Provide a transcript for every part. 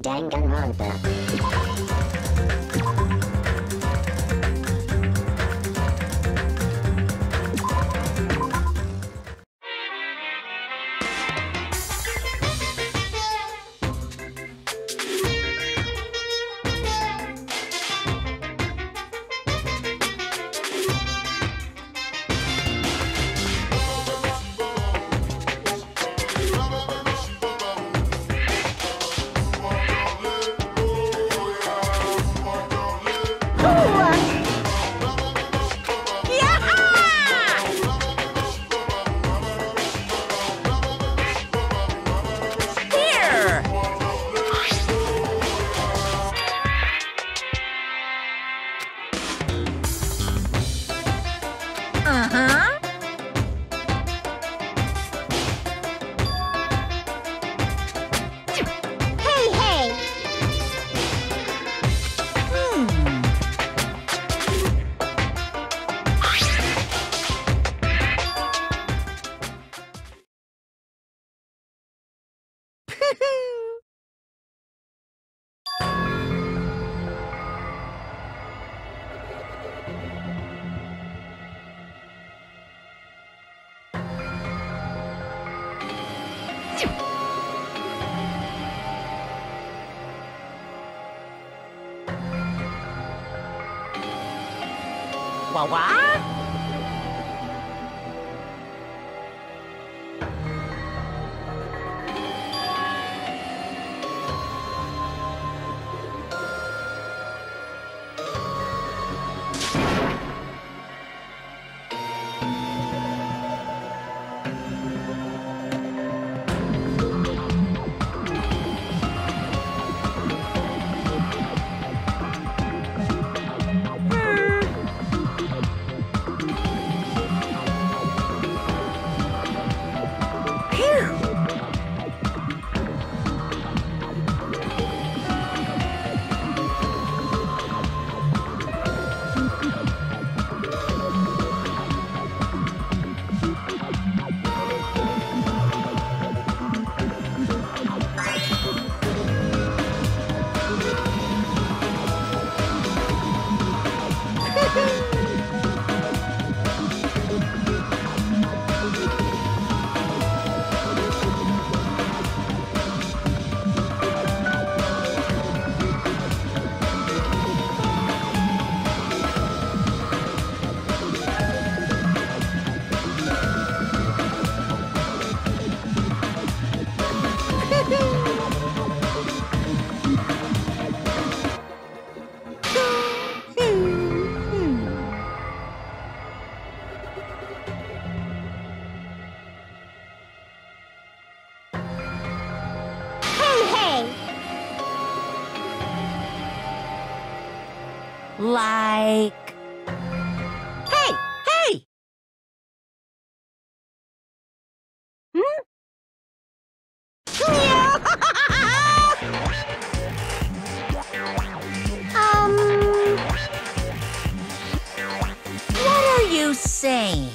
Danganronpa. What? Like... Hey! Hey! What are you saying?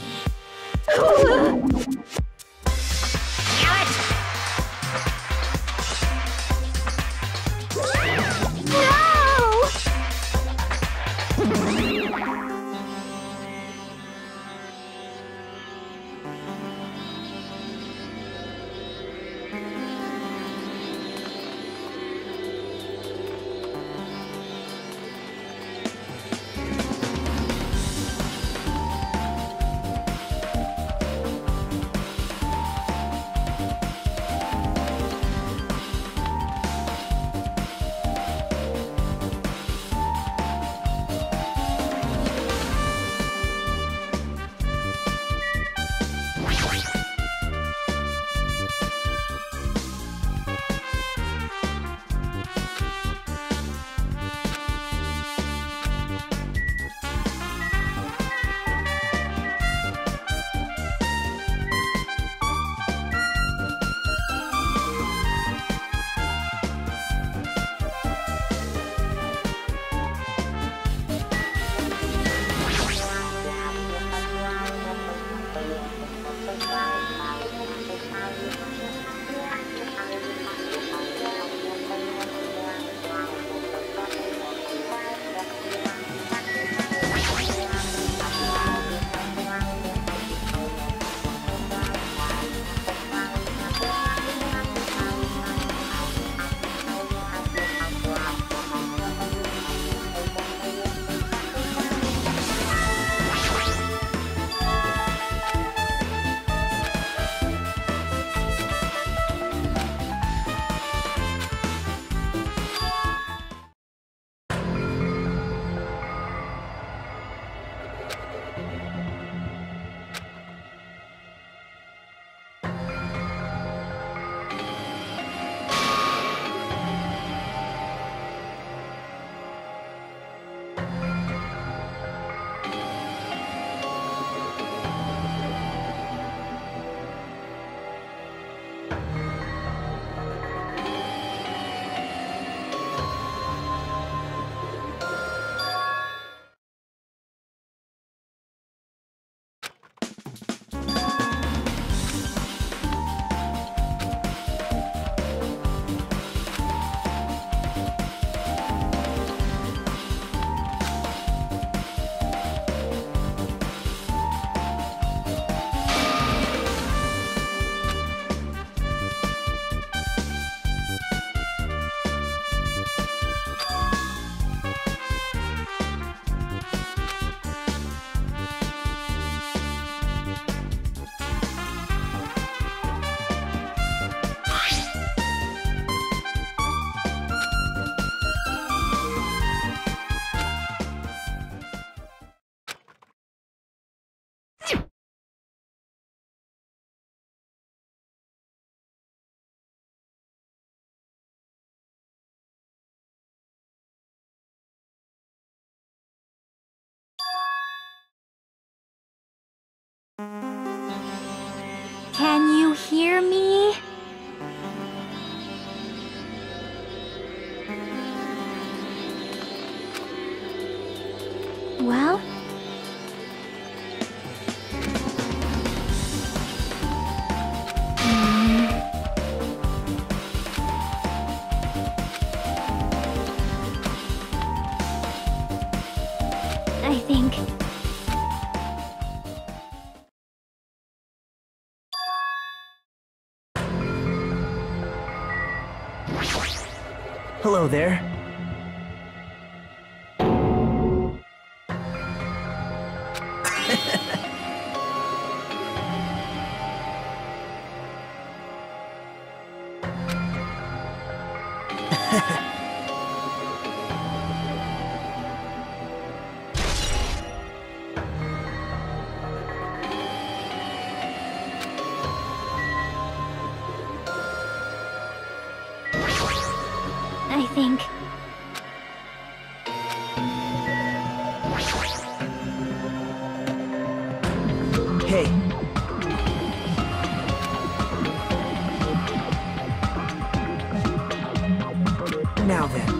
hear me? Well? I think... Hello there. I think... Hey. Now then.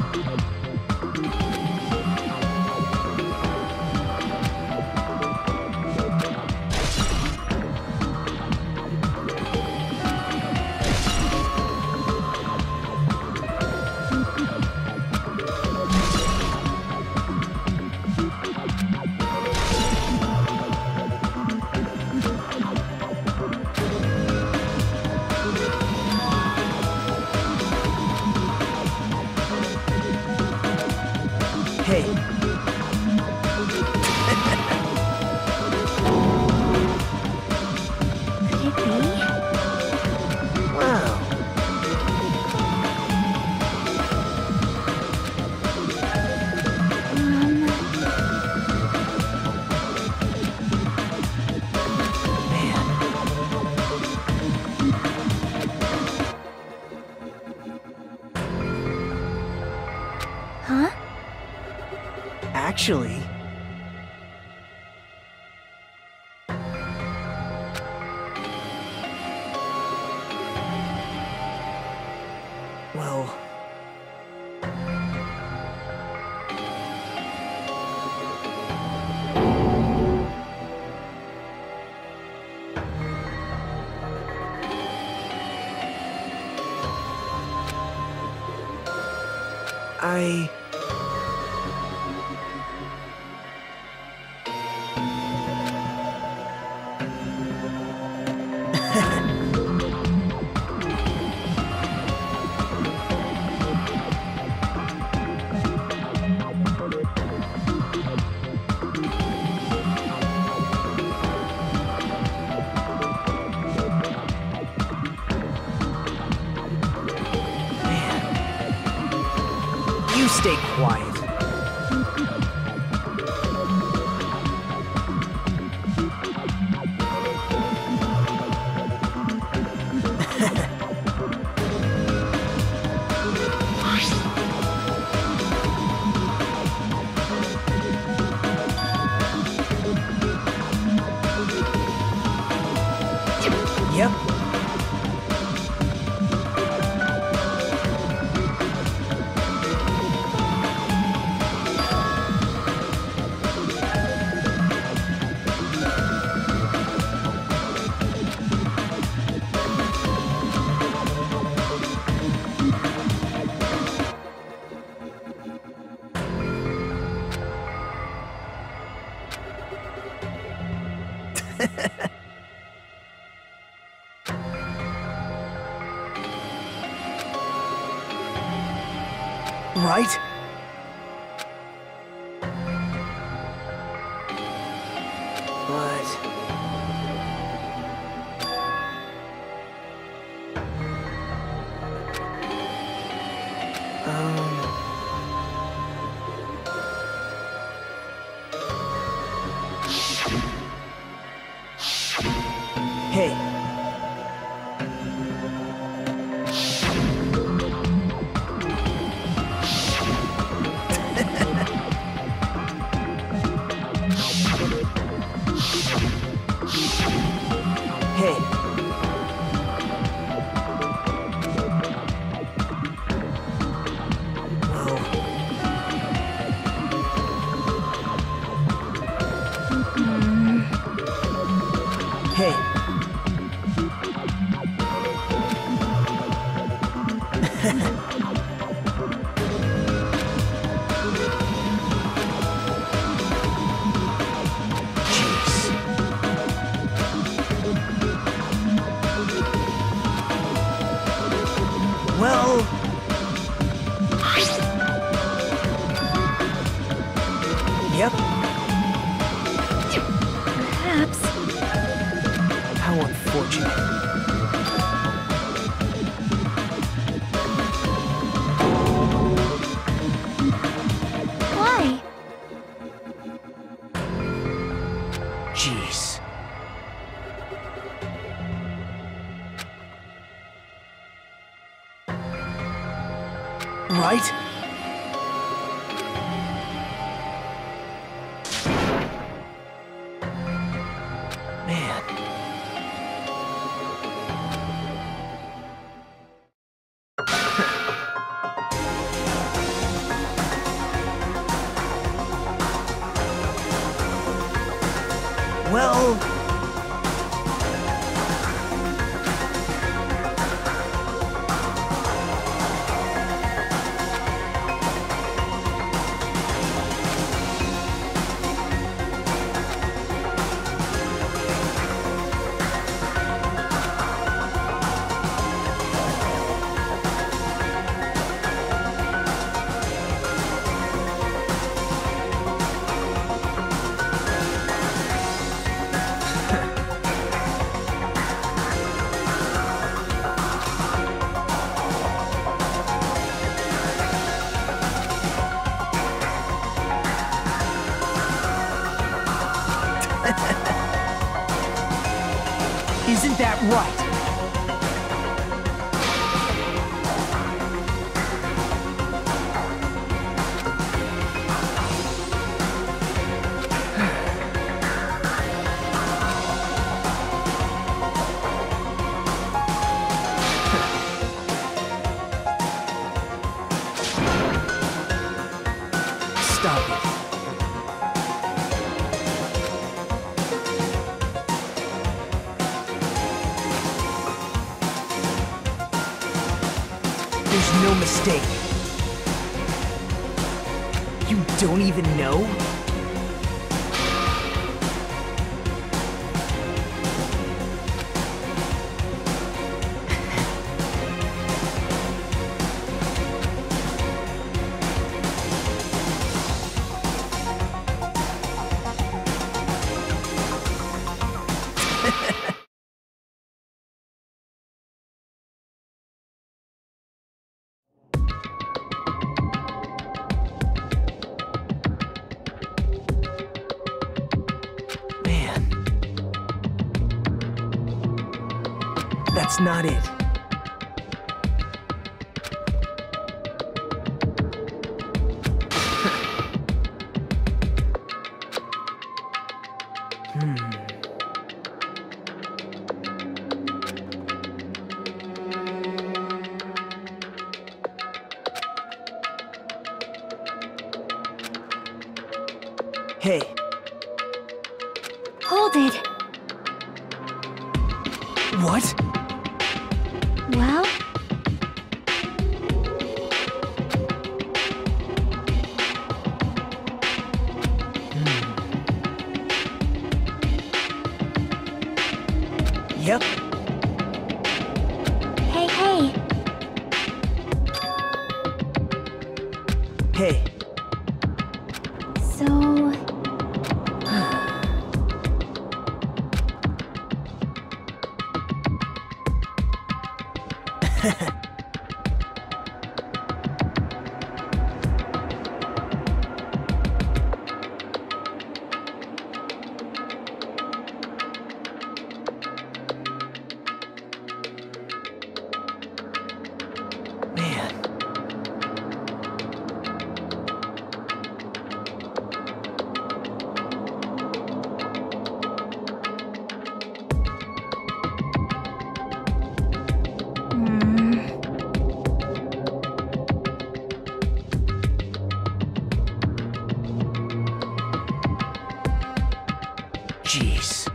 Hey. Could it be? Wow. Huh? Actually... Well... I... You stay quiet. Yep. Right? But... Hey. Hey. Jeez. Well... Yep. Perhaps. How unfortunate. Why? Jeez. Right? Man. Well... Isn't that right? Stop it. There's no mistake. You don't even know? Man. That's not it. Hey. Hold it. What? Well? Yep. Hey, hey. Hey. So... Man. Jeez.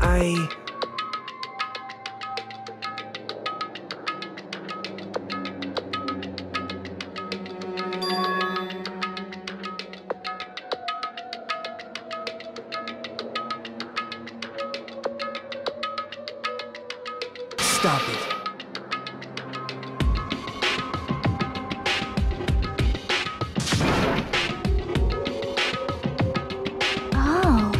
I stop it. Oh.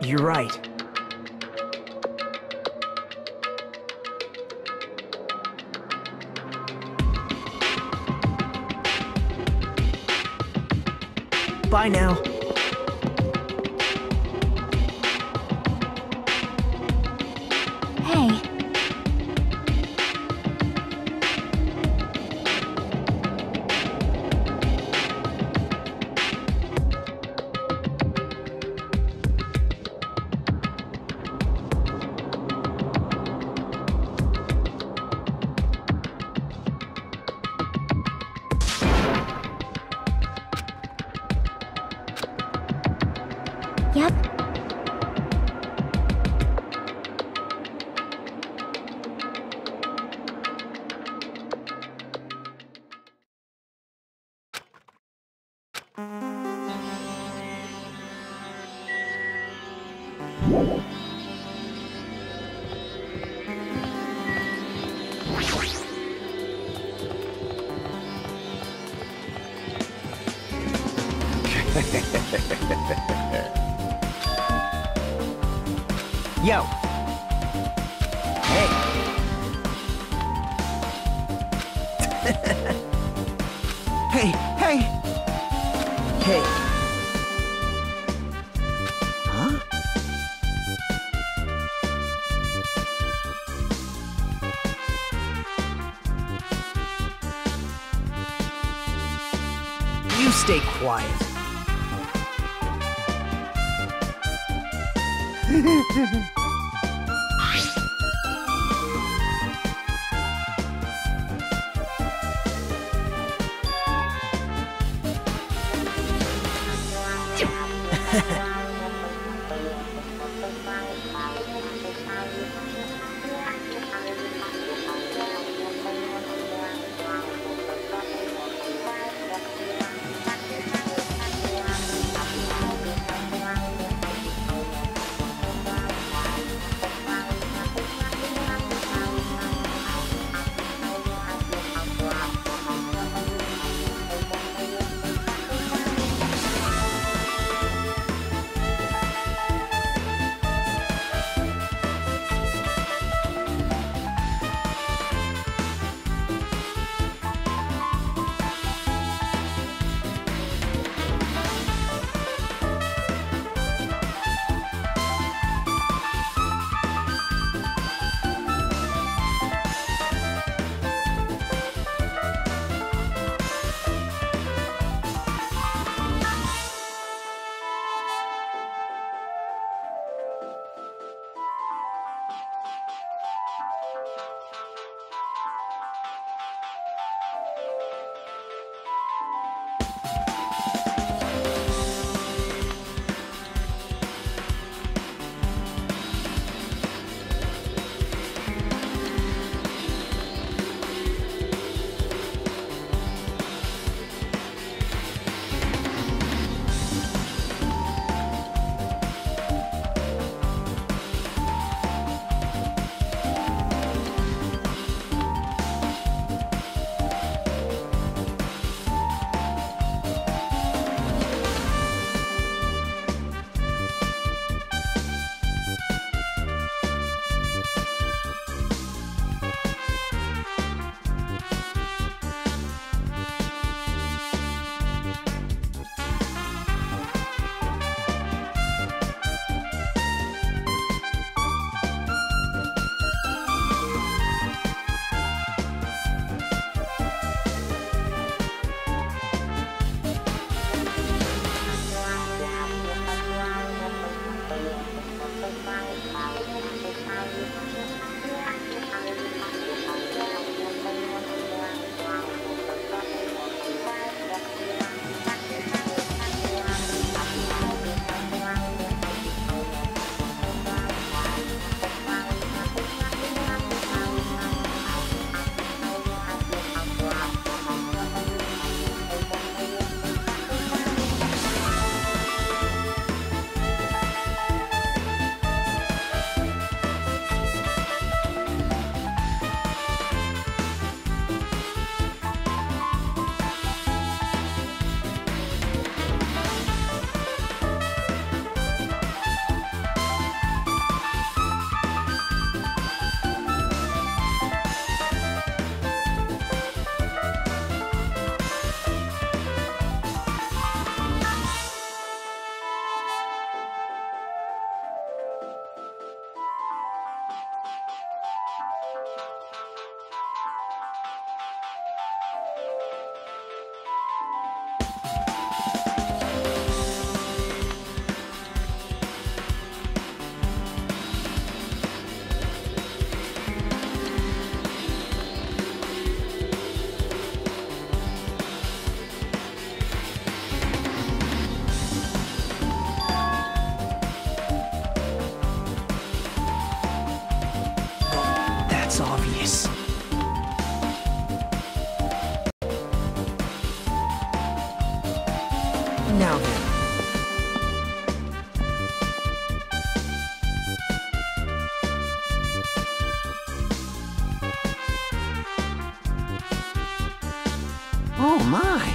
You're right. Bye now. Hey. Yep. Yo. Hey. Hey, hey. Hey. Huh? You stay quiet. It's obvious. Now then. Oh my!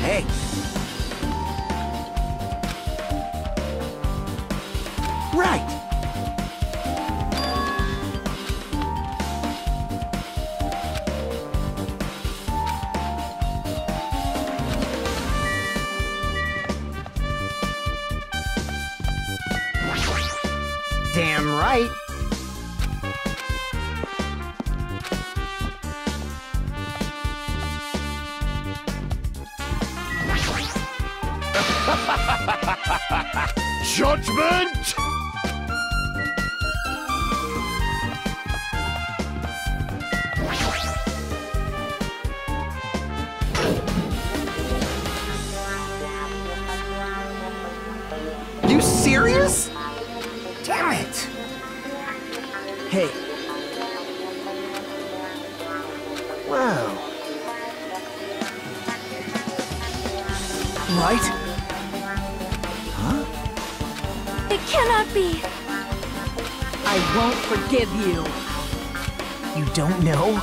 Hey. Right. Damn right. Judgment! You serious? Damn it! Hey. Wow. Right? It cannot be. I won't forgive you. You don't know?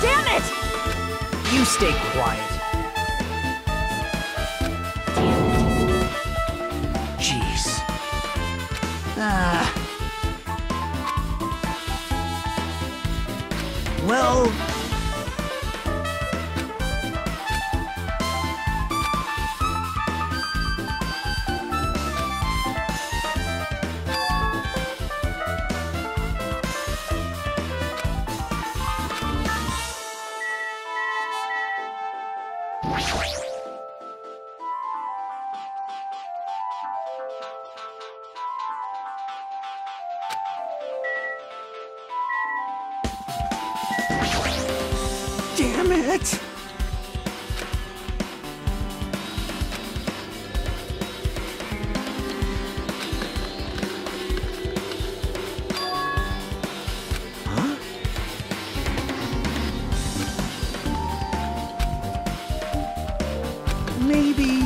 Damn it! You stay quiet. Jeez. Well... Damn it! Huh? Maybe...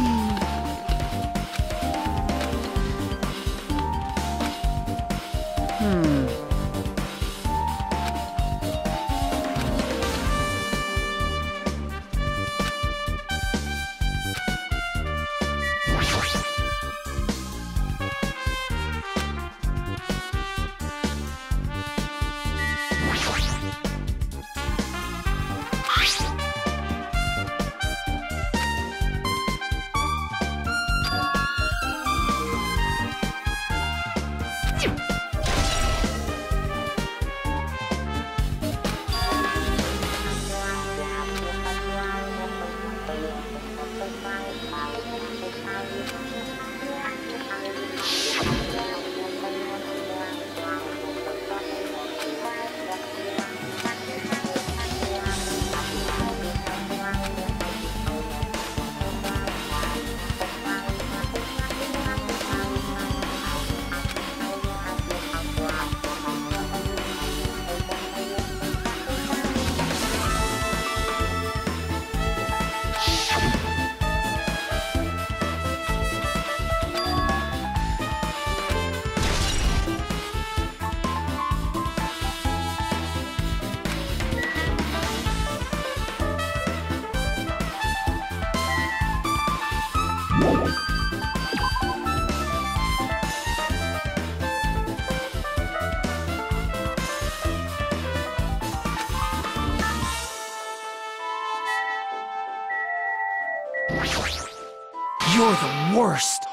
You're the worst.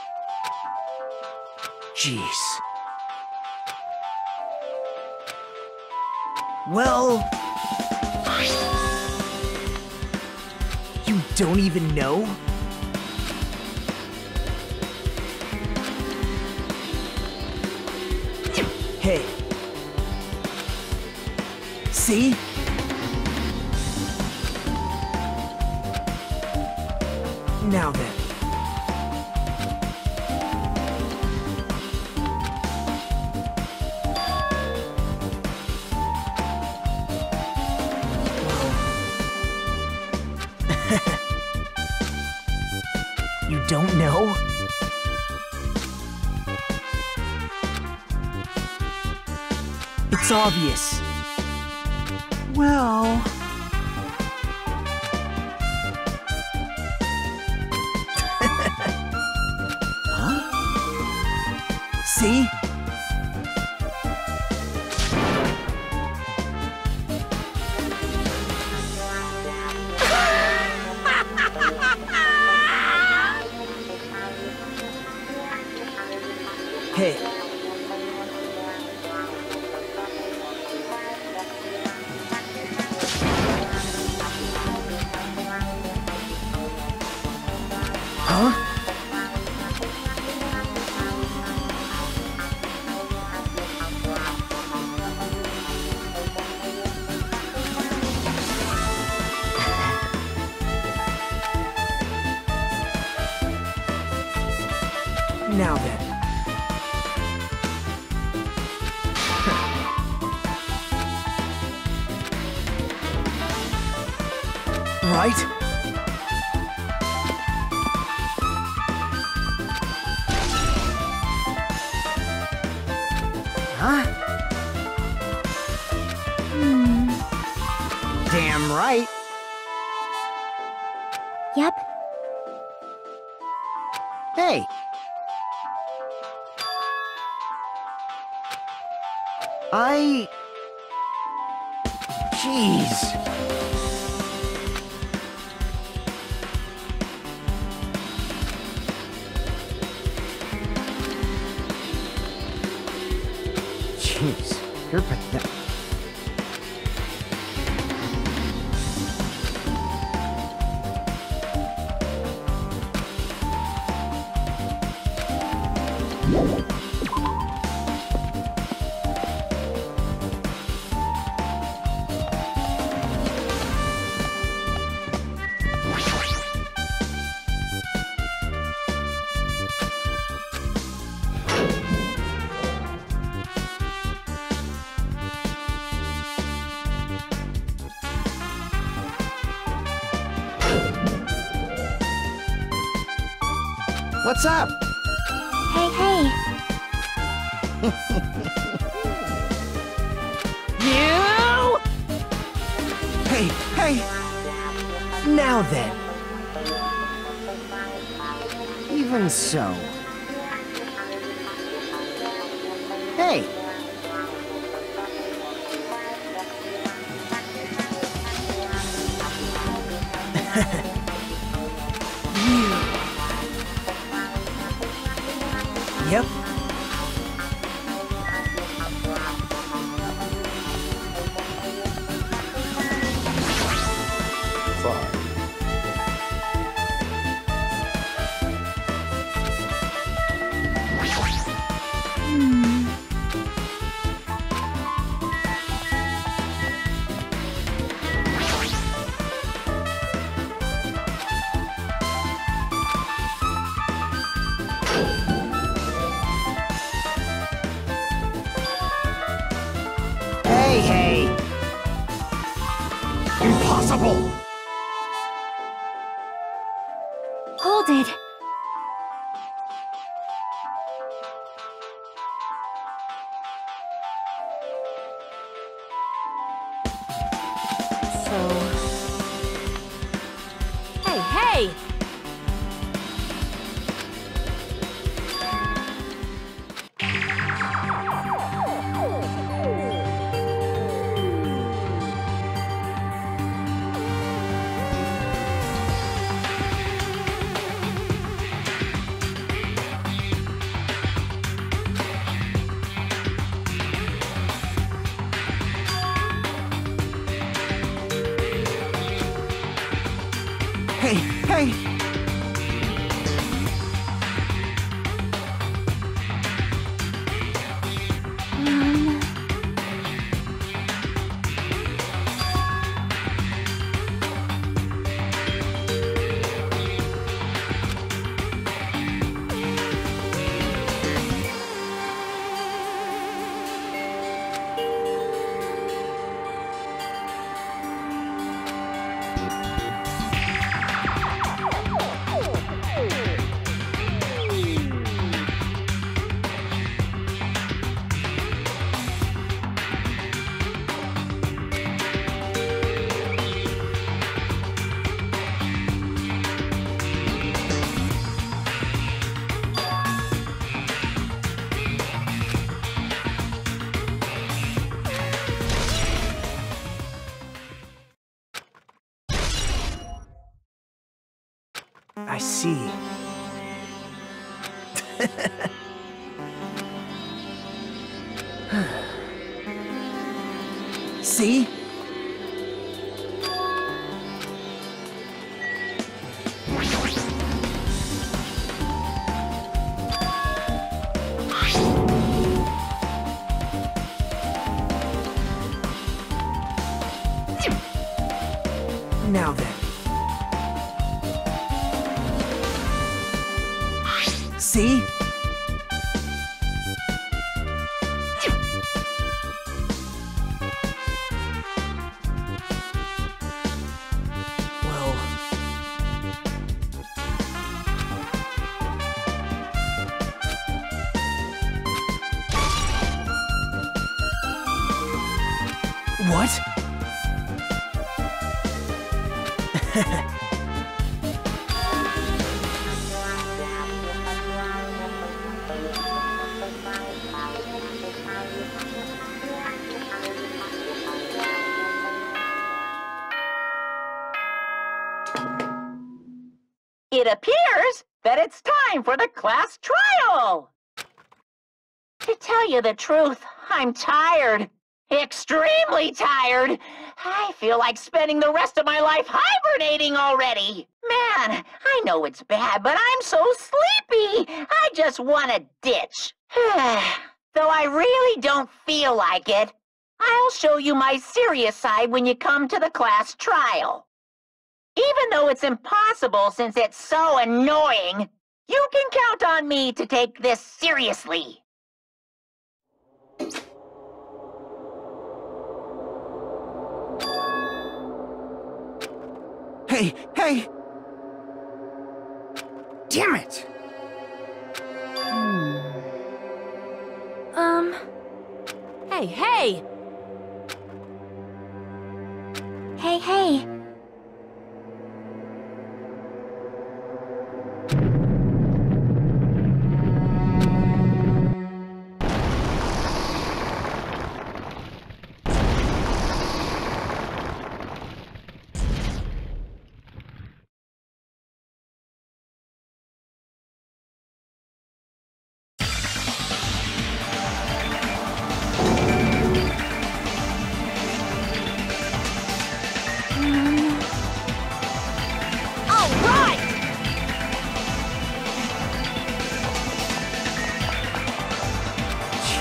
Jeez. Well... You don't even know? Hey. See? Now then. You don't know? It's obvious. Well... Huh? See? Hey. Huh? Now then. Right? Huh? Damn right. Yep. Hey. Jeez. Jeez, you're pathetic. What's up? Hey, hey. You! Hey, hey! Now then. Even so. Hey! Yep. impossible! Hold it. Hey! Hey, hey! I see. See? Now then. See? Well... What? It appears that it's time for the class trial! To tell you the truth, I'm tired. Extremely tired. I feel like spending the rest of my life hibernating already. Man, I know it's bad, but I'm so sleepy. I just want to ditch. Though I really don't feel like it, I'll show you my serious side when you come to the class trial. Even though it's impossible since it's so annoying, you can count on me to take this seriously. Hey, hey! Damn it! Hey! Hey, hey!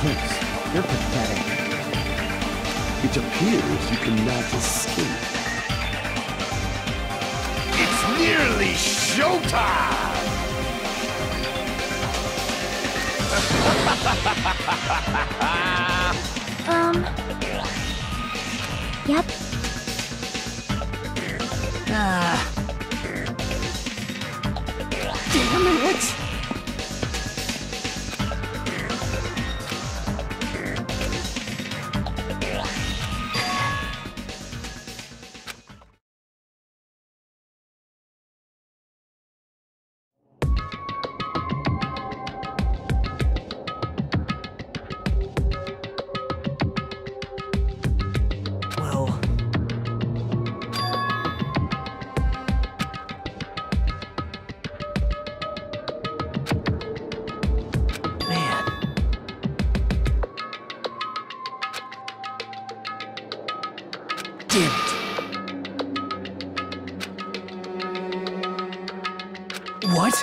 Jeez, you're pathetic. It appears you cannot escape. It's nearly showtime! Yep. Damn it. What?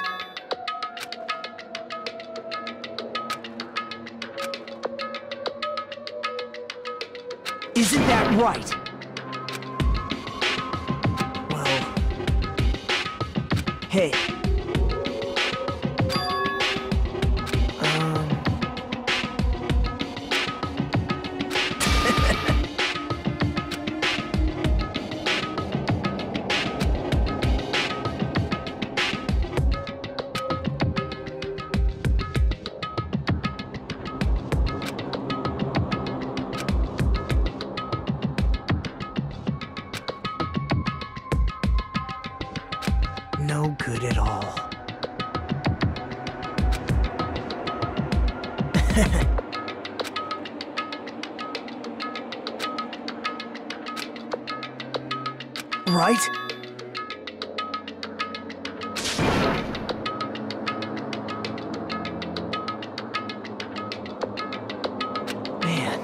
Isn't that right? Well... Hey. No good at all. Right? Man.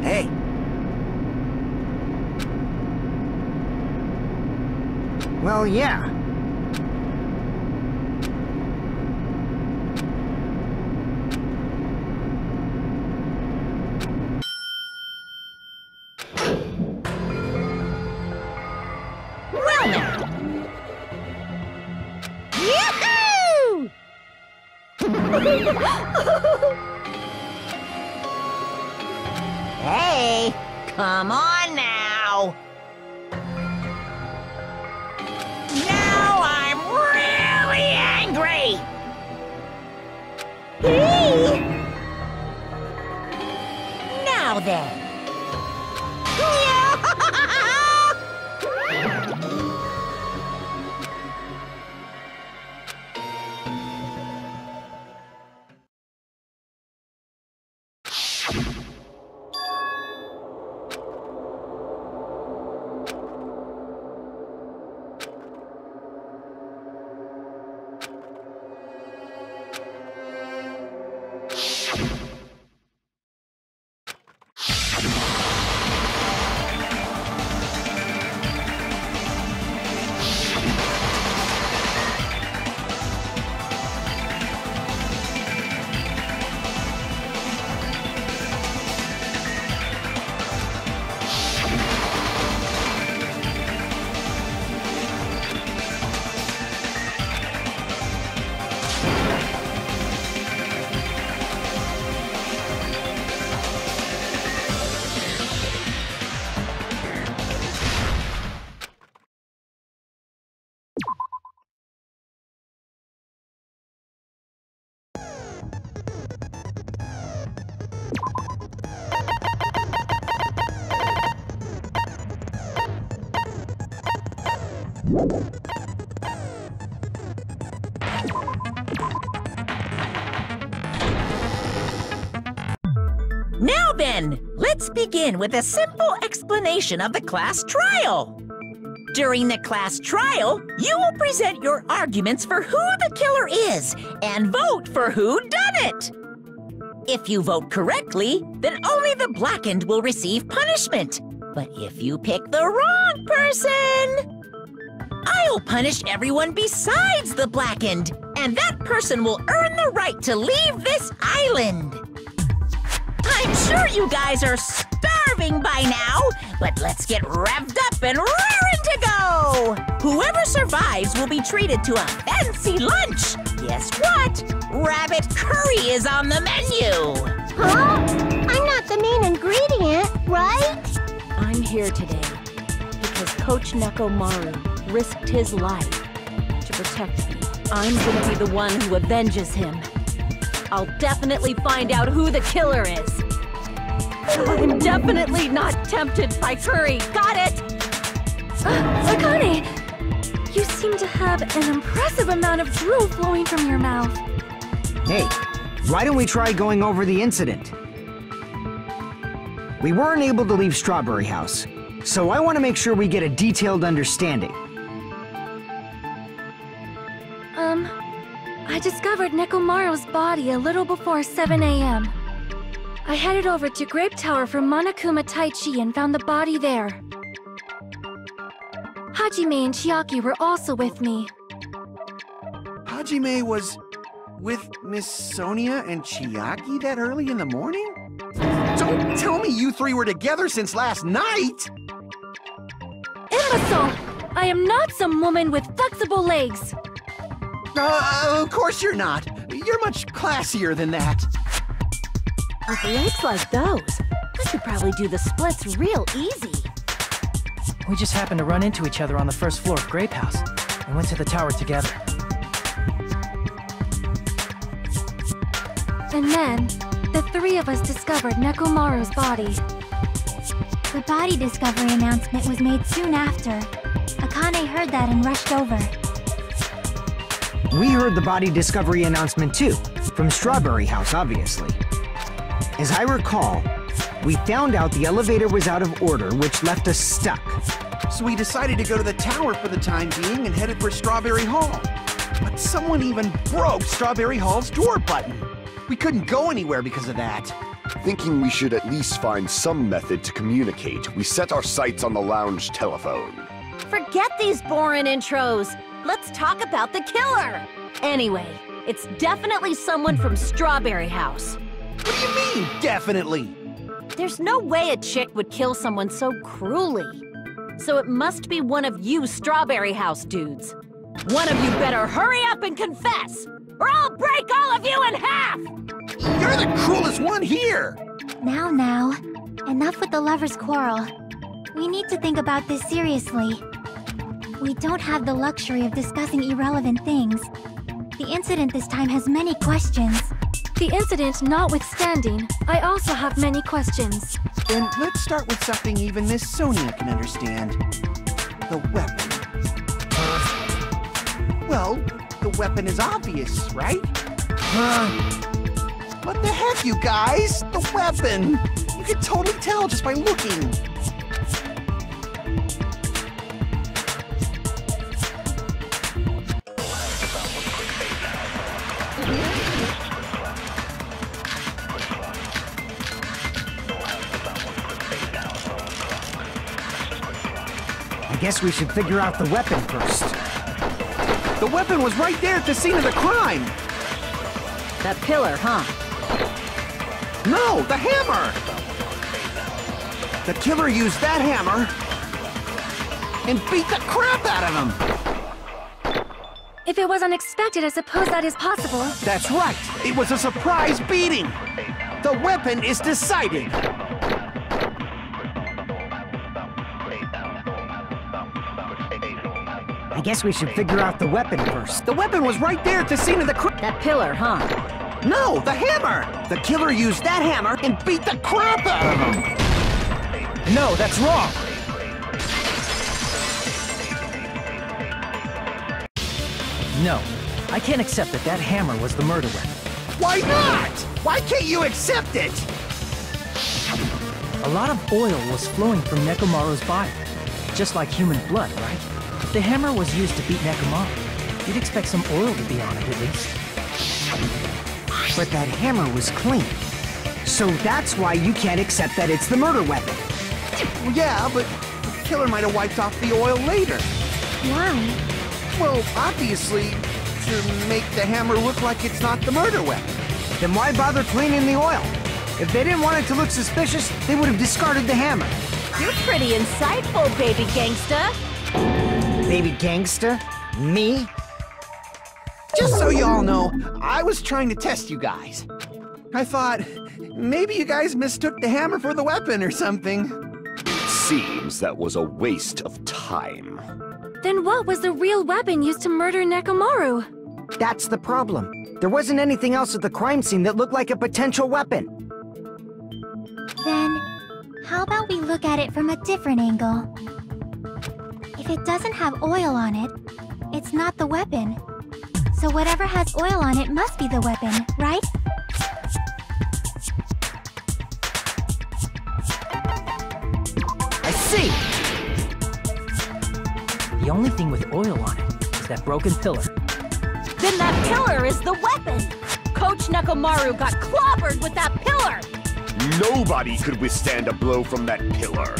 Hey. Well, yeah. Well now. Yahoo! Hey, come on now. Now I'm really angry. Hey. Now then. Now then, let's begin with a simple explanation of the class trial. During the class trial, you will present your arguments for who the killer is and vote for who done it. If you vote correctly, then only the blackened will receive punishment. But if you pick the wrong person, I'll punish everyone besides the blackened, and that person will earn the right to leave this island. I'm sure you guys are starving by now, but let's get revved up and raring to go! Whoever survives will be treated to a fancy lunch. Guess what? Rabbit curry is on the menu! Huh? I'm not the main ingredient, right? I'm here today because Coach Nekomaru risked his life to protect me. I'm gonna be the one who avenges him. I'll definitely find out who the killer is. I'm definitely not tempted by curry. Got it? Akane! You seem to have an impressive amount of drool flowing from your mouth. Hey, why don't we try going over the incident? We weren't able to leave Strawberry House, so I want to make sure we get a detailed understanding. I discovered Nekomaru's body a little before 7 a.m. I headed over to Grape Tower from Monokuma Taichi and found the body there. Hajime and Chiaki were also with me. Hajime was with Miss Sonia and Chiaki that early in the morning? Don't tell me you three were together since last night! Imbecile! I am not some woman with flexible legs! Of course you're not. You're much classier than that. With legs like those, I could probably do the splits real easy. We just happened to run into each other on the first floor of Grape House. We went to the tower together. And then, the three of us discovered Nekomaru's body. The body discovery announcement was made soon after. Akane heard that and rushed over. We heard the body discovery announcement too, from Strawberry House, obviously. As I recall, we found out the elevator was out of order, which left us stuck. So we decided to go to the tower for the time being and headed for Strawberry Hall. But someone even broke Strawberry Hall's door button. We couldn't go anywhere because of that. Thinking we should at least find some method to communicate, we set our sights on the lounge telephone. Forget these boring intros. Let's talk about the killer. Anyway, it's definitely someone from Strawberry House. What do you mean, definitely? There's no way a chick would kill someone so cruelly. So it must be one of you Strawberry House dudes. One of you better hurry up and confess, or I'll break all of you in half! You're the cruelest one here! Now, enough with the lovers' quarrel. We need to think about this seriously. We don't have the luxury of discussing irrelevant things. The incident this time has many questions. The incident notwithstanding, I also have many questions. Then let's start with something even Miss Sonia can understand. The weapon. Well, the weapon is obvious, right? What the heck, you guys? The weapon! You can totally tell just by looking. I guess we should figure out the weapon first. The weapon was right there at the scene of the crime! That pillar, huh? No, the hammer! The killer used that hammer and beat the crap out of him! If it was unexpected, I suppose that is possible. That's right! It was a surprise beating! The weapon is decided! I guess we should figure out the weapon first. The weapon was right there at the scene of the crime! That pillar, huh? No, the hammer! The killer used that hammer and beat the crap out of him! No, that's wrong! No, I can't accept that that hammer was the murder weapon. Why not? Why can't you accept it? A lot of oil was flowing from Nekomaru's body. Just like human blood, right? If the hammer was used to beat Nekomaru, you'd expect some oil to be on it at least. But that hammer was clean. So that's why you can't accept that it's the murder weapon. Well, yeah, but the killer might have wiped off the oil later. Why? Well, obviously, to make the hammer look like it's not the murder weapon. Then why bother cleaning the oil? If they didn't want it to look suspicious, they would have discarded the hammer. You're pretty insightful, baby gangsta. Baby gangsta? Me? Just so you all know, I was trying to test you guys. I thought, maybe you guys mistook the hammer for the weapon or something. Seems that was a waste of time. Then what was the real weapon used to murder Nekomaru? That's the problem. There wasn't anything else at the crime scene that looked like a potential weapon. Then, how about we look at it from a different angle? If it doesn't have oil on it, it's not the weapon. So whatever has oil on it must be the weapon, right? I see! The only thing with oil on it is that broken pillar. Then that pillar is the weapon! Coach Nekomaru got clobbered with that pillar! Nobody could withstand a blow from that pillar.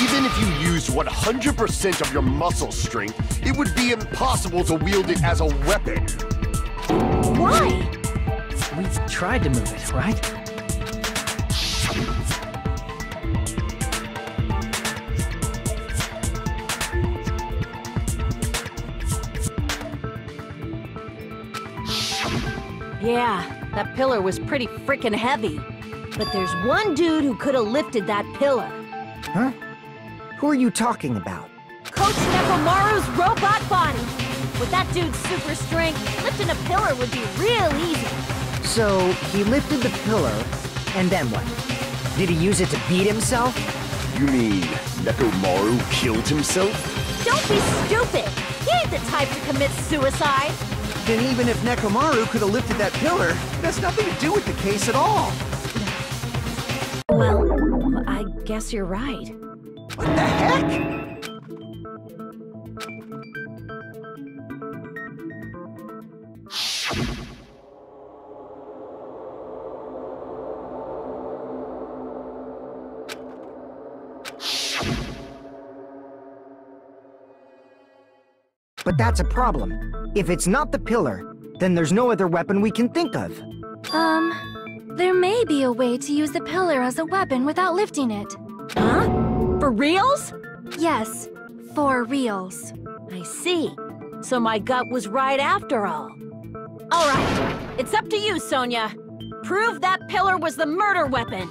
Even if you used 100% of your muscle strength, it would be impossible to wield it as a weapon. Why? We tried to move it, right? Yeah, that pillar was pretty frickin' heavy. But there's one dude who could have lifted that pillar. Huh? Who are you talking about? Coach Nekomaru's robot body! With that dude's super strength, lifting a pillar would be real easy. So, he lifted the pillar, and then what? Did he use it to beat himself? You mean Nekomaru killed himself? Don't be stupid! He ain't the type to commit suicide! Then even if Nekomaru could have lifted that pillar, it has nothing to do with the case at all. Well, I guess you're right. What the heck? But that's a problem. If it's not the pillar, then there's no other weapon we can think of. There may be a way to use the pillar as a weapon without lifting it. Huh? For reals? Yes, for reals. I see. So my gut was right after all. All right, it's up to you, Sonia. Prove that pillar was the murder weapon.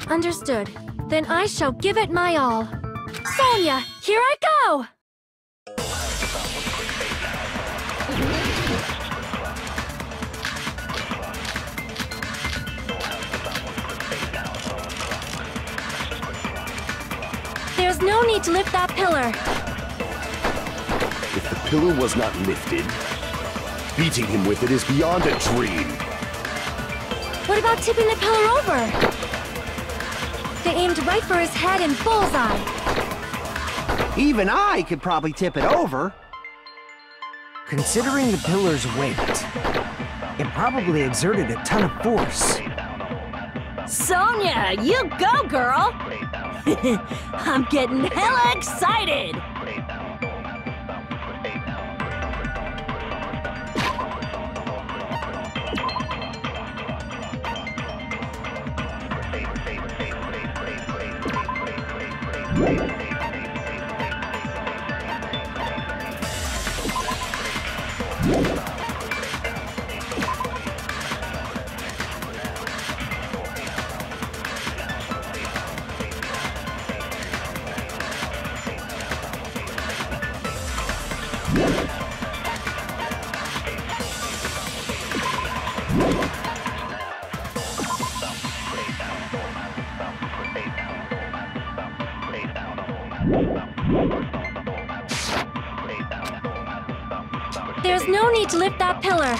Understood. Then I shall give it my all. Sonia, here I go! There's no need to lift that pillar. If the pillar was not lifted, beating him with it is beyond a dream. What about tipping the pillar over? They aimed right for his head and bullseye. Even I could probably tip it over. Considering the pillar's weight, it probably exerted a ton of force. Sonia, you go, girl! I'm getting hella excited! There's no need to lift that pillar.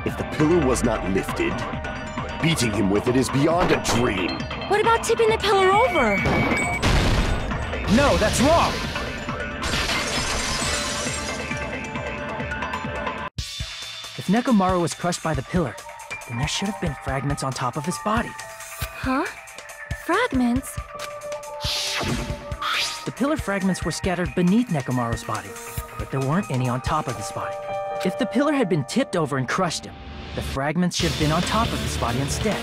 If the pillar was not lifted, beating him with it is beyond a dream. What about tipping the pillar over? No, that's wrong! If Nekomaru was crushed by the pillar, then there should have been fragments on top of his body. Huh? Fragments? The pillar fragments were scattered beneath Nekomaru's body, but there weren't any on top of his body. If the pillar had been tipped over and crushed him, the fragments should have been on top of his body instead.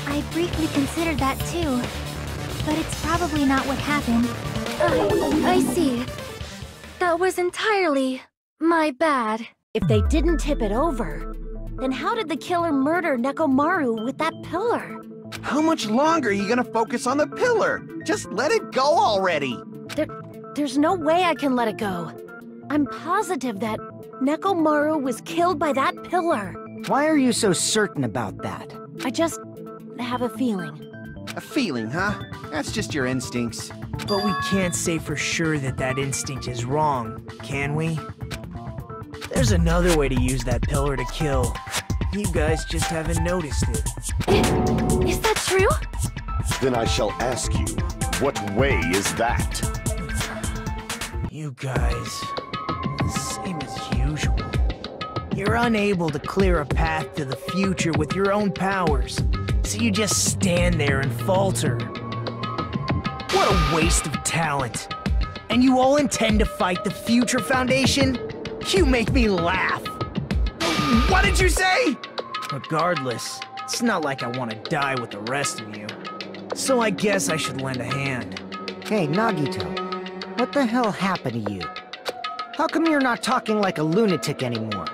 I briefly considered that too, but it's probably not what happened. I see. That was entirely my bad. If they didn't tip it over, then how did the killer murder Nekomaru with that pillar? How much longer are you gonna focus on the pillar? Just let it go already! There's no way I can let it go. I'm positive that Nekomaru was killed by that pillar. Why are you so certain about that? I just have a feeling. A feeling, huh? That's just your instincts. But we can't say for sure that that instinct is wrong, can we? There's another way to use that pillar to kill. You guys just haven't noticed it. Is that true? Then I shall ask you, what way is that? You guys, same as usual. You're unable to clear a path to the future with your own powers, so you just stand there and falter. What a waste of talent. And you all intend to fight the Future Foundation? You make me laugh. What did you say? Regardless, it's not like I want to die with the rest of you. So I guess I should lend a hand. Hey, Nagito, what the hell happened to you? How come you're not talking like a lunatic anymore?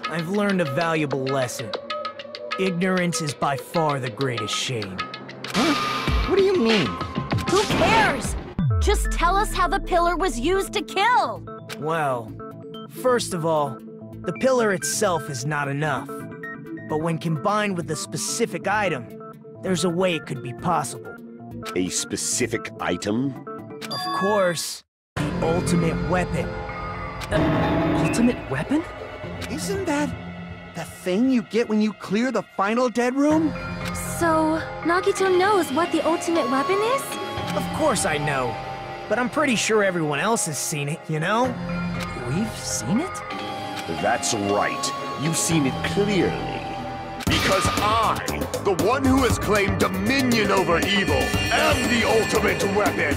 I've learned a valuable lesson. Ignorance is by far the greatest shame. Huh? What do you mean? Who cares? Just tell us how the pillar was used to kill! Well, first of all, the pillar itself is not enough. But when combined with a specific item, there's a way it could be possible. A specific item? Of course, the ultimate weapon. Ultimate weapon? Isn't that the thing you get when you clear the final dead room? So, Nagito knows what the ultimate weapon is? Of course I know, but I'm pretty sure everyone else has seen it, you know? We've seen it? That's right. You've seen it clearly. Because I, the one who has claimed dominion over evil, am the ultimate weapon.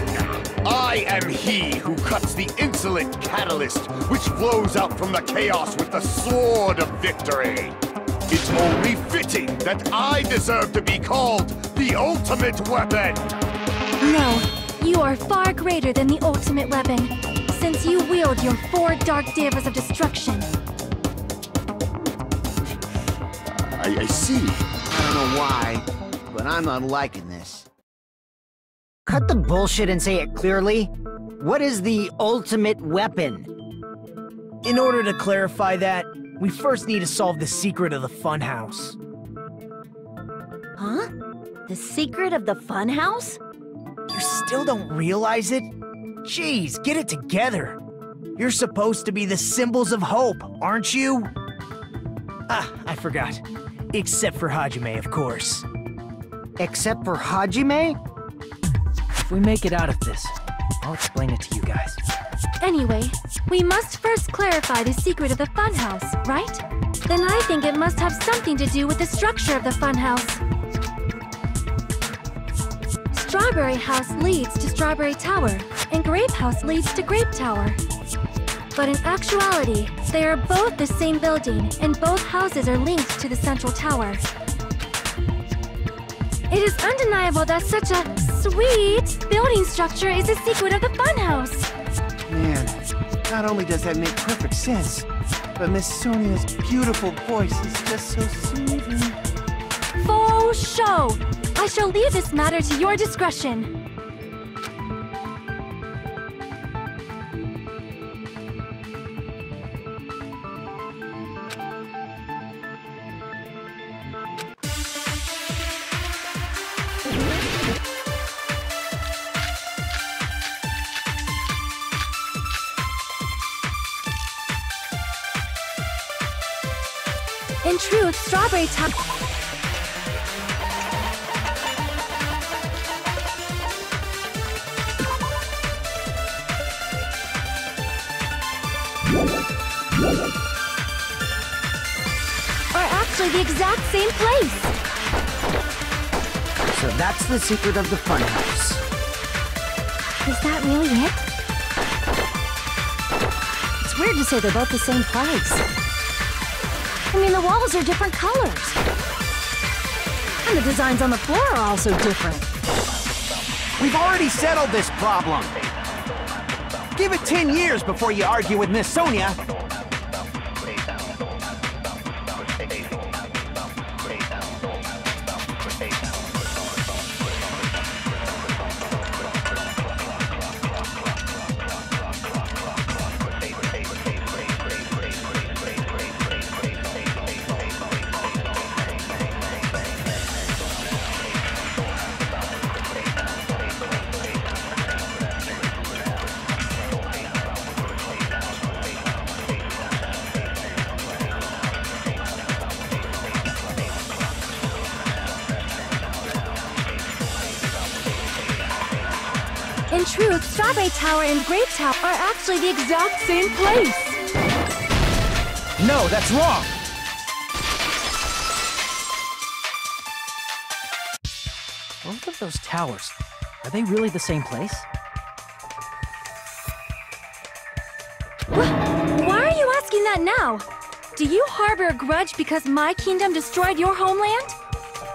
I am he who cuts the insolent catalyst which flows out from the chaos with the sword of victory. It's only fitting that I deserve to be called the ultimate weapon. No, you are far greater than the ultimate weapon, since you wield your 4 dark devas of destruction. I see. I don't know why, but I'm not liking this. Cut the bullshit and say it clearly. What is the ultimate weapon? In order to clarify that, we first need to solve the secret of the funhouse. Huh? The secret of the funhouse? You still don't realize it? Jeez, get it together. You're supposed to be the symbols of hope, aren't you? Ah, I forgot. Except for Hajime, of course. Except for Hajime? If we make it out of this, I'll explain it to you guys. Anyway, we must first clarify the secret of the funhouse, right? Then I think it must have something to do with the structure of the funhouse. Strawberry House leads to Strawberry Tower, and Grape House leads to Grape Tower. But in actuality, they are both the same building, and both houses are linked to the central tower. It is undeniable that such a sweet building structure is the secret of the funhouse. Man, not only does that make perfect sense, but Miss Sonia's beautiful voice is just so soothing. Faux show! I shall leave this matter to your discretion. In truth, Strawberry Tower... are actually the exact same place. So that's the secret of the funhouse. Is that really it? It's weird to say they're both the same place. I mean, the walls are different colors. And the designs on the floor are also different. We've already settled this problem. Give it 10 years before you argue with Miss Sonia. In truth, Strawberry Tower and Grape Tower are actually the exact same place. No, that's wrong! Both of those towers, are they really the same place? Why are you asking that now? Do you harbor a grudge because my kingdom destroyed your homeland?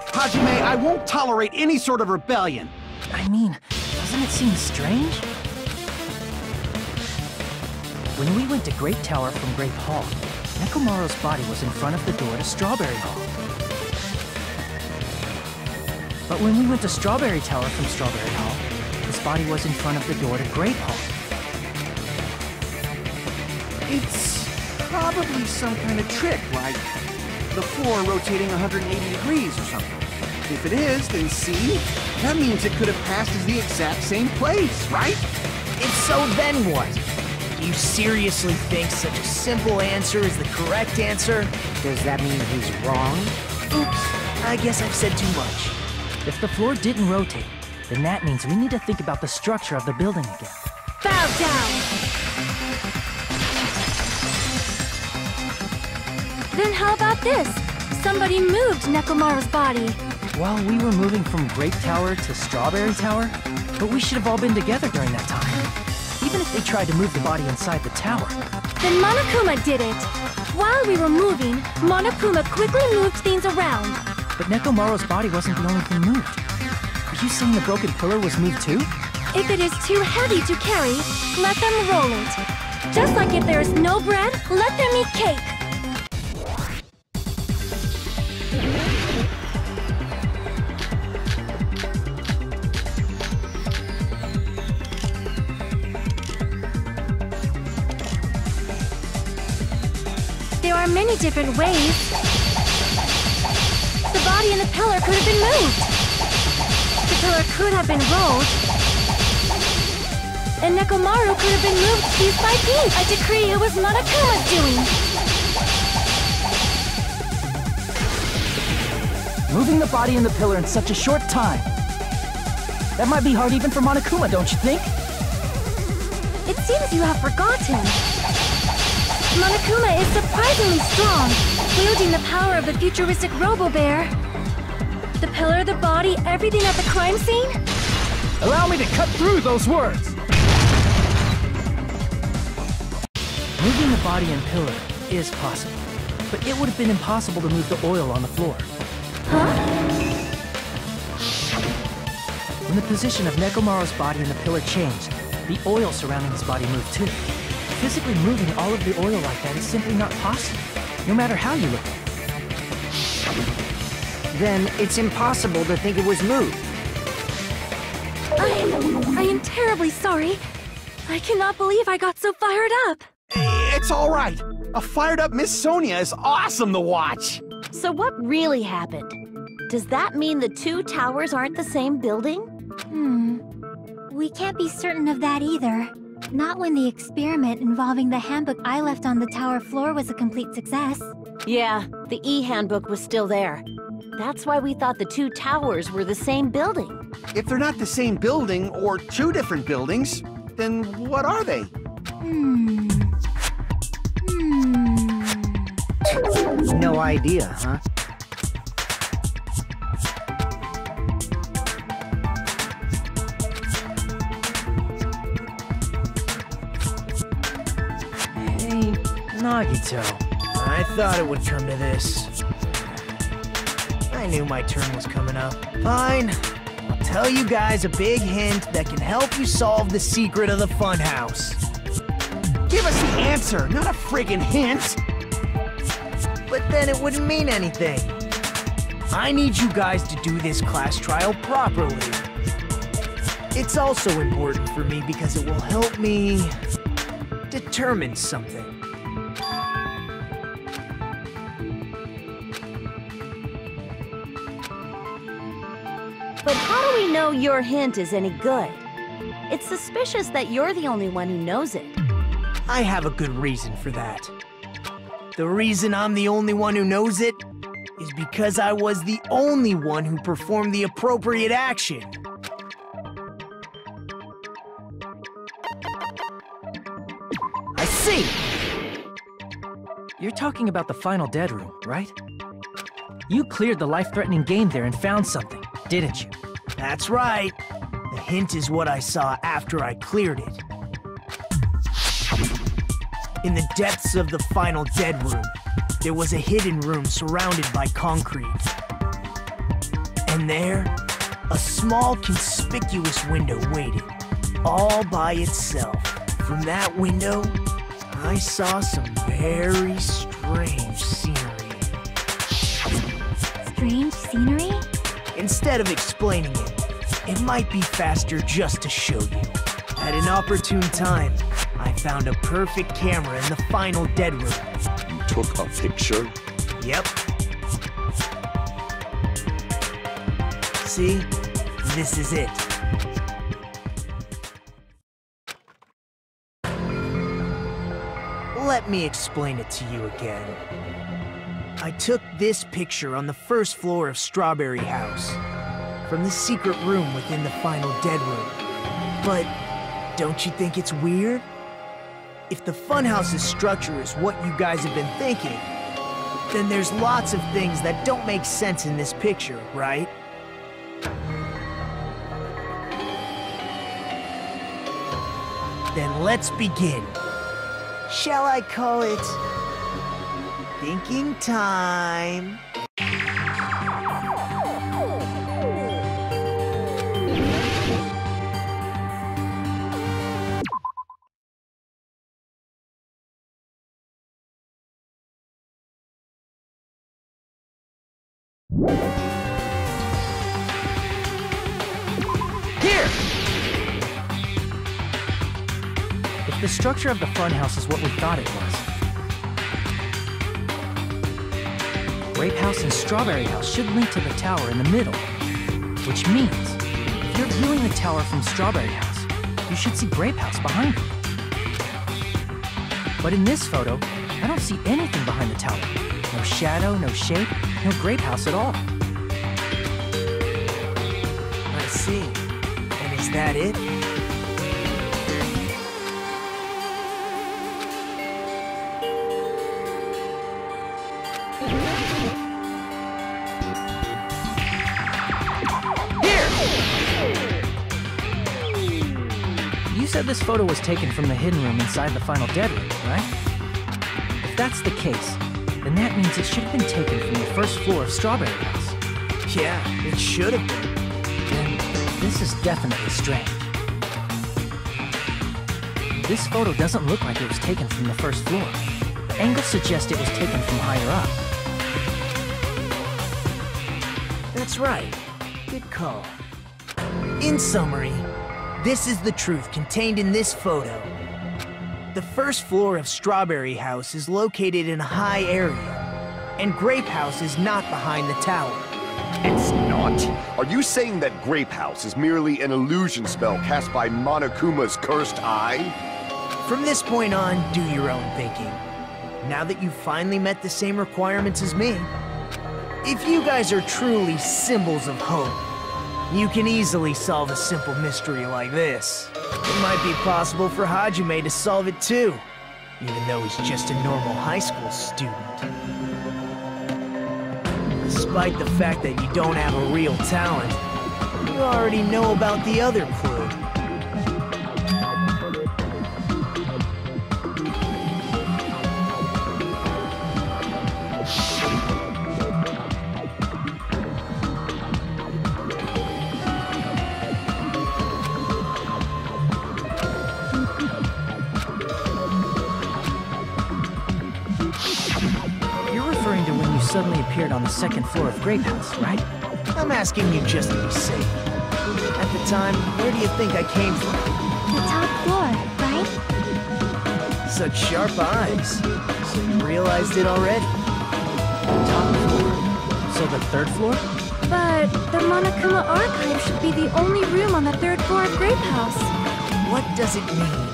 Hajime, I won't tolerate any sort of rebellion. I mean, doesn't it seem strange? When we went to Grape Tower from Grape Hall, Nekomaru's body was in front of the door to Strawberry Hall. But when we went to Strawberry Tower from Strawberry Hall, his body was in front of the door to Grape Hall. It's probably some kind of trick, like the floor rotating 180 degrees or something. If it is, then see? That means it could have passed as the exact same place, right? If so, then what? Do you seriously think such a simple answer is the correct answer? Does that mean he's wrong? Oops, I guess I've said too much. If the floor didn't rotate, then that means we need to think about the structure of the building again. Bow down! Then how about this? Somebody moved Nekomaru's body. Well, we were moving from Grape Tower to Strawberry Tower, but we should have all been together during that time. Even if they tried to move the body inside the tower. Then Monokuma did it. While we were moving, Monokuma quickly moved things around. But Nekomaru's body wasn't the only thing moved. Are you saying the broken pillar was moved too? If it is too heavy to carry, let them roll it. Just like if there is no bread, let them eat cake. There are many different ways. The body and the pillar could have been moved. The pillar could have been rolled. And Nekomaru could have been moved piece by piece. I decree it was Monokuma's doing. Moving the body and the pillar in such a short time. That might be hard even for Monokuma, don't you think? It seems you have forgotten. Monokuma is surprisingly strong, wielding the power of the futuristic Robo-Bear. The pillar, the body, everything at the crime scene? Allow me to cut through those words! Moving the body and pillar is possible, but it would have been impossible to move the oil on the floor. Huh? When the position of Nekomaru's body and the pillar changed, the oil surrounding his body moved too. Physically moving all of the oil like that is simply not possible, no matter how you look at it. Then it's impossible to think it was moved. I am terribly sorry. I cannot believe I got so fired up. It's all right. A fired-up Miss Sonia is awesome to watch. So what really happened? Does that mean the two towers aren't the same building? We can't be certain of that either. Not when the experiment involving the handbook I left on the tower floor was a complete success. Yeah, the e-handbook was still there. That's why we thought the two towers were the same building. If they're not the same building, or two different buildings, then what are they? No idea, huh? Hey, Nagito. I thought it would come to this. I knew my turn was coming up. Fine. I'll tell you guys a big hint that can help you solve the secret of the funhouse. Give us the answer, not a friggin' hint! But then it wouldn't mean anything. I need you guys to do this class trial properly. It's also important for me because it will help me determine something. But how do we know your hint is any good? It's suspicious that you're the only one who knows it. I have a good reason for that. The reason I'm the only one who knows it is because I was the only one who performed the appropriate action. You're talking about the final dead room, right? You cleared the life-threatening game there and found something, didn't you? That's right. The hint is what I saw after I cleared it. In the depths of the final dead room, there was a hidden room surrounded by concrete. And there, a small, conspicuous window waited, all by itself. From that window, I saw some very strange scenery. Strange scenery? Instead of explaining it might be faster just to show you. At an opportune time, I found a perfect camera in the final dead room. You took a picture? Yep. See? This is it. Let me explain it to you again. I took this picture on the first floor of Strawberry House, from the secret room within the final dead room. But don't you think it's weird? If the Funhouse's structure is what you guys have been thinking, then there's lots of things that don't make sense in this picture, right? Then let's begin. Shall I call it thinking time? Here! If the structure of the funhouse is what we thought it was, Grape House and Strawberry House should link to the tower in the middle. Which means, if you're viewing the tower from Strawberry House, you should see Grape House behind it. But in this photo, I don't see anything behind the tower. No shadow, no shape, no Grape House at all. I see. And is that it? You said this photo was taken from the hidden room inside the final dead room, right? If that's the case, then that means it should have been taken from the first floor of Strawberry House. Yeah, it should have been. Then this is definitely strange. This photo doesn't look like it was taken from the first floor. The angles suggest it was taken from higher up. That's right. Good call. In summary, this is the truth contained in this photo. The first floor of Strawberry House is located in a high area, and Grape House is not behind the tower. It's not? Are you saying that Grape House is merely an illusion spell cast by Monokuma's cursed eye? From this point on, do your own thinking. Now that you've finally met the same requirements as me, if you guys are truly symbols of hope, you can easily solve a simple mystery like this. It might be possible for Hajime to solve it too, even though he's just a normal high school student. Despite the fact that you don't have a real talent, you already know about the other clue. Suddenly appeared on the second floor of Grape House, right? I'm asking you just to be safe. At the time, where do you think I came from? The top floor, right? Such sharp eyes. So you realized it already? Top floor? So the third floor? But the Monokuma Archive should be the only room on the third floor of Grape House. What does it mean?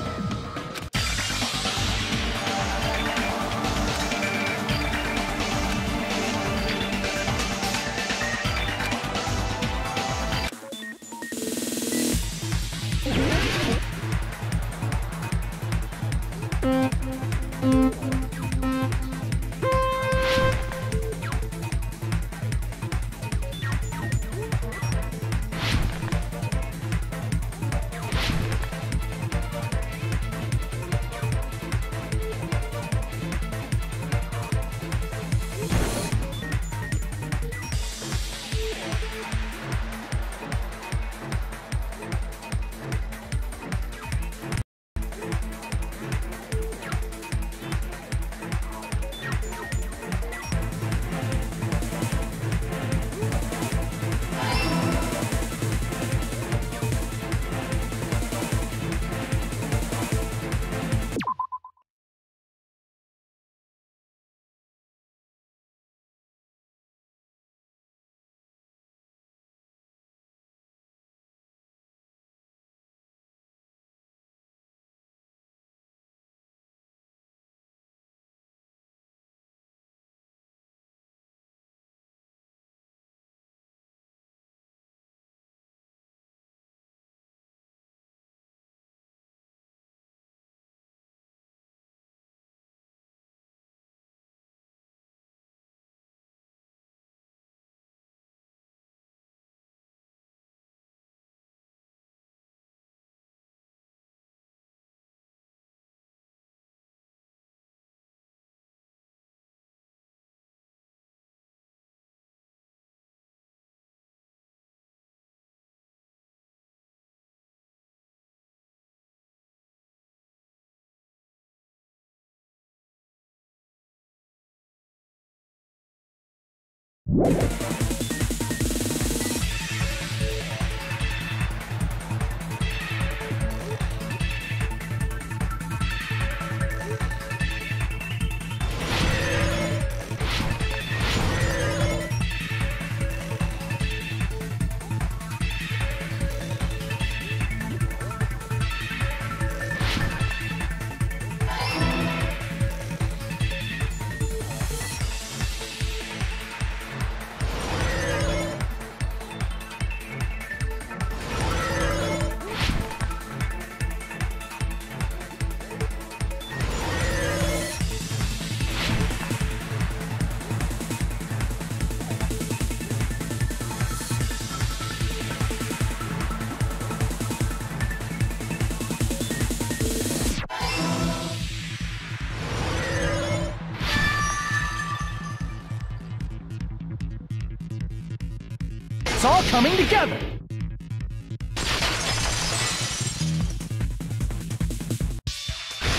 It's all coming together!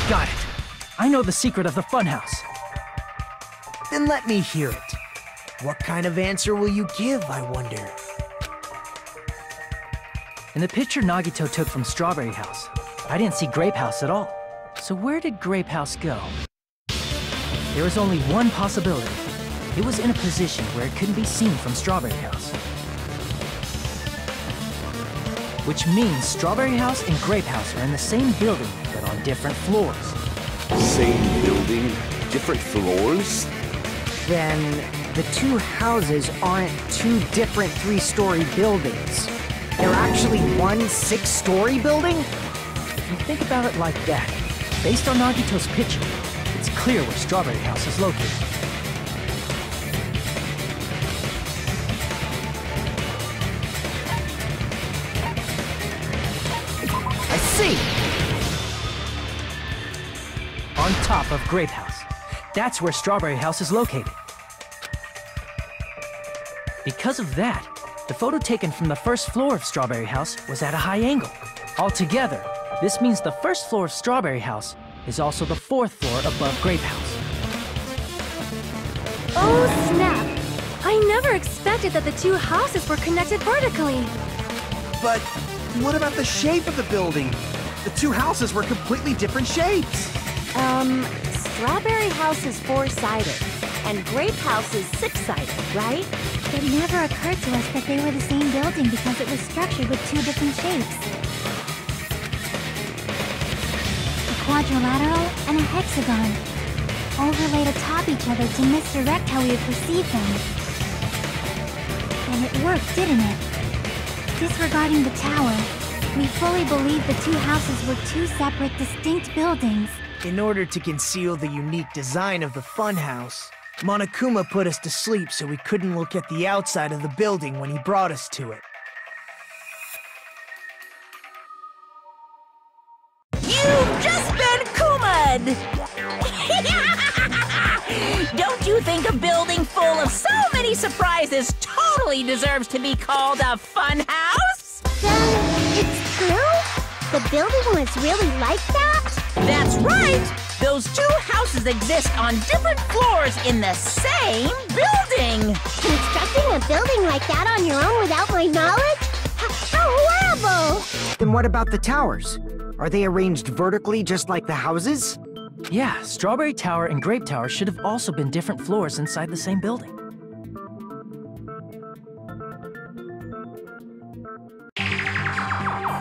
Got it. I know the secret of the funhouse. Then let me hear it. What kind of answer will you give, I wonder? In the picture Nagito took from Strawberry House, I didn't see Grape House at all. So where did Grape House go? There was only one possibility. It was in a position where it couldn't be seen from Strawberry House. Which means Strawberry House and Grape House are in the same building, but on different floors. Same building, different floors? Then the two houses aren't two different 3-story buildings. They're actually one 6-story building? If you think about it like that, based on Nagito's picture, it's clear where Strawberry House is located. I see! On top of Grape House. That's where Strawberry House is located. Because of that, the photo taken from the first floor of Strawberry House was at a high angle. Altogether, this means the first floor of Strawberry House is also the 4th floor above Grape House. Oh, snap! I never expected that the two houses were connected vertically. But what about the shape of the building? The two houses were completely different shapes. Strawberry House is 4-sided, and Grape House is 6-sided, right? It never occurred to us that they were the same building because it was structured with two different shapes. A quadrilateral and a hexagon, overlaid atop each other to misdirect how we would perceive them. And it worked, didn't it? Disregarding the tower, we fully believed the two houses were two separate, distinct buildings. In order to conceal the unique design of the funhouse, Monokuma put us to sleep so we couldn't look at the outside of the building when he brought us to it. You've just been Kuma'd! Don't you think a building full of so many surprises totally deserves to be called a fun house? Then, it's true? The building was really like that? That's right! Those two houses exist on different floors in the same building! Constructing a building like that on your own without my knowledge? How horrible! Then what about the towers? Are they arranged vertically just like the houses? Yeah, Strawberry Tower and Grape Tower should have also been different floors inside the same building.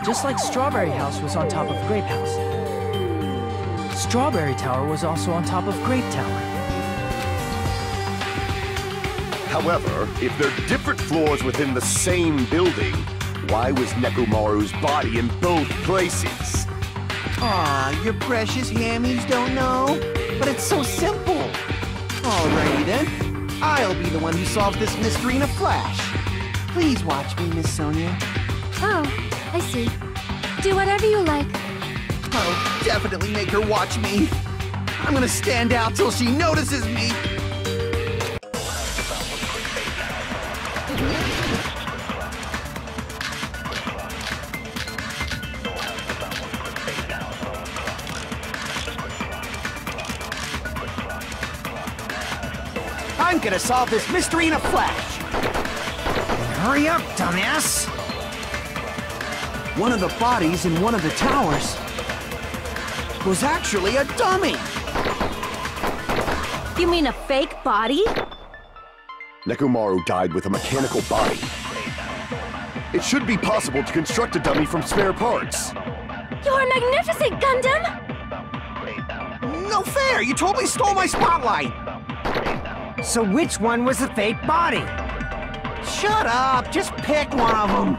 Just like Strawberry House was on top of Grape House, Strawberry Tower was also on top of Grape Tower. However, if they're different floors within the same building, why was Nekomaru's body in both places? Aw, your precious hammies don't know? But it's so simple. Alrighty then. I'll be the one who solves this mystery in a flash. Please watch me, Miss Sonia. Oh, I see. Do whatever you like. I'll definitely make her watch me. I'm gonna stand out till she notices me. I'm gonna solve this mystery in a flash! Hurry up, dumbass! One of the bodies in one of the towers was actually a dummy! You mean a fake body? Nekomaru died with a mechanical body. It should be possible to construct a dummy from spare parts. You're magnificent, Gundam! No fair! You totally stole my spotlight! So which one was the fake body? Shut up! Just pick one of them!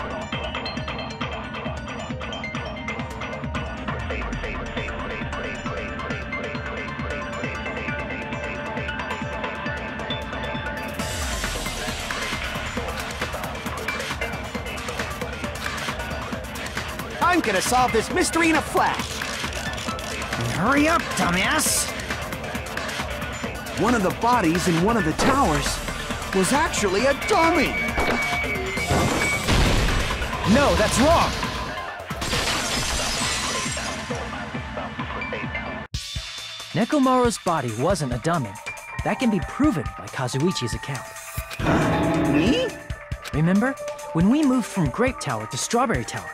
I'm gonna solve this mystery in a flash! Hurry up, dumbass! One of the bodies in one of the towers was actually a dummy! No, that's wrong! Nekomaru's body wasn't a dummy. That can be proven by Kazuichi's account. Me? Remember? When we moved from Grape Tower to Strawberry Tower,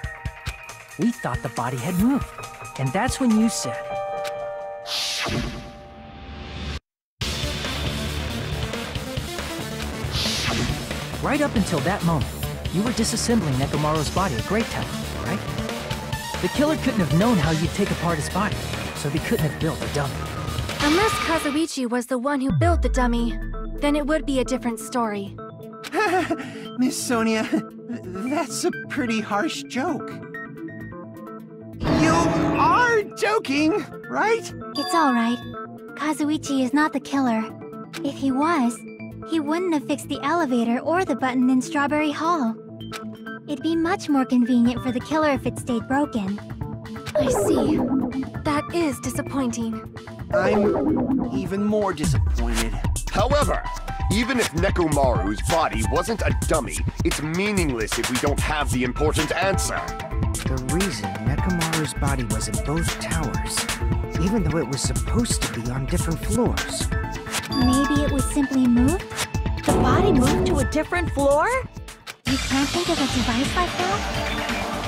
we thought the body had moved. And that's when you said... Right up until that moment, you were disassembling Nekomaru's body at Grape Tower, right? The killer couldn't have known how you'd take apart his body, so they couldn't have built a dummy. Unless Kazuichi was the one who built the dummy, then it would be a different story. Miss Sonia, that's a pretty harsh joke. You are joking, right? It's alright. Kazuichi is not the killer. If he was, he wouldn't have fixed the elevator or the button in Strawberry Hall. It'd be much more convenient for the killer if it stayed broken. I see. That is disappointing. I'm even more disappointed. However, even if Nekomaru's body wasn't a dummy, it's meaningless if we don't have the important answer. The reason Nekomaru's body was in both towers, even though it was supposed to be on different floors. Maybe it was simply moved? The body moved to a different floor? You can't think of a device like that?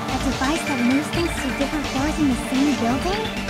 A device that moves things to different floors in the same building?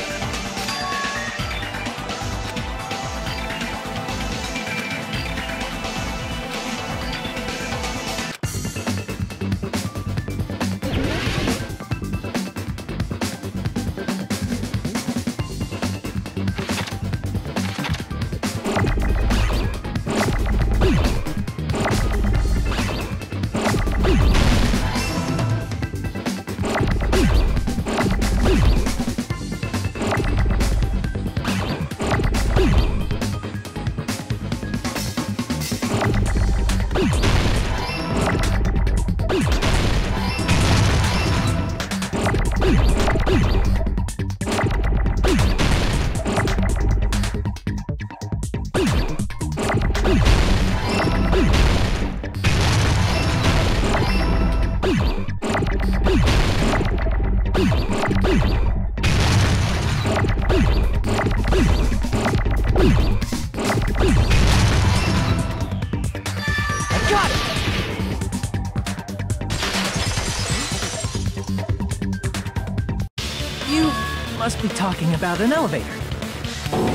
Must be talking about an elevator.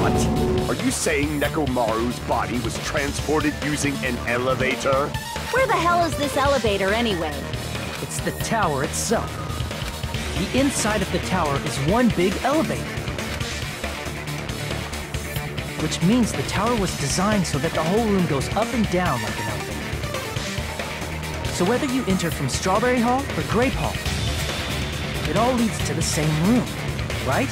What? Are you saying Nekomaru's body was transported using an elevator? Where the hell is this elevator anyway? It's the tower itself. The inside of the tower is one big elevator. Which means the tower was designed so that the whole room goes up and down like an elevator. So whether you enter from Strawberry Hall or Grape Hall, it all leads to the same room, right?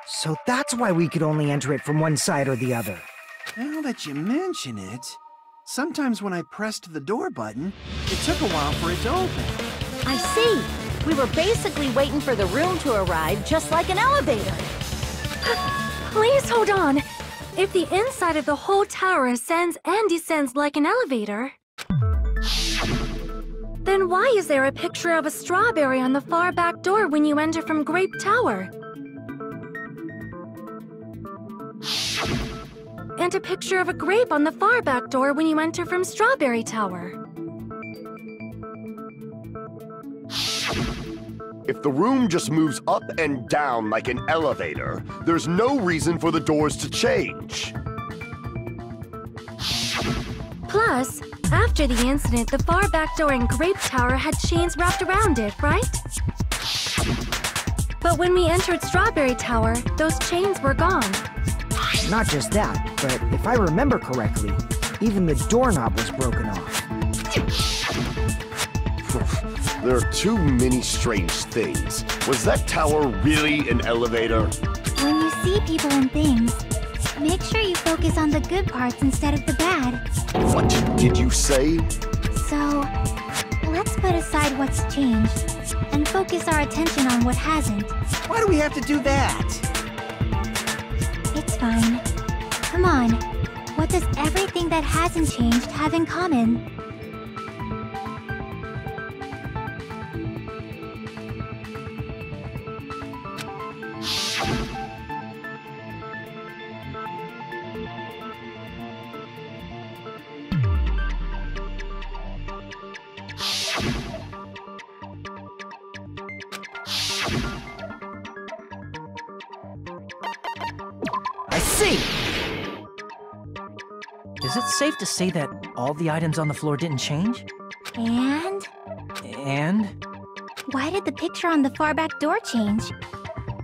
So that's why we could only enter it from one side or the other. Now that you mention it, sometimes when I pressed the door button, it took a while for it to open. I see. We were basically waiting for the room to arrive, just like an elevator. Please hold on. If the inside of the whole tower ascends and descends like an elevator, then why is there a picture of a strawberry on the far back door when you enter from Grape Tower? And a picture of a grape on the far back door when you enter from Strawberry Tower. If the room just moves up and down like an elevator, there's no reason for the doors to change. Plus, after the incident, the far back door in Grape Tower had chains wrapped around it, right? But when we entered Strawberry Tower, those chains were gone. Not just that, but if I remember correctly, even the doorknob was broken off. There are too many strange things. Was that tower really an elevator? When you see people and things, make sure you focus on the good parts instead of the bad. What did you say? So, let's put aside what's changed and focus our attention on what hasn't. Why do we have to do that? It's fine. Come on. What does everything that hasn't changed have in common? I see! Is it safe to say that all the items on the floor didn't change? And? And? Why did the picture on the far back door change?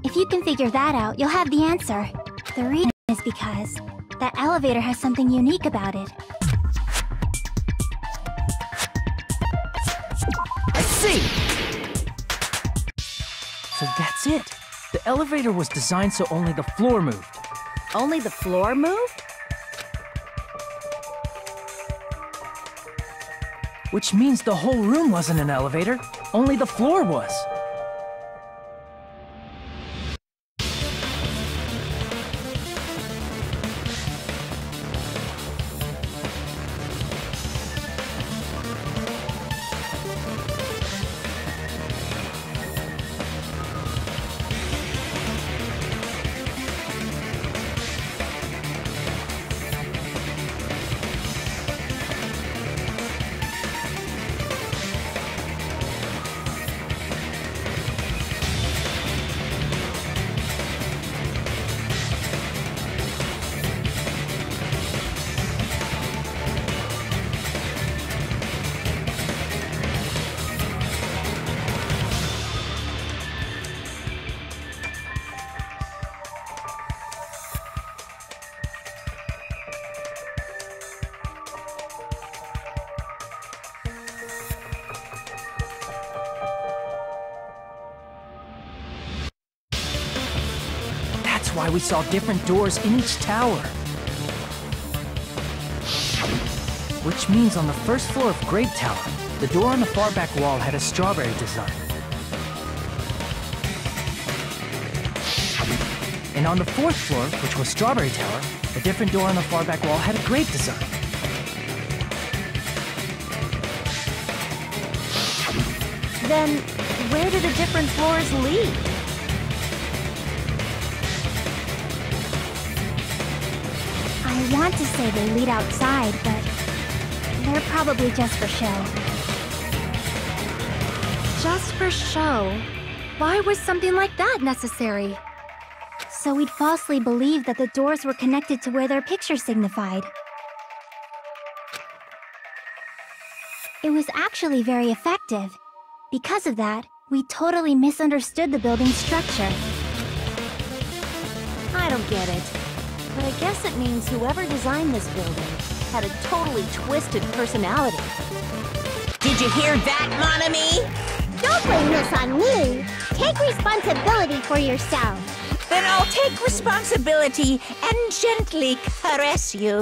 If you can figure that out, you'll have the answer. The reason is because that elevator has something unique about it. I see! So that's it. The elevator was designed so only the floor moved. Only the floor moved? Which means the whole room wasn't an elevator, only the floor was. That's why we saw different doors in each tower. Which means on the first floor of Grape Tower, the door on the far back wall had a strawberry design. And on the fourth floor, which was Strawberry Tower, a different door on the far back wall had a grape design. Then, where do the different floors lead? I want to say they lead outside, but they're probably just for show. Just for show? Why was something like that necessary? So we'd falsely believe that the doors were connected to where their picture signified. It was actually very effective. Because of that, we totally misunderstood the building's structure. I don't get it. But I guess it means whoever designed this building had a totally twisted personality. Did you hear that, Mon Ami? Don't blame this on me. Take responsibility for yourself. Then I'll take responsibility and gently caress you.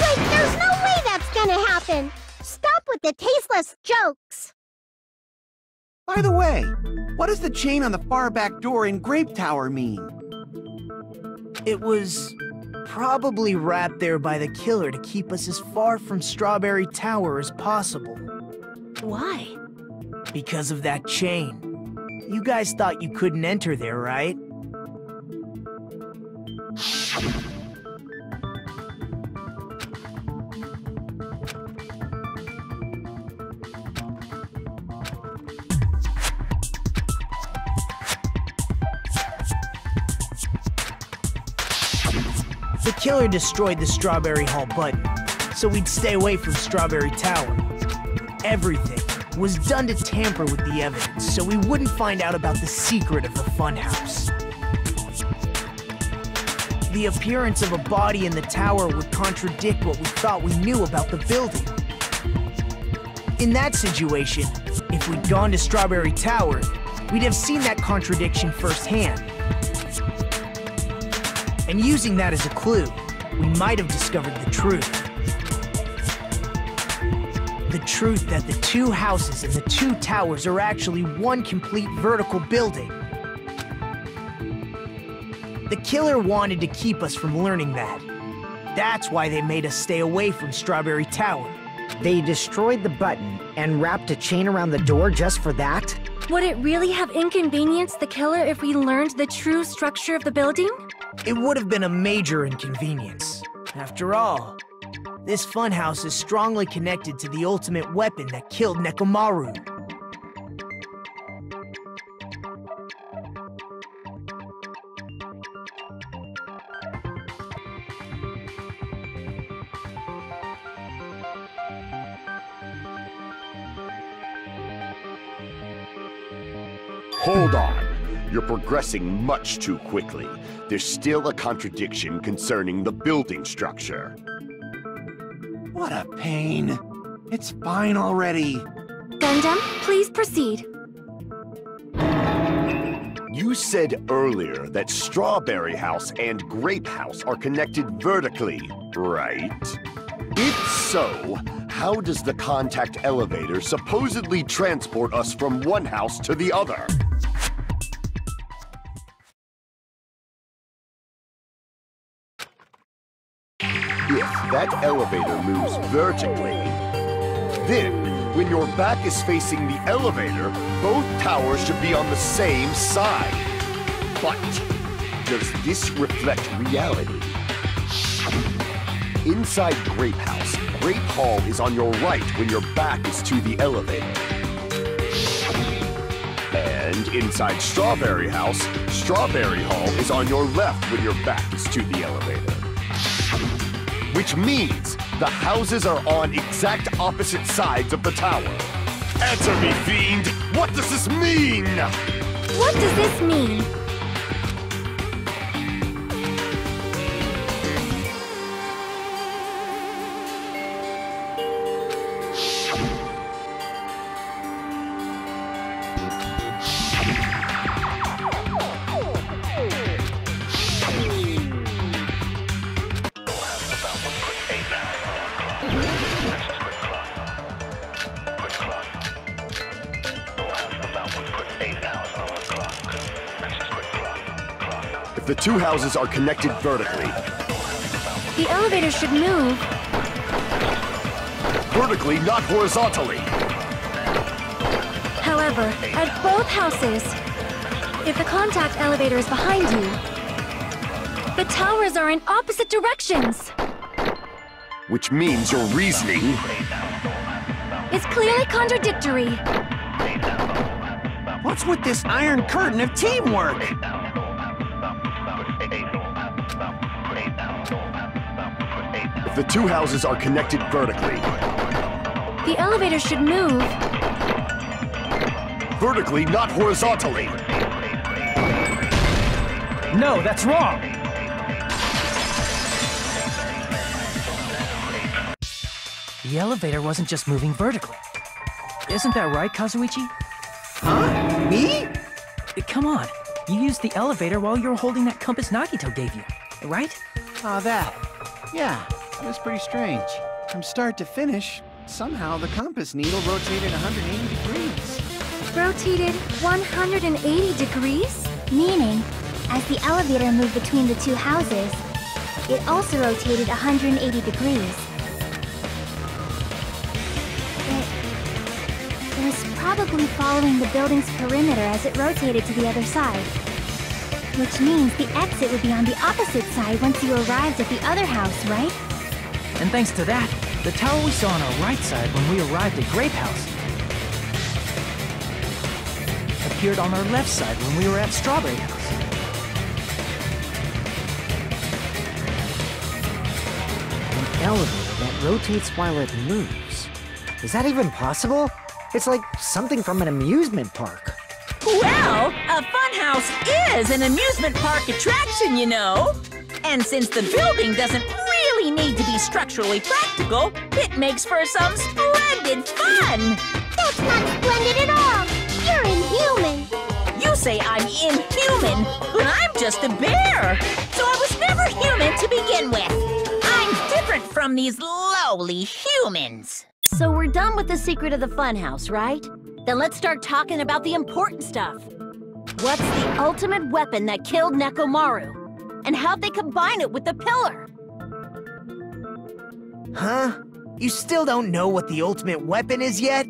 Wait, there's no way that's gonna happen! Stop with the tasteless jokes! By the way, what does the chain on the far back door in Grape Tower mean? It was probably wrapped there by the killer to keep us as far from Strawberry Tower as possible. Why? Because of that chain. You guys thought you couldn't enter there, right? The killer destroyed the Strawberry Hall button, so we'd stay away from Strawberry Tower. Everything was done to tamper with the evidence, so we wouldn't find out about the secret of the funhouse. The appearance of a body in the tower would contradict what we thought we knew about the building. In that situation, if we'd gone to Strawberry Tower, we'd have seen that contradiction firsthand. And using that as a clue, we might have discovered the truth. The truth that the two houses and the two towers are actually one complete vertical building. The killer wanted to keep us from learning that. That's why they made us stay away from Strawberry Tower. They destroyed the button and wrapped a chain around the door just for that? Would it really have inconvenienced the killer if we learned the true structure of the building? It would have been a major inconvenience. After all, this funhouse is strongly connected to the ultimate weapon that killed Nekomaru. Hold on. You're progressing much too quickly. There's still a contradiction concerning the building structure. What a pain. It's fine already. Gundam, please proceed. You said earlier that Strawberry House and Grape House are connected vertically, right? If so, how does the contact elevator supposedly transport us from one house to the other? If that elevator moves vertically, then when your back is facing the elevator, both towers should be on the same side. But does this reflect reality? Inside Grape House, Grape Hall is on your right when your back is to the elevator. And inside Strawberry House, Strawberry Hall is on your left when your back is to the elevator. Which means the houses are on exact opposite sides of the tower. Answer me, fiend! What does this mean? What does this mean? The two houses are connected vertically. The elevator should move. Vertically, not horizontally. However, at both houses, if the contact elevator is behind you, the towers are in opposite directions. Which means your reasoning It's clearly contradictory. What's with this iron curtain of teamwork? If the two houses are connected vertically, The elevator should move. vertically, not horizontally. No, that's wrong! The elevator wasn't just moving vertically. Isn't that right, Kazuichi? Huh? Me? Come on. You used the elevator while you were holding that compass Nagito gave you, right? Oh, that. Yeah, it was pretty strange. From start to finish, somehow the compass needle rotated 180 degrees. Rotated 180 degrees? Meaning, as the elevator moved between the two houses, it also rotated 180 degrees. It was probably following the building's perimeter as it rotated to the other side. Which means the exit would be on the opposite side once you arrived at the other house, right? And thanks to that, the tower we saw on our right side when we arrived at Grape House appeared on our left side when we were at Strawberry House. An elevator that rotates while it moves. Is that even possible? It's like something from an amusement park. Well, a funhouse is an amusement park attraction, you know. And since the building doesn't really need to be structurally practical, it makes for some splendid fun. That's not splendid at all! You're inhuman! You say I'm inhuman, but I'm just a bear. So I was never human to begin with. I'm different from these lowly humans. So we're done with the secret of the funhouse, right? Then let's start talking about the important stuff. What's the ultimate weapon that killed Nekomaru? And how'd they combine it with the pillar? Huh? You still don't know what the ultimate weapon is yet?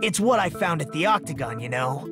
It's what I found at the Octagon, you know.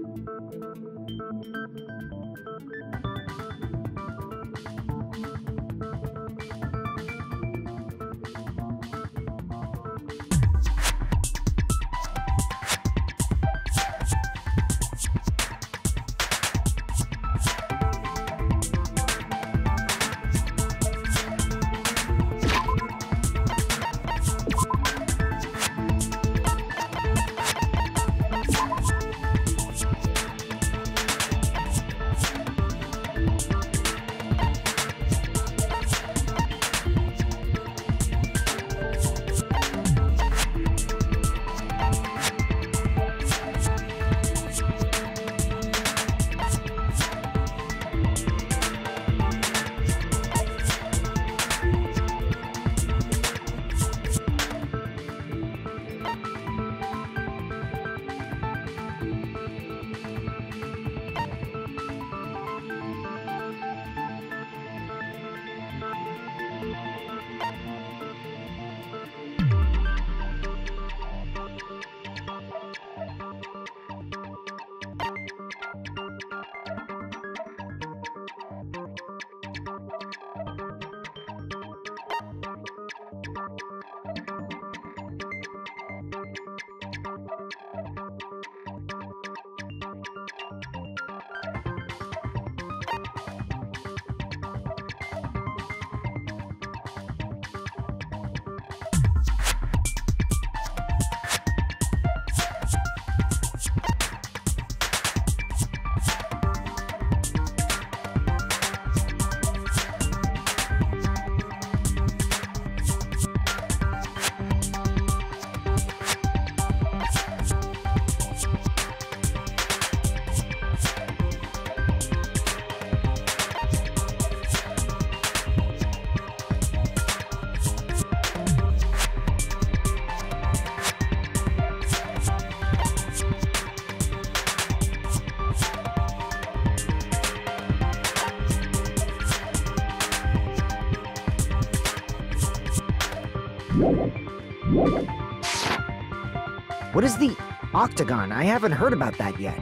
What is the Octagon? I haven't heard about that yet.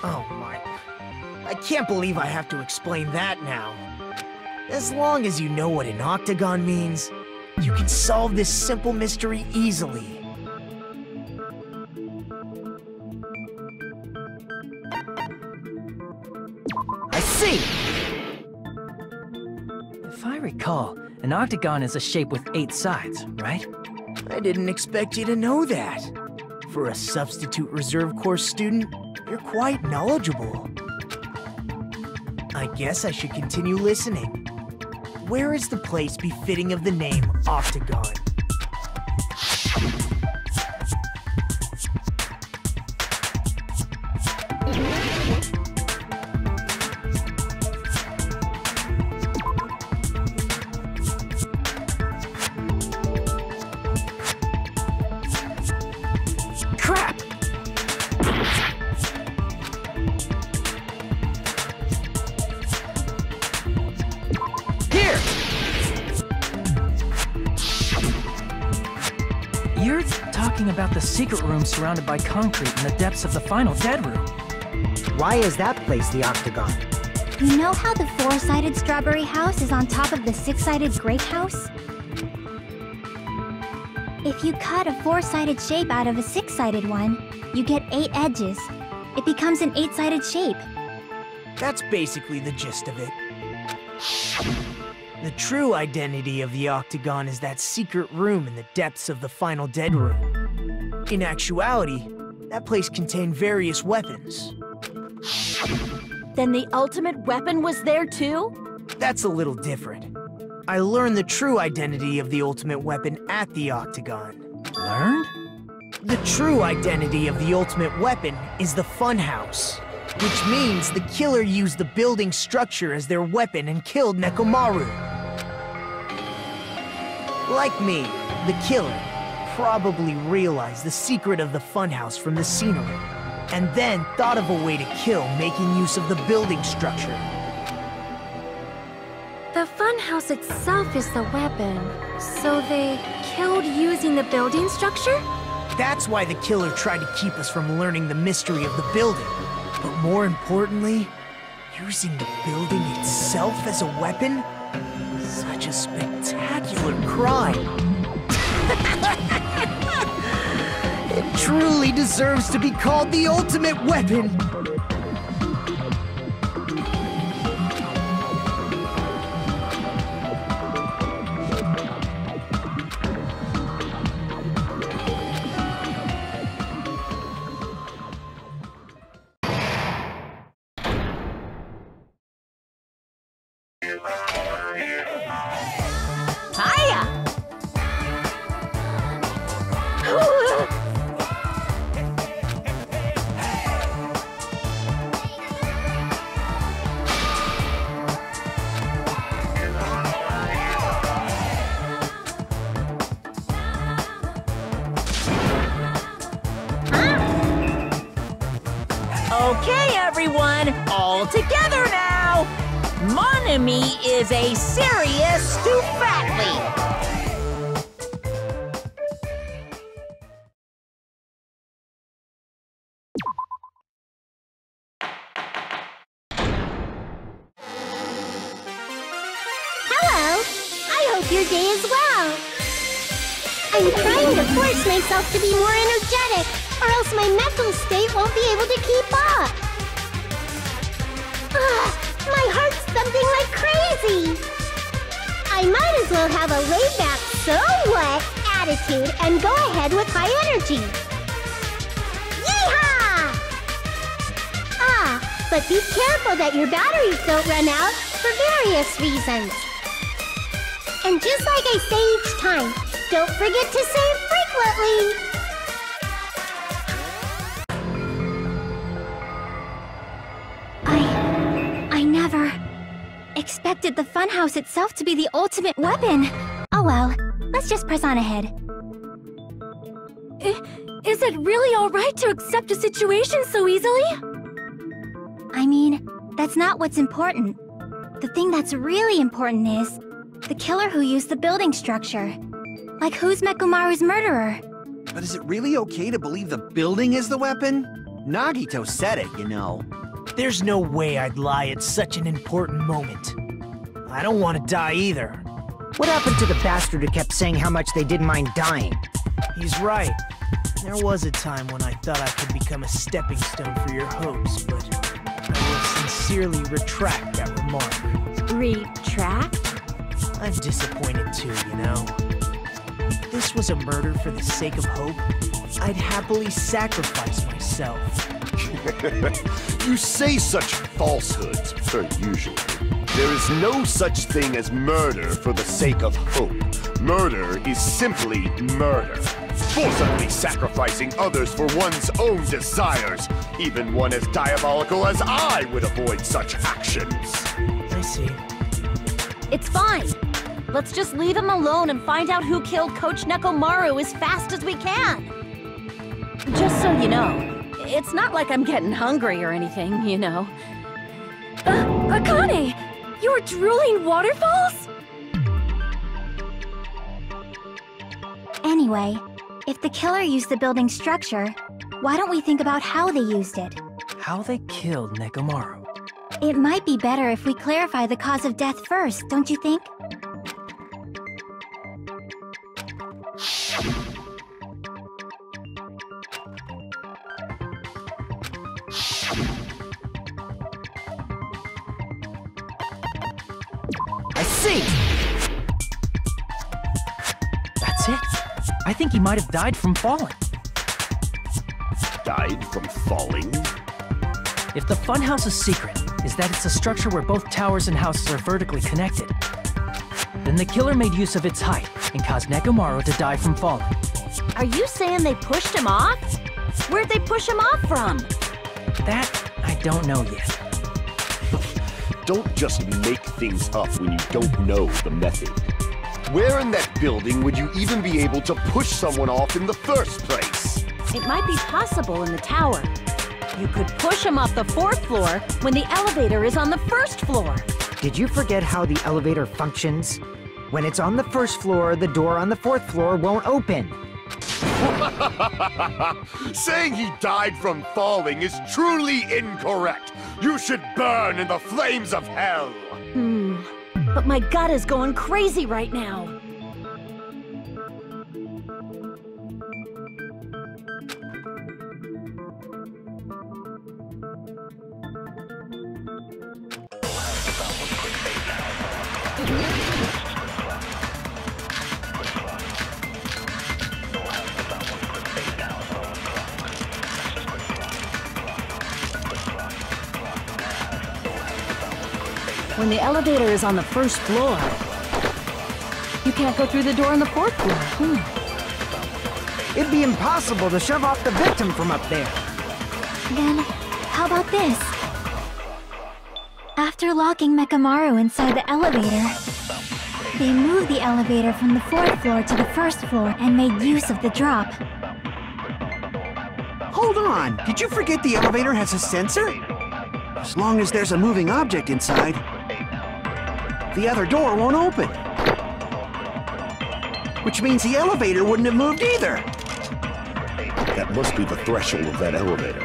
Oh my... I can't believe I have to explain that now. As long as you know what an Octagon means, you can solve this simple mystery easily. I see! If I recall, an octagon is a shape with 8 sides, right? I didn't expect you to know that. For a substitute reserve course student, you're quite knowledgeable. I guess I should continue listening. Where is the place befitting of the name Octagon? You're talking about the secret room surrounded by concrete in the depths of the final Dead Room. Why is that place the Octagon? You know how the four-sided strawberry house is on top of the six-sided grape house? If you cut a four-sided shape out of a six-sided one, you get 8 edges. It becomes an 8-sided shape. That's basically the gist of it. The true identity of the Octagon is that secret room in the depths of the final Dead Room. In actuality, that place contained various weapons. Then the ultimate weapon was there too? That's a little different. I learned the true identity of the ultimate weapon at the Octagon. Learned? The true identity of the ultimate weapon is the Funhouse, which means the killer used the building structure as their weapon and killed Nekomaru. Like me, the killer probably realized the secret of the Funhouse from the scenery, and then thought of a way to kill making use of the building structure. The funhouse itself is the weapon, so they killed using the building structure? That's why the killer tried to keep us from learning the mystery of the building. But more importantly, using the building itself as a weapon? Such a spectacular crime. It truly deserves to be called the ultimate weapon. Okay, everyone, all together now! Mon ami is a serious Stufatly! Hello! I hope your day is well. I'm trying to force myself to be more energetic, or else my mental state won't be able to keep up. My heart's thumping like crazy. I might as well have a laid-back, so what attitude and go ahead with high energy. Yeehaw! But be careful that your batteries don't run out for various reasons. And just like I say each time, don't forget to save frequently. I never expected the funhouse itself to be the ultimate weapon. Oh well, let's just press on ahead. Is it really alright to accept a situation so easily? I mean, that's not what's important. The thing that's really important is the killer who used the building structure. Like, who's Mekomaru's murderer? But is it really okay to believe the building is the weapon? Nagito said it, you know. There's no way I'd lie at such an important moment. I don't want to die either. What happened to the bastard who kept saying how much they didn't mind dying? He's right. There was a time when I thought I could become a stepping stone for your hopes, but I will sincerely retract that remark. Retract? I'm disappointed too, you know. If this was a murder for the sake of hope, I'd happily sacrifice myself. You say such falsehoods, per usual. There is no such thing as murder for the sake of hope. Murder is simply murder. Forcibly sacrificing others for one's own desires. Even one as diabolical as I would avoid such actions. I see. It's fine. Let's just leave him alone and find out who killed Coach Nekomaru as fast as we can. Just so you know, it's not like I'm getting hungry or anything, you know. Akane! You were drooling waterfalls? Anyway, If the killer used the building's structure, why don't we think about how they used it? How they killed Nekomaru. It might be better if we clarify the cause of death first, don't you think? I see! That's it. I think he might have died from falling. Died from falling? If the funhouse's secret is that it's a structure where both towers and houses are vertically connected, then the killer made use of its height and caused Nekomaru to die from falling. Are you saying they pushed him off? Where'd they push him off from? That, I don't know yet. Don't just make things up when you don't know the method. Where in that building would you even be able to push someone off in the first place? It might be possible in the tower. You could push him off the 4th floor when the elevator is on the 1st floor. Did you forget how the elevator functions? When it's on the 1st floor, the door on the 4th floor won't open. Saying he died from falling is truly incorrect. You should burn in the flames of hell. But my gut is going crazy right now. When the elevator is on the 1st floor, you can't go through the door on the 4th floor. It'd be impossible to shove off the victim from up there. Then, how about this? After locking Nekomaru inside the elevator, they moved the elevator from the 4th floor to the 1st floor and made use of the drop. Hold on! Did you forget the elevator has a sensor? As long as there's a moving object inside, the other door won't open. Which means the elevator wouldn't have moved either. That must be the threshold of that elevator.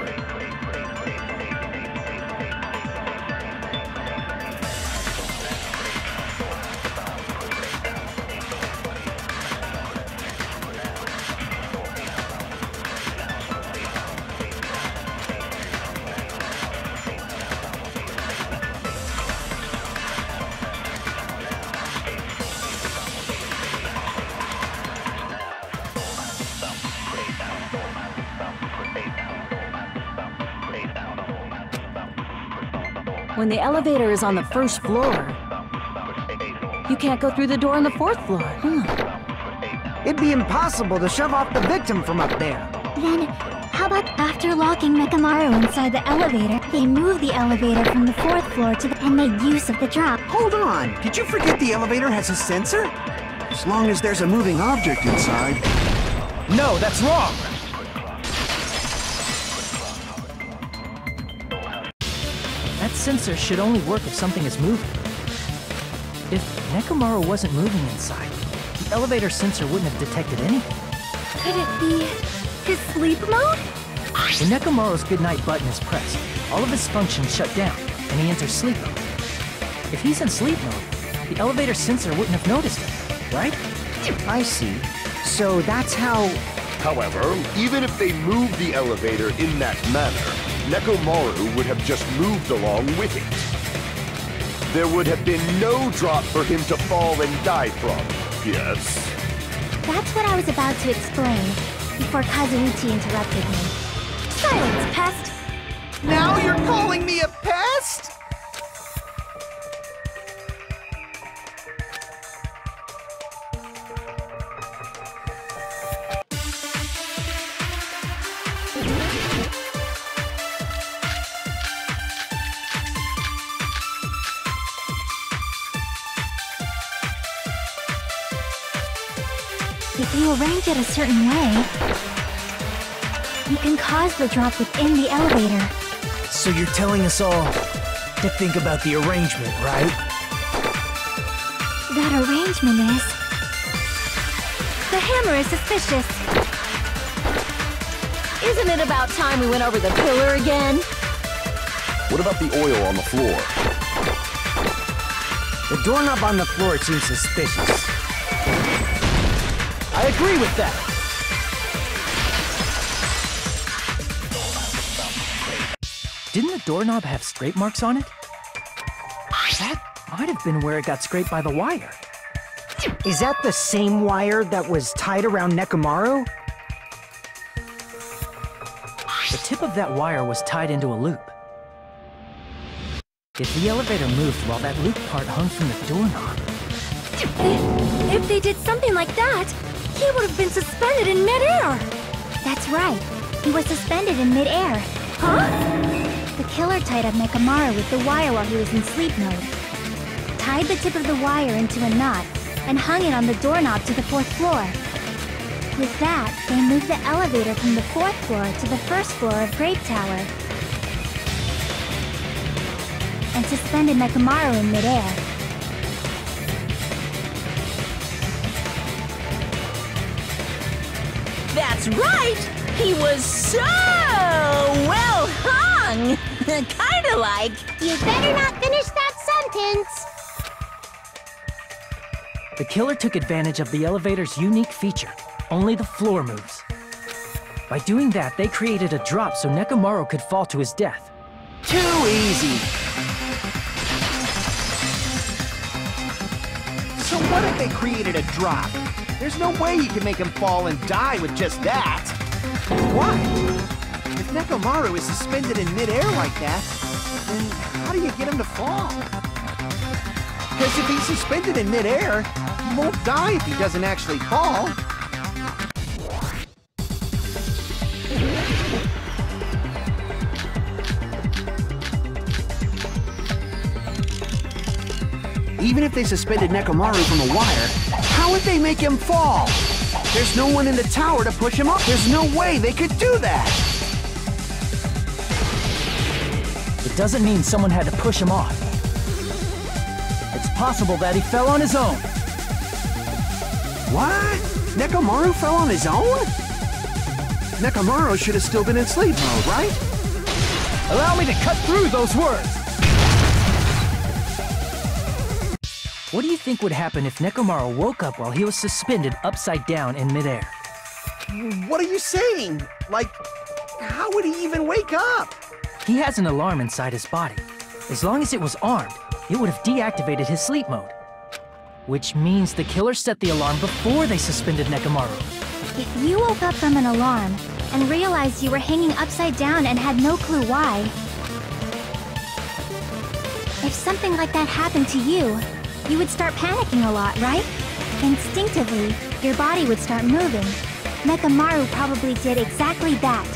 When the elevator is on the 1st floor, you can't go through the door on the 4th floor. It'd be impossible to shove off the victim from up there. Then, how about after locking Nekomaru inside the elevator, they moved the elevator from the 4th floor to the and made use of the drop? Hold on! Did you forget the elevator has a sensor? As long as there's a moving object inside. No, that's wrong! That sensor should only work if something is moving. If Nekomaru wasn't moving inside, the elevator sensor wouldn't have detected anything. Could it be his sleep mode? When Nekomaru's goodnight button is pressed, all of his functions shut down, and he enters sleep mode. If he's in sleep mode, the elevator sensor wouldn't have noticed him, right? I see. So that's how... However, even if they moved the elevator in that manner, Nekomaru would have just moved along with it. There would have been no drop for him to fall and die from, yes? That's what I was about to explain, before Kazuichi interrupted me. Silence, pest! Now you're calling me a pest? If you arrange it a certain way, you can cause the drop within the elevator. So you're telling us all to think about the arrangement, right? That arrangement is... The hammer is suspicious. Isn't it about time we went over the pillar again? What about the oil on the floor? The doorknob on the floor seems suspicious. I agree with that. Didn't the doorknob have scrape marks on it? That might have been where it got scraped by the wire. Is that the same wire that was tied around Nekomaru? The tip of that wire was tied into a loop. If the elevator moved while that loop part hung from the doorknob... If they did something like that, he would have been suspended in midair! That's right. He was suspended in midair. Huh? The killer tied up Nekomaru with the wire while he was in sleep mode. Tied the tip of the wire into a knot and hung it on the doorknob to the 4th floor. With that, they moved the elevator from the 4th floor to the 1st floor of Grape Tower. And suspended Nekomaru in midair. That's right! He was so well hung! Kinda like... You better not finish that sentence! The killer took advantage of the elevator's unique feature. Only the floor moves. By doing that, they created a drop so Nekomaru could fall to his death. Too easy. So what if they created a drop? There's no way you can make him fall and die with just that. Why? If Nekomaru is suspended in midair like that, then how do you get him to fall? Because if he's suspended in midair, he won't die if he doesn't actually fall. Even if they suspended Nekomaru from a wire, how would they make him fall? There's no one in the tower to push him up. There's no way they could do that. It doesn't mean someone had to push him off. It's possible that he fell on his own. What? Nekomaru fell on his own? Nekomaru should have still been in sleep mode, right? Allow me to cut through those words. What do you think would happen if Nekomaru woke up while he was suspended upside down in midair? What are you saying? Like, how would he even wake up? He has an alarm inside his body. As long as it was armed, it would have deactivated his sleep mode. Which means the killer set the alarm before they suspended Nekomaru. If you woke up from an alarm and realized you were hanging upside down and had no clue why, if something like that happened to you, you would start panicking a lot, right? Instinctively, your body would start moving. Nekomaru probably did exactly that.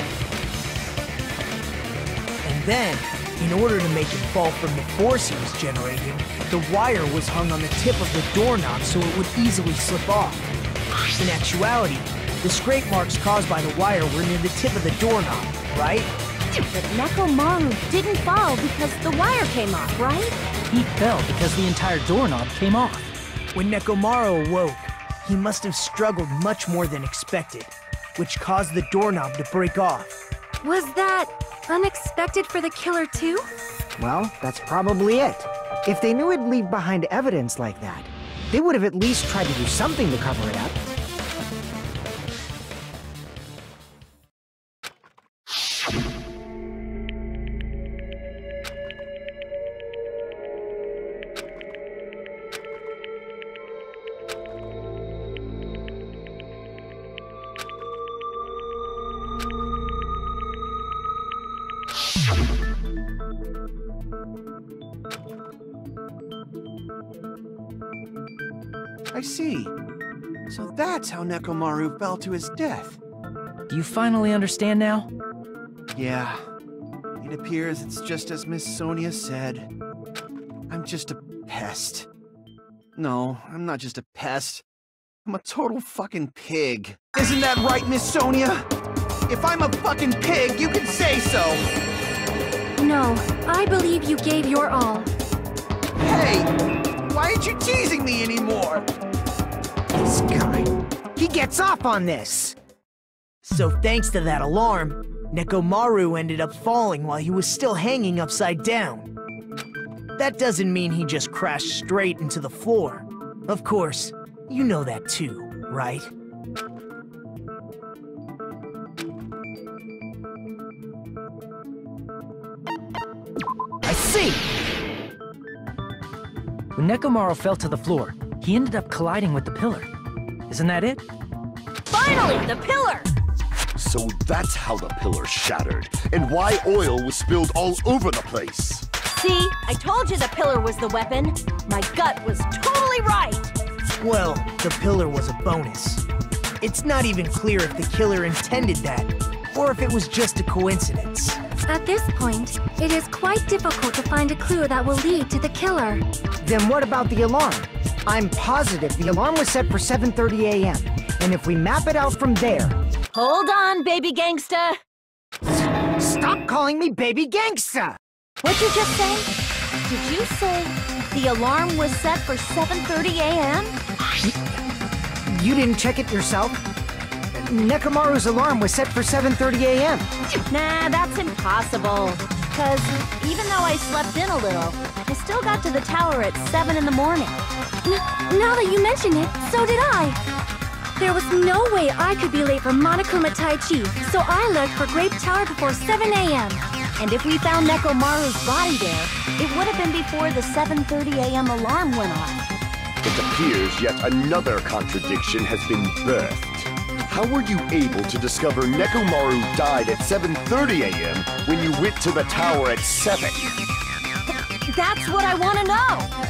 And then, in order to make him fall from the force he was generating, the wire was hung on the tip of the doorknob so it would easily slip off. In actuality, the scrape marks caused by the wire were near the tip of the doorknob, right? But Nekomaru didn't fall because the wire came off, right? He fell because the entire doorknob came off. When Nekomaru awoke, he must have struggled much more than expected, which caused the doorknob to break off. Was that unexpected for the killer too? Well, that's probably it. If they knew it'd leave behind evidence like that, they would have at least tried to do something to cover it up. I see. So that's how Nekomaru fell to his death. Do you finally understand now? Yeah. It appears it's just as Miss Sonia said. I'm just a pest. No, I'm not just a pest. I'm a total fucking pig. Isn't that right, Miss Sonia? If I'm a fucking pig, you can say so! No, I believe you gave your all. Hey! Why aren't you teasing me anymore? This guy. He gets off on this! So thanks to that alarm, Nekomaru ended up falling while he was still hanging upside down. That doesn't mean he just crashed straight into the floor. Of course, you know that too, right? I see! When Nekomaru fell to the floor, he ended up colliding with the pillar. Isn't that it? Finally, the pillar! So that's how the pillar shattered, and why oil was spilled all over the place. See, I told you the pillar was the weapon. My gut was totally right. Well, the pillar was a bonus. It's not even clear if the killer intended that, or if it was just a coincidence. At this point, it is quite difficult to find a clue that will lead to the killer. Then what about the alarm? I'm positive the alarm was set for 7:30 a.m. And if we map it out from there... Hold on, baby gangsta. Stop calling me baby gangsta! What'd you just say? Did you say the alarm was set for 7:30 a.m.? You didn't check it yourself? Nekomaru's alarm was set for 7:30 a.m. Nah, that's impossible. Because even though I slept in a little, I still got to the tower at 7 in the morning. Now that you mention it, so did I. There was no way I could be late for Monokuma Taichi, so I left for Grape Tower before 7 a.m. And if we found Nekomaru's body there, it would have been before the 7:30 a.m. alarm went off. It appears yet another contradiction has been birthed. How were you able to discover Nekomaru died at 7:30 a.m. when you went to the tower at 7? That's what I want to know!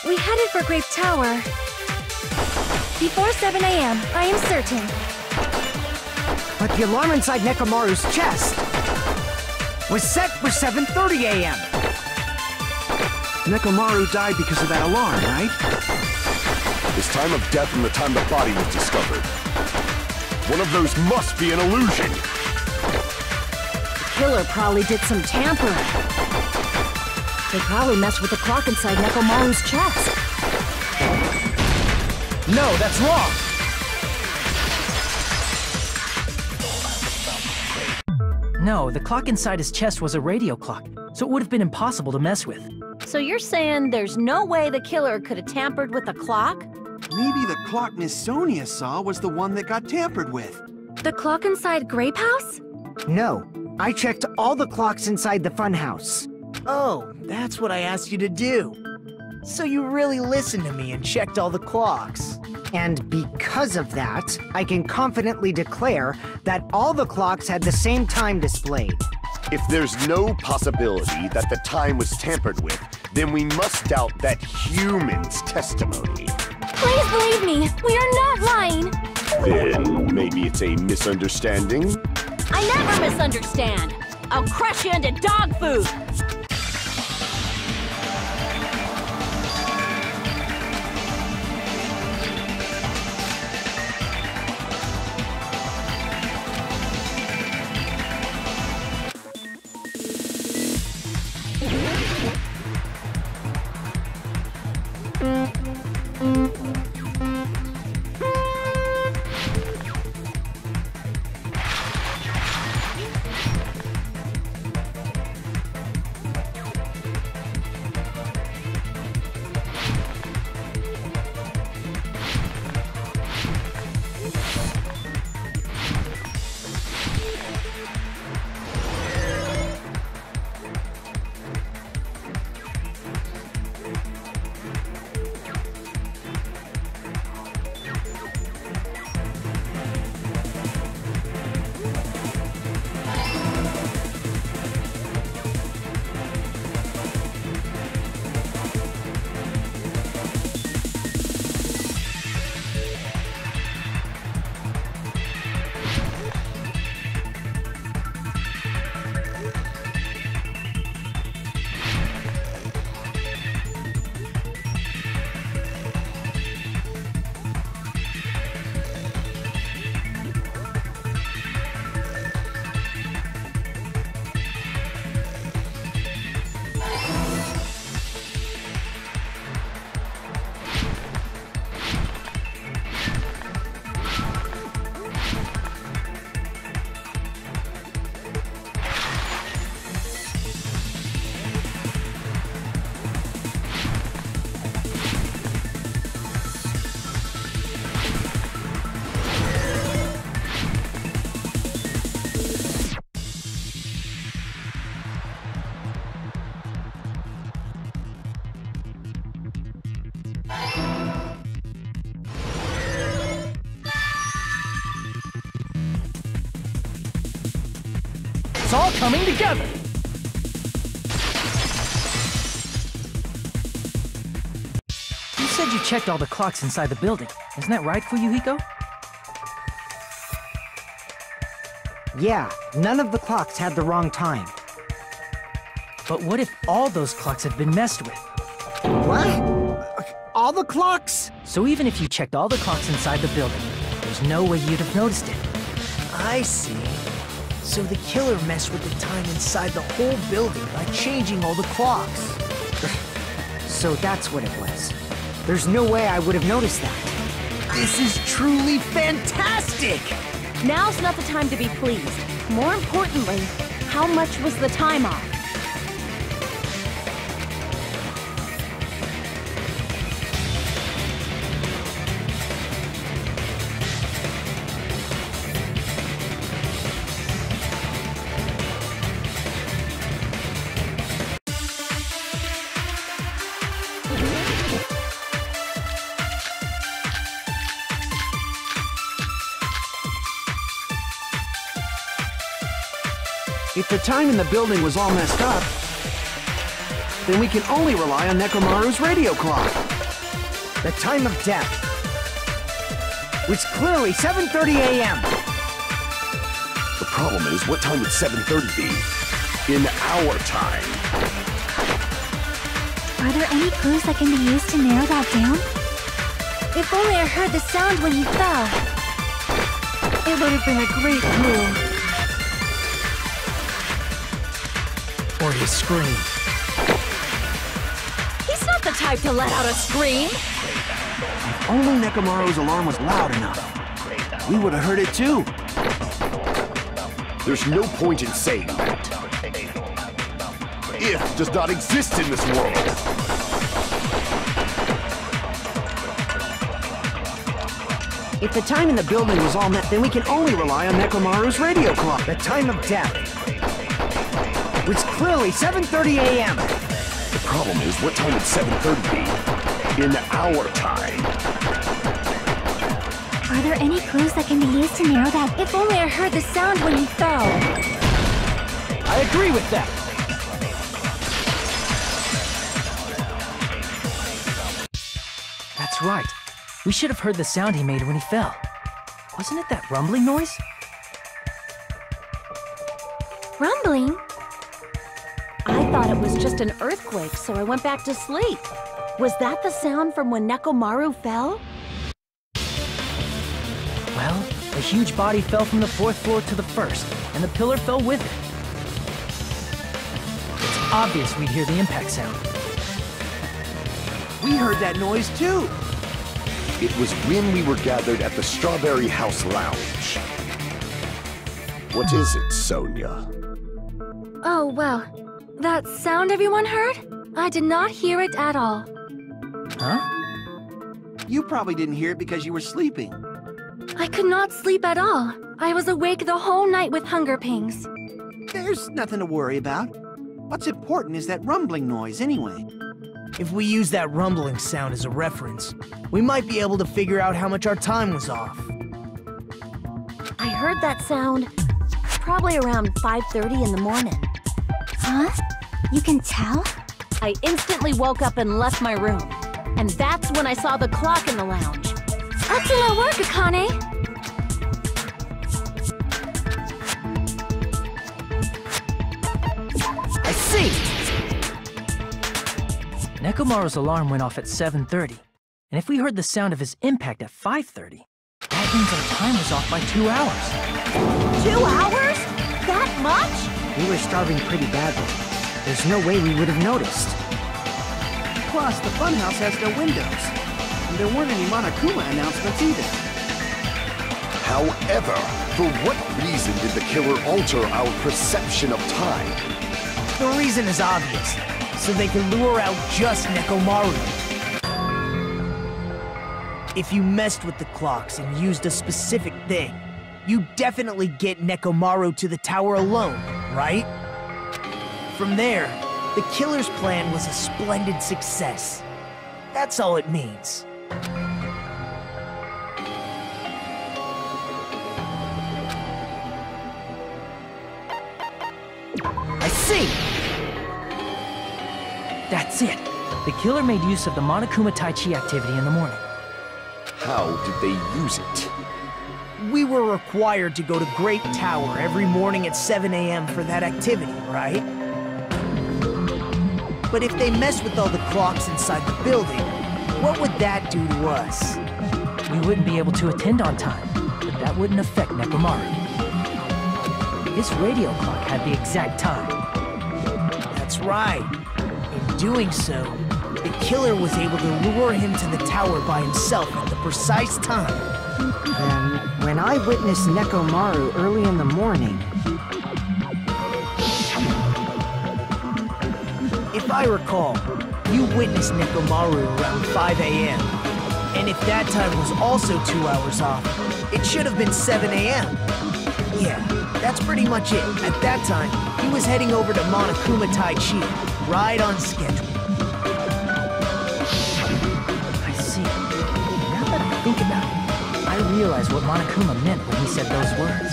We headed for Grape Tower. Before 7 a.m., I am certain. But the alarm inside Nekomaru's chest was set for 7:30 a.m. Nekomaru died because of that alarm, right? His time of death and the time the body was discovered. One of those must be an illusion. The killer probably did some tampering. They probably messed with the clock inside Nekomaru's chest. No, that's wrong! No, the clock inside his chest was a radio clock, so it would have been impossible to mess with. So you're saying there's no way the killer could have tampered with the clock? Maybe the clock Miss Sonia saw was the one that got tampered with. The clock inside Grape House? No, I checked all the clocks inside the funhouse. Oh, that's what I asked you to do. So you really listened to me and checked all the clocks. And because of that, I can confidently declare that all the clocks had the same time displayed. If there's no possibility that the time was tampered with, then we must doubt that human's testimony. Please believe me, we are not lying. Then maybe it's a misunderstanding? I never misunderstand. I'll crush you into dog food. It's all coming together! You said you checked all the clocks inside the building. Isn't that right, Fuyuhiko? Yeah, none of the clocks had the wrong time. But what if all those clocks have been messed with? What? All the clocks? So even if you checked all the clocks inside the building, there's no way you'd have noticed it. I see. So the killer messed with the time inside the whole building by changing all the clocks. So that's what it was. There's no way I would have noticed that. This is truly fantastic! Now's not the time to be pleased. More importantly, how much was the time off? If the time in the building was all messed up, then we can only rely on Nekomaru's radio clock. The time of death was clearly 7:30 a.m. The problem is, what time would 7:30 be? In our time. Are there any clues that can be used to narrow that down? If only I heard the sound when he fell. It would have been a great clue. Or his scream. He's not the type to let out a scream! If only Nekomaru's alarm was loud enough, we would have heard it too. There's no point in saying that. If does not exist in this world. If the time in the building was all met, then we can only rely on Nekomaru's radio clock. The time of death was clearly 7:30 a.m. The problem is, what time would 7:30 be? In our time. Are there any clues that can be used to narrow that? If only I heard the sound when he fell. I agree with that! That's right. We should have heard the sound he made when he fell. Wasn't it that rumbling noise? Rumbling? I thought it was just an earthquake, so I went back to sleep. Was that the sound from when Nekomaru fell? Well, a huge body fell from the 4th floor to the 1st, and the pillar fell with it. It's obvious we'd hear the impact sound. We heard that noise too. It was when we were gathered at the Strawberry House Lounge. What is it, Sonia? Oh, well. That sound everyone heard? I did not hear it at all. Huh? You probably didn't hear it because you were sleeping. I could not sleep at all. I was awake the whole night with hunger pangs. There's nothing to worry about. What's important is that rumbling noise anyway. If we use that rumbling sound as a reference, we might be able to figure out how much our time was off. I heard that sound probably around 5:30 in the morning. Huh? You can tell? I instantly woke up and left my room. And that's when I saw the clock in the lounge. Excellent work, Akane! I see! Nekomaru's alarm went off at 7:30, and if we heard the sound of his impact at 5:30, that means our time was off by 2 hours. 2 hours? That much? We were starving pretty badly. There's no way we would have noticed. Plus, the funhouse has no windows. And there weren't any Monokuma announcements either. However, for what reason did the killer alter our perception of time? The reason is obvious. So they can lure out just Nekomaru. If you messed with the clocks and used a specific thing, you definitely get Nekomaru to the tower alone, right? From there, the killer's plan was a splendid success. That's all it means. see! That's it. The killer made use of the Monokuma Tai Chi activity in the morning. How did they use it? We were required to go to Grape Tower every morning at 7 a.m. for that activity, right? But if they mess with all the clocks inside the building, what would that do to us? We wouldn't be able to attend on time, but that wouldn't affect Nekomaru. His radio clock had the exact time. That's right. In doing so, the killer was able to lure him to the tower by himself at the precise time. Then, when I witnessed Nekomaru early in the morning... If I recall, you witnessed Nekomaru around 5 a.m. And if that time was also 2 hours off, it should have been 7 a.m. Yeah, that's pretty much it. At that time, he was heading over to Monokuma Tai Chi, right on schedule. I see. Now that I think about it, I realize what Monokuma meant when he said those words.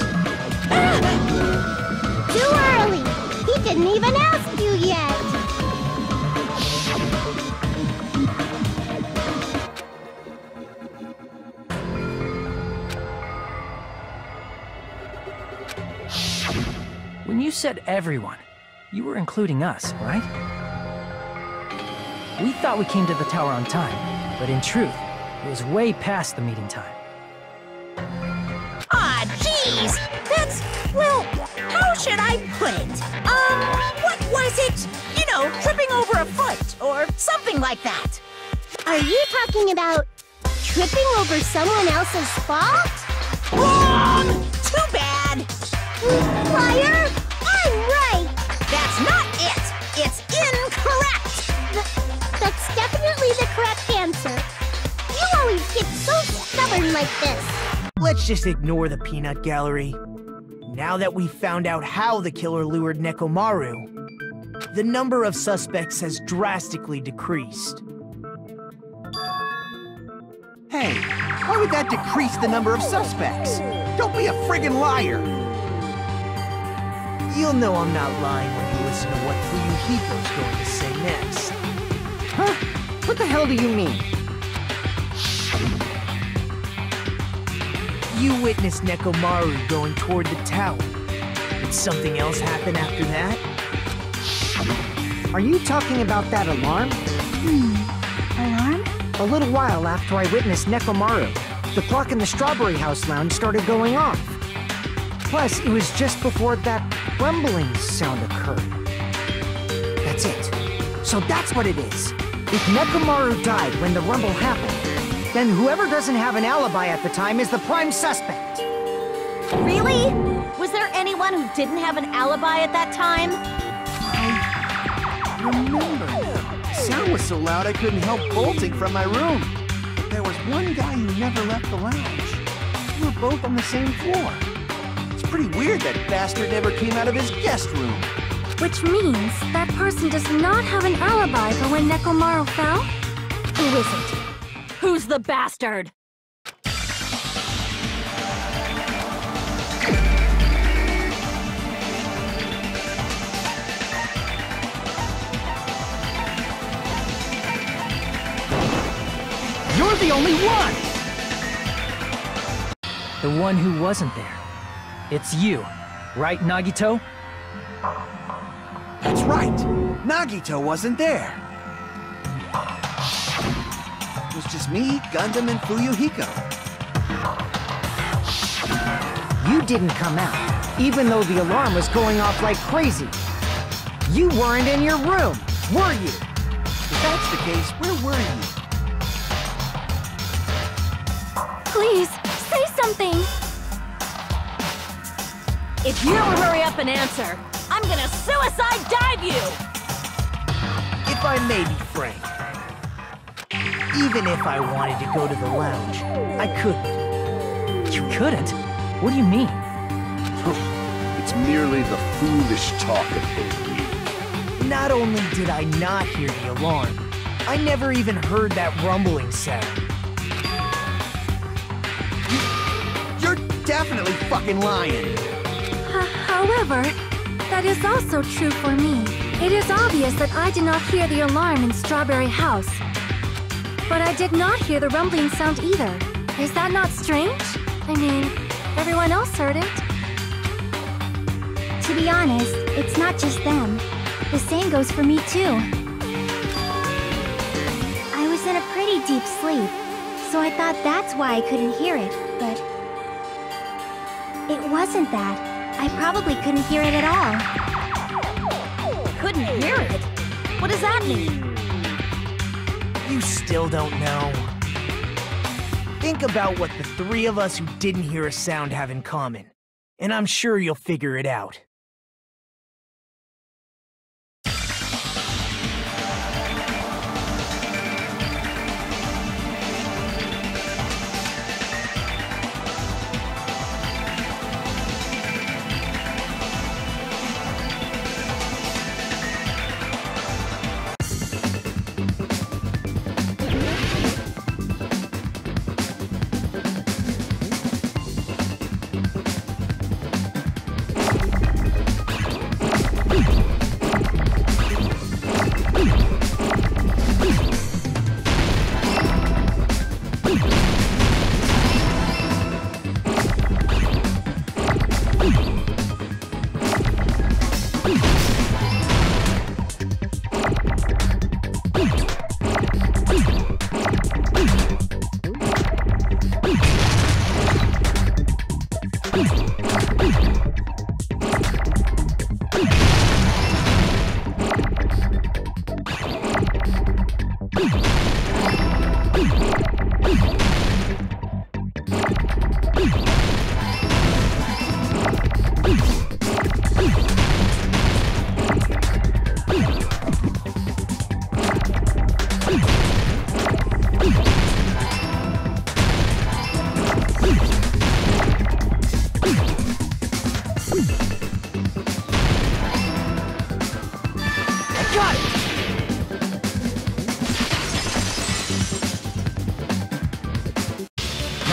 Too early! He didn't even ask you yet! When you said everyone, you were including us, right? We thought we came to the tower on time, but in truth, it was way past the meeting time. Ah, jeez! That's, well, how should I put it? What was it? You know, tripping over a foot, or something like that. Are you talking about tripping over someone else's fault? Wrong! Too bad! Liar! I'm right! That's not it! It's incorrect! That's definitely the correct answer. You always get so stubborn like this. Let's just ignore the peanut gallery. Now that we've found out how the killer lured Nekomaru, the number of suspects has drastically decreased. Hey, why would that decrease the number of suspects? Don't be a friggin' liar! You'll know I'm not lying when you listen to what Fuyuhiko's going to say next. Huh? What the hell do you mean? You witnessed Nekomaru going toward the tower. Did something else happen after that? Are you talking about that alarm? Alarm? A little while after I witnessed Nekomaru, the clock in the Strawberry House lounge started going off. Plus, it was just before that rumbling sound occurred. That's it. So that's what it is. If Nekomaru died when the rumble happened, then whoever doesn't have an alibi at the time is the prime suspect. Really? Was there anyone who didn't have an alibi at that time? I remember now. The sound was so loud I couldn't help bolting from my room. But there was one guy who never left the lounge. We were both on the same floor. It's pretty weird that bastard never came out of his guest room. Which means that person does not have an alibi for when Nekomaru fell? Who is it? Who's the bastard? You're the only one! The one who wasn't there. It's you, right, Nagito? That's right! Nagito wasn't there! It was just me, Gundam, and Fuyuhiko. You didn't come out, even though the alarm was going off like crazy. You weren't in your room, were you? If that's the case, where were you? Please, say something! If you don't hurry up and answer, I'm gonna suicide dive you! If I may be frank, even if I wanted to go to the lounge, I couldn't. You couldn't? What do you mean? It's merely the foolish talk of the weak. Not only did I not hear the alarm, I never even heard that rumbling sound. You're definitely fucking lying! However, That is also true for me. It is obvious that I did not hear the alarm in Strawberry House. But I did not hear the rumbling sound either. Is that not strange? I mean, everyone else heard it. To be honest, it's not just them. The same goes for me too. I was in a pretty deep sleep, so I thought that's why I couldn't hear it, but... it wasn't that. I probably couldn't hear it at all. Couldn't hear it? What does that mean? You still don't know. Think about what the three of us who didn't hear a sound have in common, and I'm sure you'll figure it out.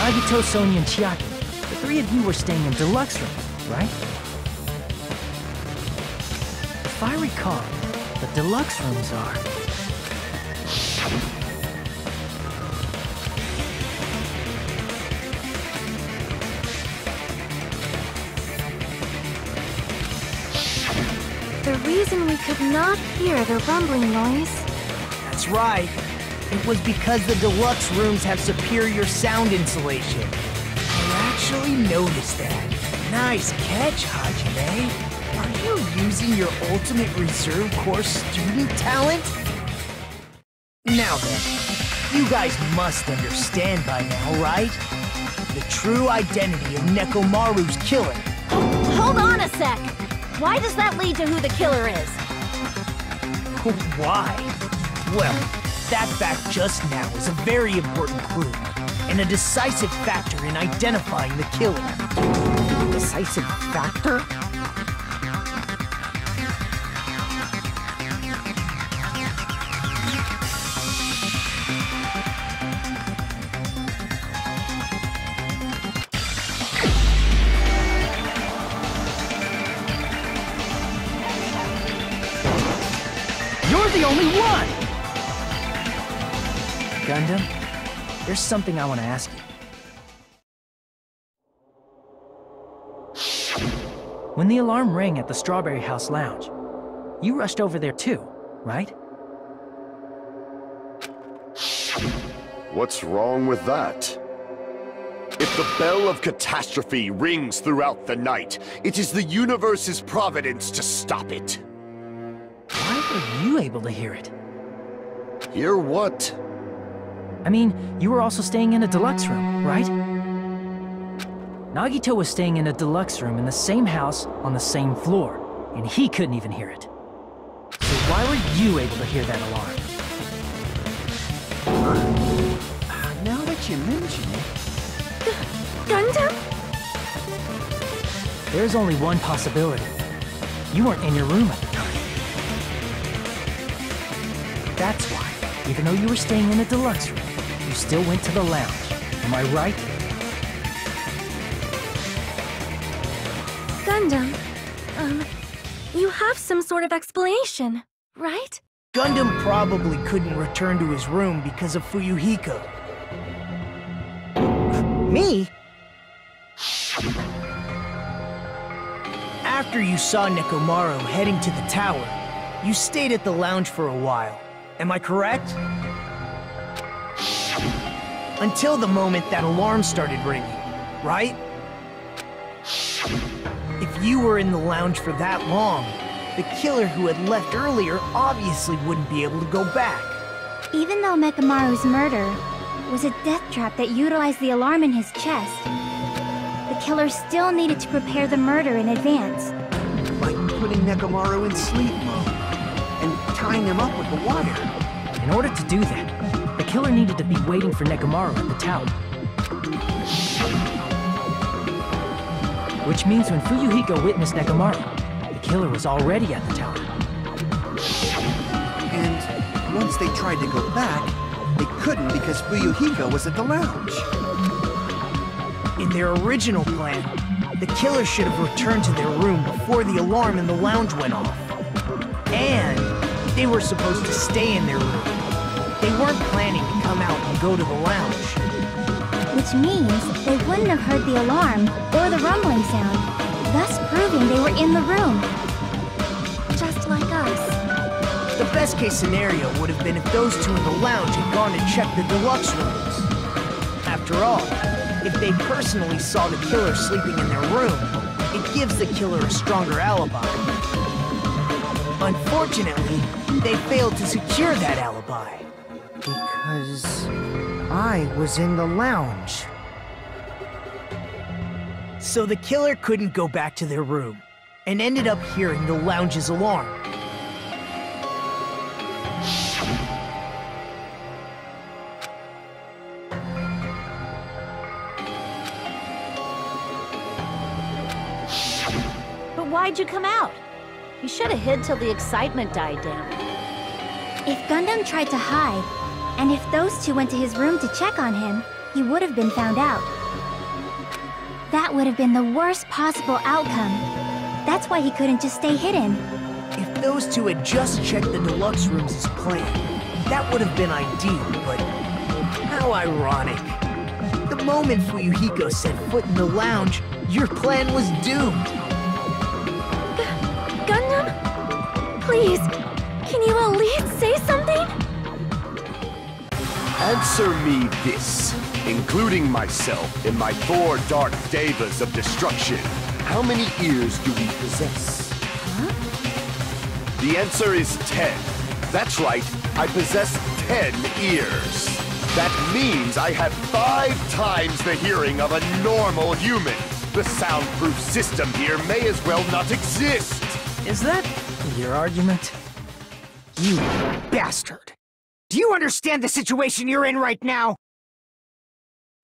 Nagito, Sonia, and Chiaki. The three of you were staying in deluxe rooms, right? If I recall, the deluxe rooms are... The reason we could not hear the rumbling noise... That's right. It was because the deluxe rooms have superior sound insulation. I actually noticed that. Nice catch, Hajime. Are you using your ultimate reserve course student talent? Now then, you guys must understand by now, right? The true identity of Nekomaru's killer. Hold on a sec! Why does that lead to who the killer is? Why? Well, that fact just now is a very important clue, and a decisive factor in identifying the killer. Decisive factor? You're the only one! Gundam, there's something I want to ask you. When the alarm rang at the Strawberry House Lounge, you rushed over there too, right? What's wrong with that? If the bell of catastrophe rings throughout the night, it is the universe's providence to stop it. Why were you able to hear it? Hear what? I mean, you were also staying in a deluxe room, right? Nagito was staying in a deluxe room in the same house on the same floor, and he couldn't even hear it. So why were you able to hear that alarm? Now that you mention it... Gundam? There's only one possibility. You weren't in your room at the time. That's why, even though you were staying in a deluxe room, you still went to the lounge. Am I right? Gundam, You have some sort of explanation, right? Gundam probably couldn't return to his room because of Fuyuhiko. Me? After you saw Nekomaru heading to the tower, you stayed at the lounge for a while. Am I correct? Until the moment that alarm started ringing, right? If you were in the lounge for that long, the killer who had left earlier obviously wouldn't be able to go back. Even though Mechamaru's murder was a death trap that utilized the alarm in his chest, the killer still needed to prepare the murder in advance. Like putting Nekomaru in sleep mode and tying him up with the wire. In order to do that, the killer needed to be waiting for Nekomaru at the tower. Which means when Fuyuhiko witnessed Nekomaru, the killer was already at the tower. And once they tried to go back, they couldn't because Fuyuhiko was at the lounge. In their original plan, the killer should have returned to their room before the alarm in the lounge went off. And they were supposed to stay in their room. They weren't planning to come out and go to the lounge. Which means they wouldn't have heard the alarm or the rumbling sound, thus proving they were in the room. Just like us. The best case scenario would have been if those two in the lounge had gone to check the deluxe rooms. After all, if they personally saw the killer sleeping in their room, it gives the killer a stronger alibi. Unfortunately, they failed to secure that alibi. Because I was in the lounge. So the killer couldn't go back to their room, and ended up hearing the lounge's alarm. But why'd you come out? You should have hid till the excitement died down. If Gundam tried to hide, and if those two went to his room to check on him, he would have been found out. That would have been the worst possible outcome. That's why he couldn't just stay hidden. If those two had just checked the deluxe rooms as planned, that would have been ideal, but how ironic. The moment Fuyuhiko set foot in the lounge, your plan was doomed. Gundam? Please, can you at least say something? Answer me this, including myself in my 4 dark devas of destruction. How many ears do we possess? Huh? The answer is 10. That's right, I possess 10 ears. That means I have 5 times the hearing of a normal human. The soundproof system here may as well not exist. Is that your argument? You bastard! Do you understand the situation you're in right now?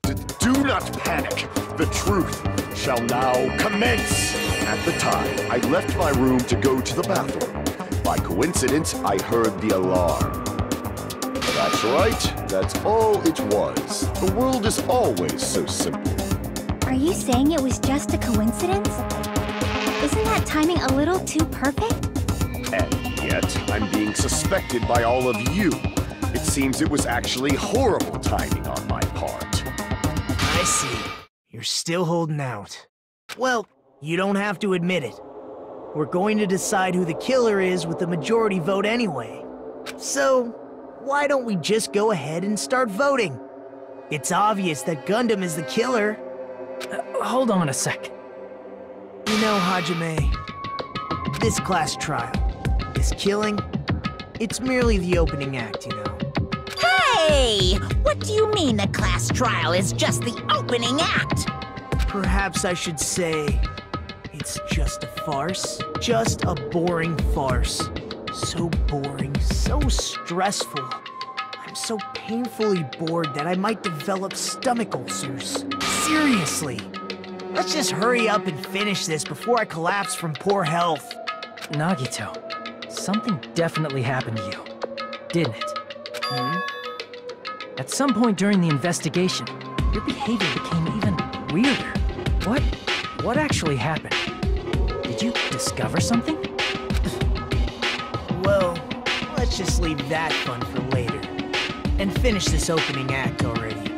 Do not panic. The truth shall now commence. At the time, I left my room to go to the bathroom. By coincidence, I heard the alarm. That's right. That's all it was. The world is always so simple. Are you saying it was just a coincidence? Isn't that timing a little too perfect? And yet, I'm being suspected by all of you. It seems it was actually horrible timing on my part. I see. You're still holding out. Well, you don't have to admit it. We're going to decide who the killer is with the majority vote anyway. So, why don't we just go ahead and start voting? It's obvious that Gundam is the killer. Hold on a sec. You know, Hajime, this class trial, this killing, it's merely the opening act, you know. Hey! What do you mean the class trial is just the opening act? Perhaps I should say, it's just a farce. Just a boring farce. So boring, so stressful. I'm so painfully bored that I might develop stomach ulcers. Seriously. Let's just hurry up and finish this before I collapse from poor health. Nagito, something definitely happened to you, didn't it? At some point during the investigation, your behavior became even weirder. What actually happened? Did you discover something? let's just leave that fun for later. And finish this opening act already.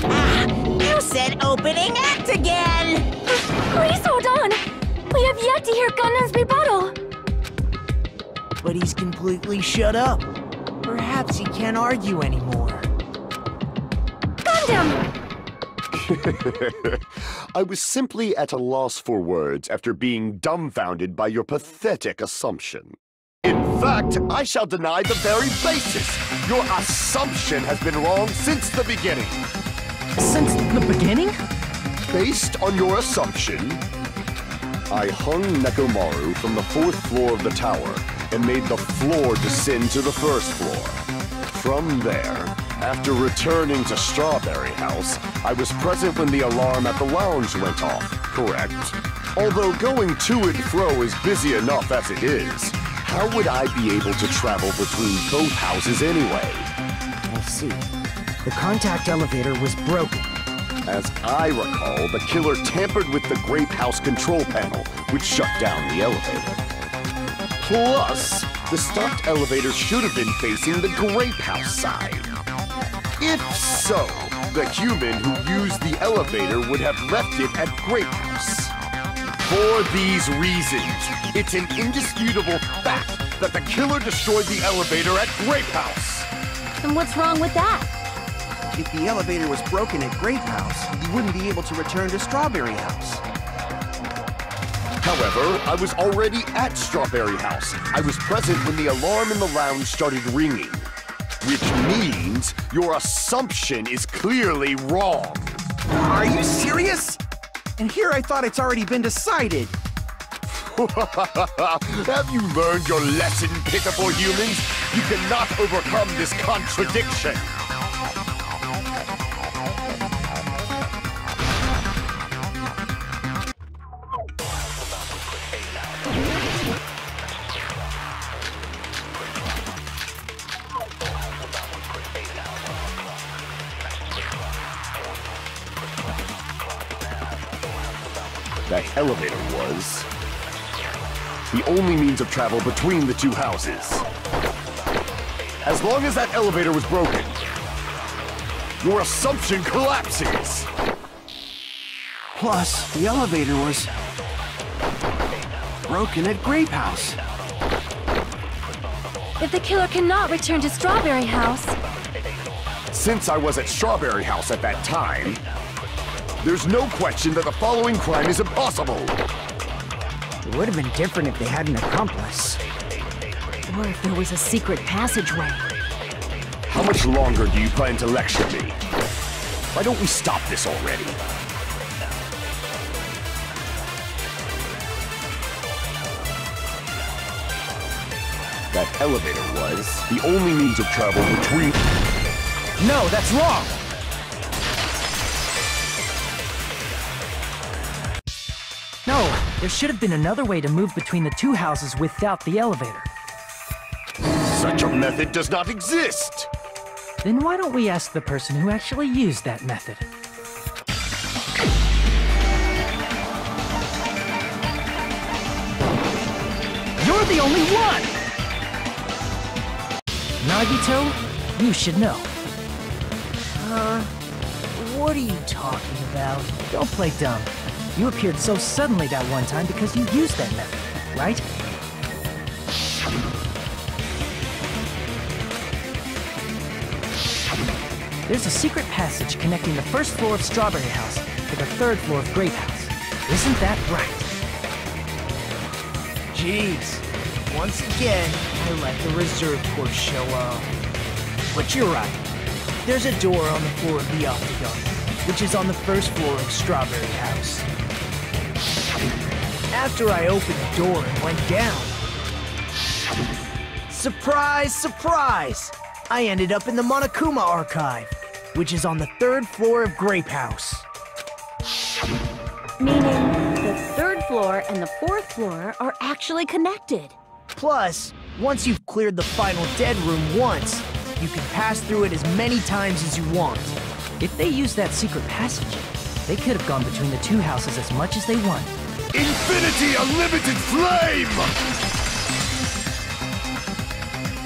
Ah, you said opening act again! Please hold on! We have yet to hear Gundam's rebuttal! But he's completely shut up. Perhaps he can't argue anymore. Gundam! I was simply at a loss for words after being dumbfounded by your pathetic assumption. In fact, I shall deny the very basis. Your assumption has been wrong since the beginning. Since the beginning? Based on your assumption, I hung Nekomaru from the 4th floor of the tower and made the floor descend to the 1st floor. From there, after returning to Strawberry House, I was present when the alarm at the lounge went off, correct? Although going to and fro is busy enough as it is, how would I be able to travel between both houses anyway? I see. The contact elevator was broken. As I recall, the killer tampered with the Grape House control panel, which shut down the elevator. Plus, the stopped elevator should have been facing the Grape House side. If so, the human who used the elevator would have left it at Grape House. For these reasons, it's an indisputable fact that the killer destroyed the elevator at Grape House. And what's wrong with that? If the elevator was broken at Grape House, you wouldn't be able to return to Strawberry House. However, I was already at Strawberry House. I was present when the alarm in the lounge started ringing. Which means your assumption is clearly wrong. Are you serious? And here I thought it's already been decided. Have you learned your lesson, pitiful humans? You cannot overcome this contradiction. That elevator was the only means of travel between the two houses. As long as that elevator was broken, your assumption collapses. Plus, the elevator was broken at Grape House. If the killer cannot return to Strawberry House... Since I was at Strawberry House at that time, there's no question that the following crime is impossible. It would have been different if they had an accomplice. Or if there was a secret passageway. How much longer do you plan to lecture me? Why don't we stop this already? That elevator was the only means of travel between... No, that's wrong! No, there should have been another way to move between the two houses without the elevator. Such a method does not exist! Then why don't we ask the person who actually used that method? You're the only one! Nagito, you should know. What are you talking about? Don't play dumb. You appeared so suddenly that one time because you used that method, right? There's a secret passage connecting the 1st floor of Strawberry House to the 3rd floor of Grape House. Isn't that right? Jeez. Once again, I let the reserve course show up. But you're right. There's a door on the floor of the Octagon, which is on the 1st floor of Strawberry House. After I opened the door and went down... Surprise, surprise! I ended up in the Monokuma Archive, which is on the 3rd floor of Grape House. Meaning the 3rd floor and the 4th floor are actually connected. Plus, once you've cleared the final dead room once, you can pass through it as many times as you want. If they used that secret passage, they could have gone between the two houses as much as they want. Infinity Unlimited Flame!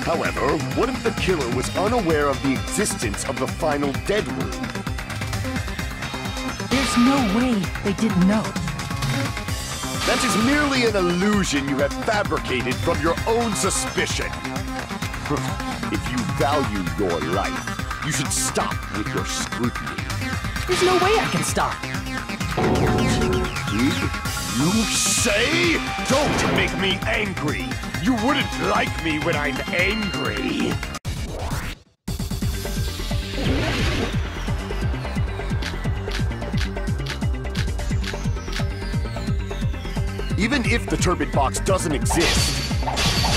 However, what if the killer was unaware of the existence of the final dead room? There's no way they didn't know. That is merely an illusion you have fabricated from your own suspicion. If you value your life, you should stop with your scrutiny. There's no way I can stop. You say? Don't make me angry! You wouldn't like me when I'm angry! Even if the turbid box doesn't exist,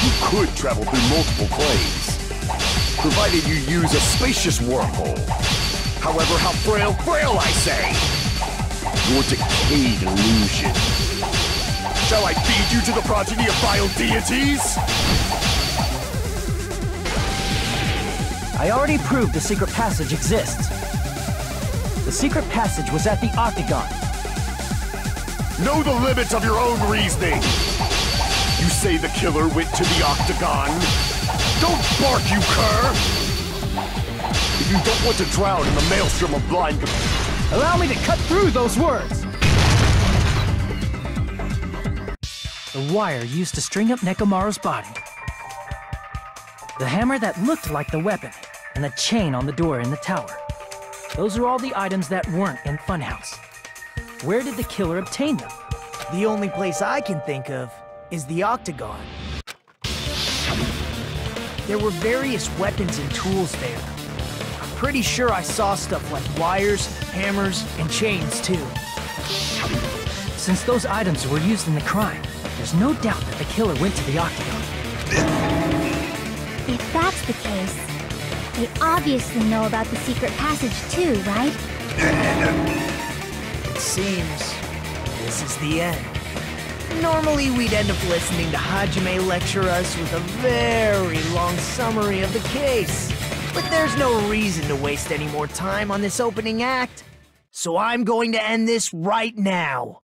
you could travel through multiple planes, provided you use a spacious wormhole. However, how frail I say! Your decayed illusion. Shall I feed you to the progeny of vile deities? I already proved the secret passage exists. The secret passage was at the Octagon. Know the limits of your own reasoning! You say the killer went to the Octagon? Don't bark, you cur! If you don't want to drown in the maelstrom of blind... Allow me to cut through those words! The wire used to string up Nekomaru's body. The hammer that looked like the weapon, and the chain on the door in the tower. Those are all the items that weren't in Funhouse. Where did the killer obtain them? The only place I can think of is the Octagon. There were various weapons and tools there. I'm pretty sure I saw stuff like wires, hammers, and chains too. Since those items were used in the crime, there's no doubt that the killer went to the Octagon. If that's the case, they obviously know about the secret passage too, right? It seems this is the end. Normally we'd end up listening to Hajime lecture us with a very long summary of the case. But there's no reason to waste any more time on this opening act. So I'm going to end this right now.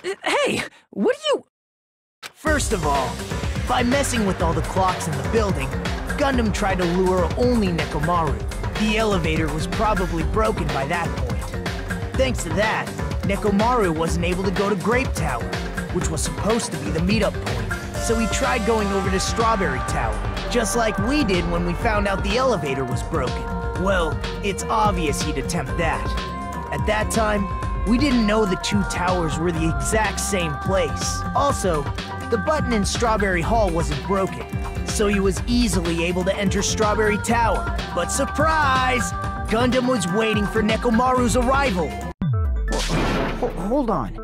Hey, what are you... First of all, by messing with all the clocks in the building, Gundam tried to lure only Nekomaru. The elevator was probably broken by that point. Thanks to that, Nekomaru wasn't able to go to Grape Tower, which was supposed to be the meetup point. So he tried going over to Strawberry Tower, just like we did when we found out the elevator was broken. Well, it's obvious he'd attempt that. At that time, we didn't know the two towers were the exact same place. Also, the button in Strawberry Hall wasn't broken, so he was easily able to enter Strawberry Tower. But surprise! Gundam was waiting for Nekomaru's arrival. Hold on.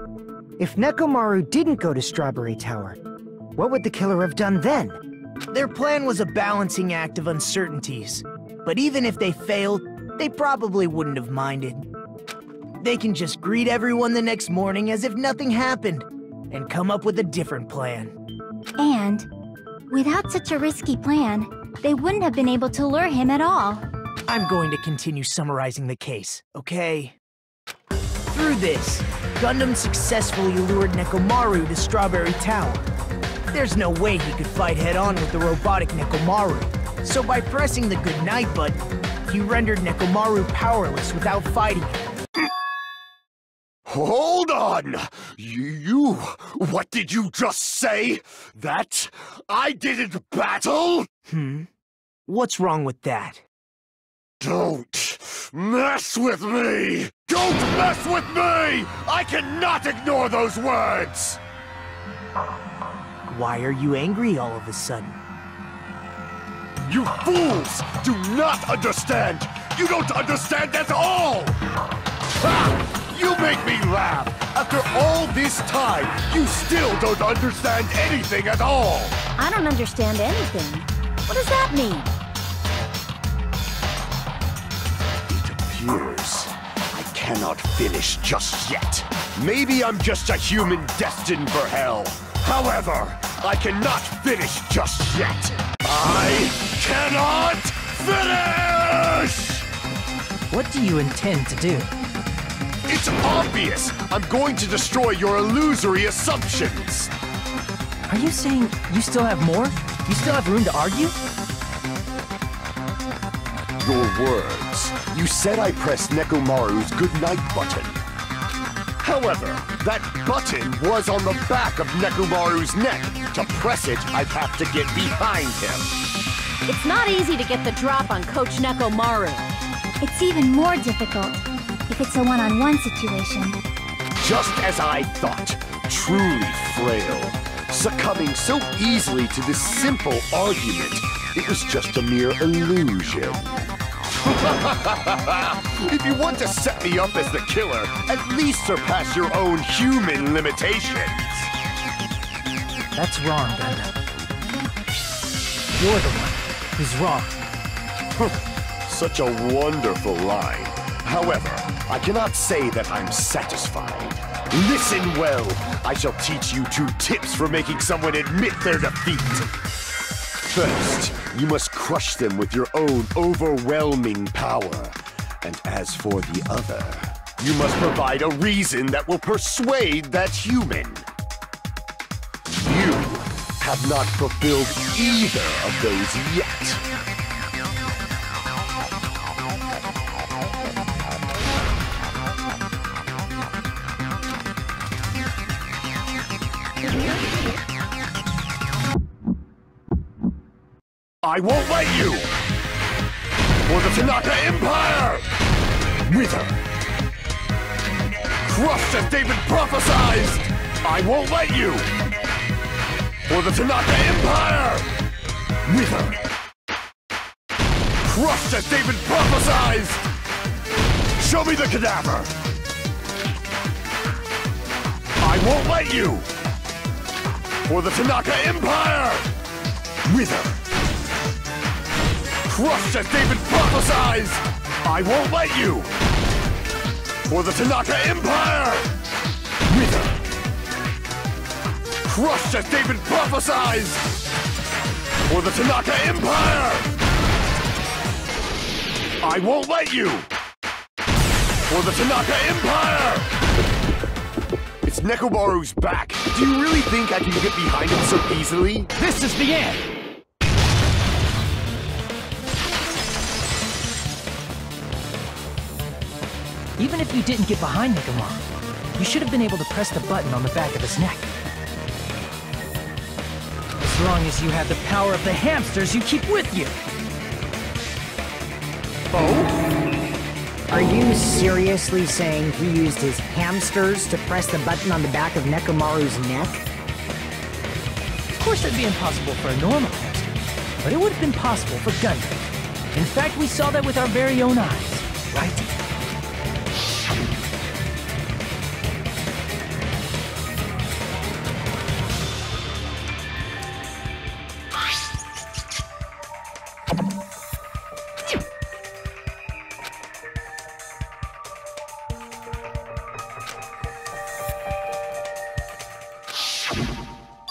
If Nekomaru didn't go to Strawberry Tower, what would the killer have done then? Their plan was a balancing act of uncertainties. But even if they failed, they probably wouldn't have minded. They can just greet everyone the next morning as if nothing happened, and come up with a different plan. And, without such a risky plan, they wouldn't have been able to lure him at all. I'm going to continue summarizing the case, okay? Through this, Gundam successfully lured Nekomaru to Strawberry Tower. There's no way he could fight head-on with the robotic Nekomaru, so by pressing the goodnight button, he rendered Nekomaru powerless without fighting him. Hold on! What did you just say? That I didn't battle? What's wrong with that? Don't mess with me! Don't mess with me! I cannot ignore those words! Why are you angry all of a sudden? You fools do not understand! You don't understand at all! Ha! You make me laugh! After all this time, you still don't understand anything at all! I don't understand anything. What does that mean? It appears I cannot finish just yet. Maybe I'm just a human destined for hell. However, I cannot finish just yet. I cannot finish! What do you intend to do? It's obvious! I'm going to destroy your illusory assumptions! Are you saying you still have more? You still have room to argue? your words. You said I pressed Nekomaru's goodnight button. However, that button was on the back of Nekomaru's neck. To press it, I'd have to get behind him. It's not easy to get the drop on Coach Nekomaru. It's even more difficult if it's a one-on-one situation. Just as I thought. Truly frail. Succumbing so easily to this simple argument. It was just a mere illusion. If you want to set me up as the killer, at least surpass your own human limitations. That's wrong, Gundam. You're the one who's wrong. Such a wonderful line. However, I cannot say that I'm satisfied. Listen well. I shall teach you 2 tips for making someone admit their defeat. First, you must crush them with your own overwhelming power. And as for the other, you must provide a reason that will persuade that human. You have not fulfilled either of those yet. I won't let you! For the Tanaka Empire! Wither! Crushed as David prophesied! I won't let you! For the Tanaka Empire! Wither! Crushed as David prophesied! Show me the cadaver! I won't let you! For the Tanaka Empire! Wither! Crushed as David prophesied! I won't let you! For the Tanaka Empire! Wither! Crushed as David prophesied! For the Tanaka Empire! I won't let you! For the Tanaka Empire! It's Nekomaru's back. Do you really think I can get behind him so easily? This is the end! Even if you didn't get behind Nekomaru, you should have been able to press the button on the back of his neck. As long as you have the power of the hamsters you keep with you. Oh? Are you seriously saying he used his hamsters to press the button on the back of Nekomaru's neck? Of course it'd be impossible for a normal hamster, but it would have been possible for Gundam. In fact, we saw that with our very own eyes, right?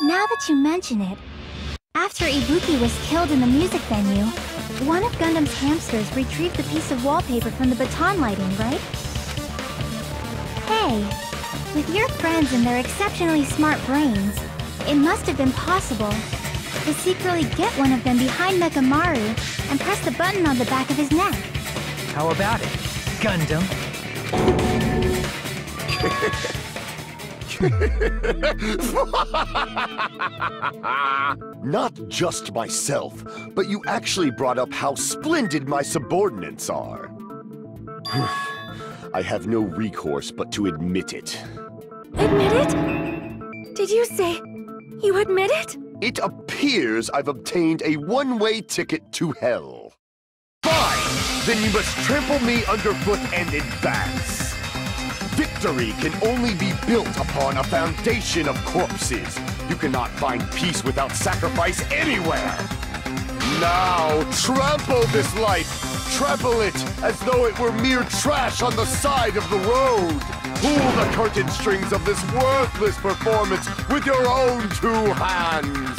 Now that you mention it, after Ibuki was killed in the music venue, one of Gundam's hamsters retrieved the piece of wallpaper from the baton lighting, right? Hey, with your friends and their exceptionally smart brains, it must have been possible to secretly get one of them behind Nekomaru and press the button on the back of his neck. How about it, Gundam? Not just myself, but you actually brought up how splendid my subordinates are. I have no recourse but to admit it. Admit it? Did you say you admit it? It appears I've obtained a one-way ticket to hell. Fine! Then you must trample me underfoot and advance. Victory can only be built upon a foundation of corpses. You cannot find peace without sacrifice anywhere. Now, trample this life. Trample it as though it were mere trash on the side of the road. Pull the curtain strings of this worthless performance with your own 2 hands.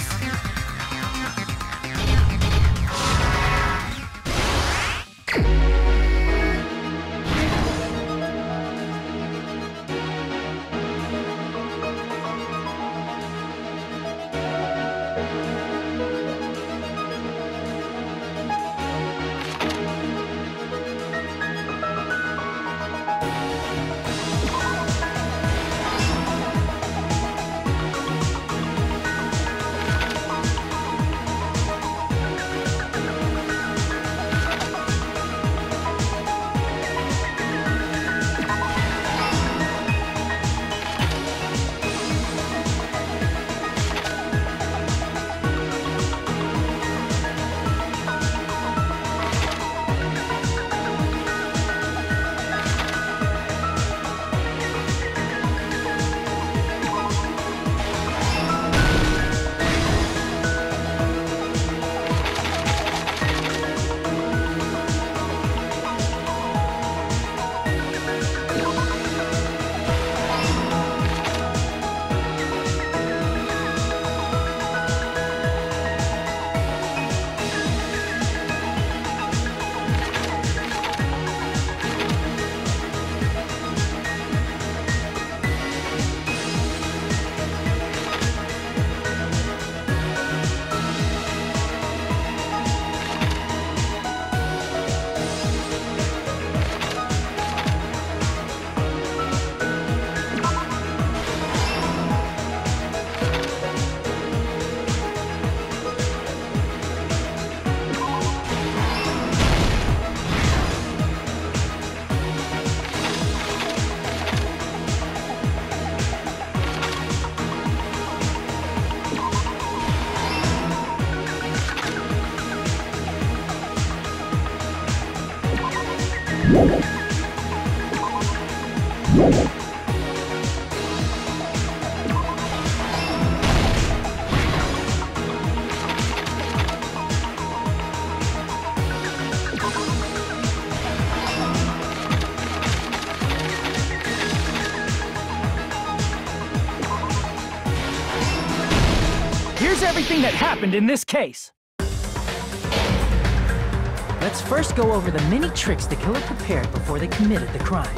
here's everything that happened in this case. Let's first go over the many tricks the killer prepared before they committed the crime.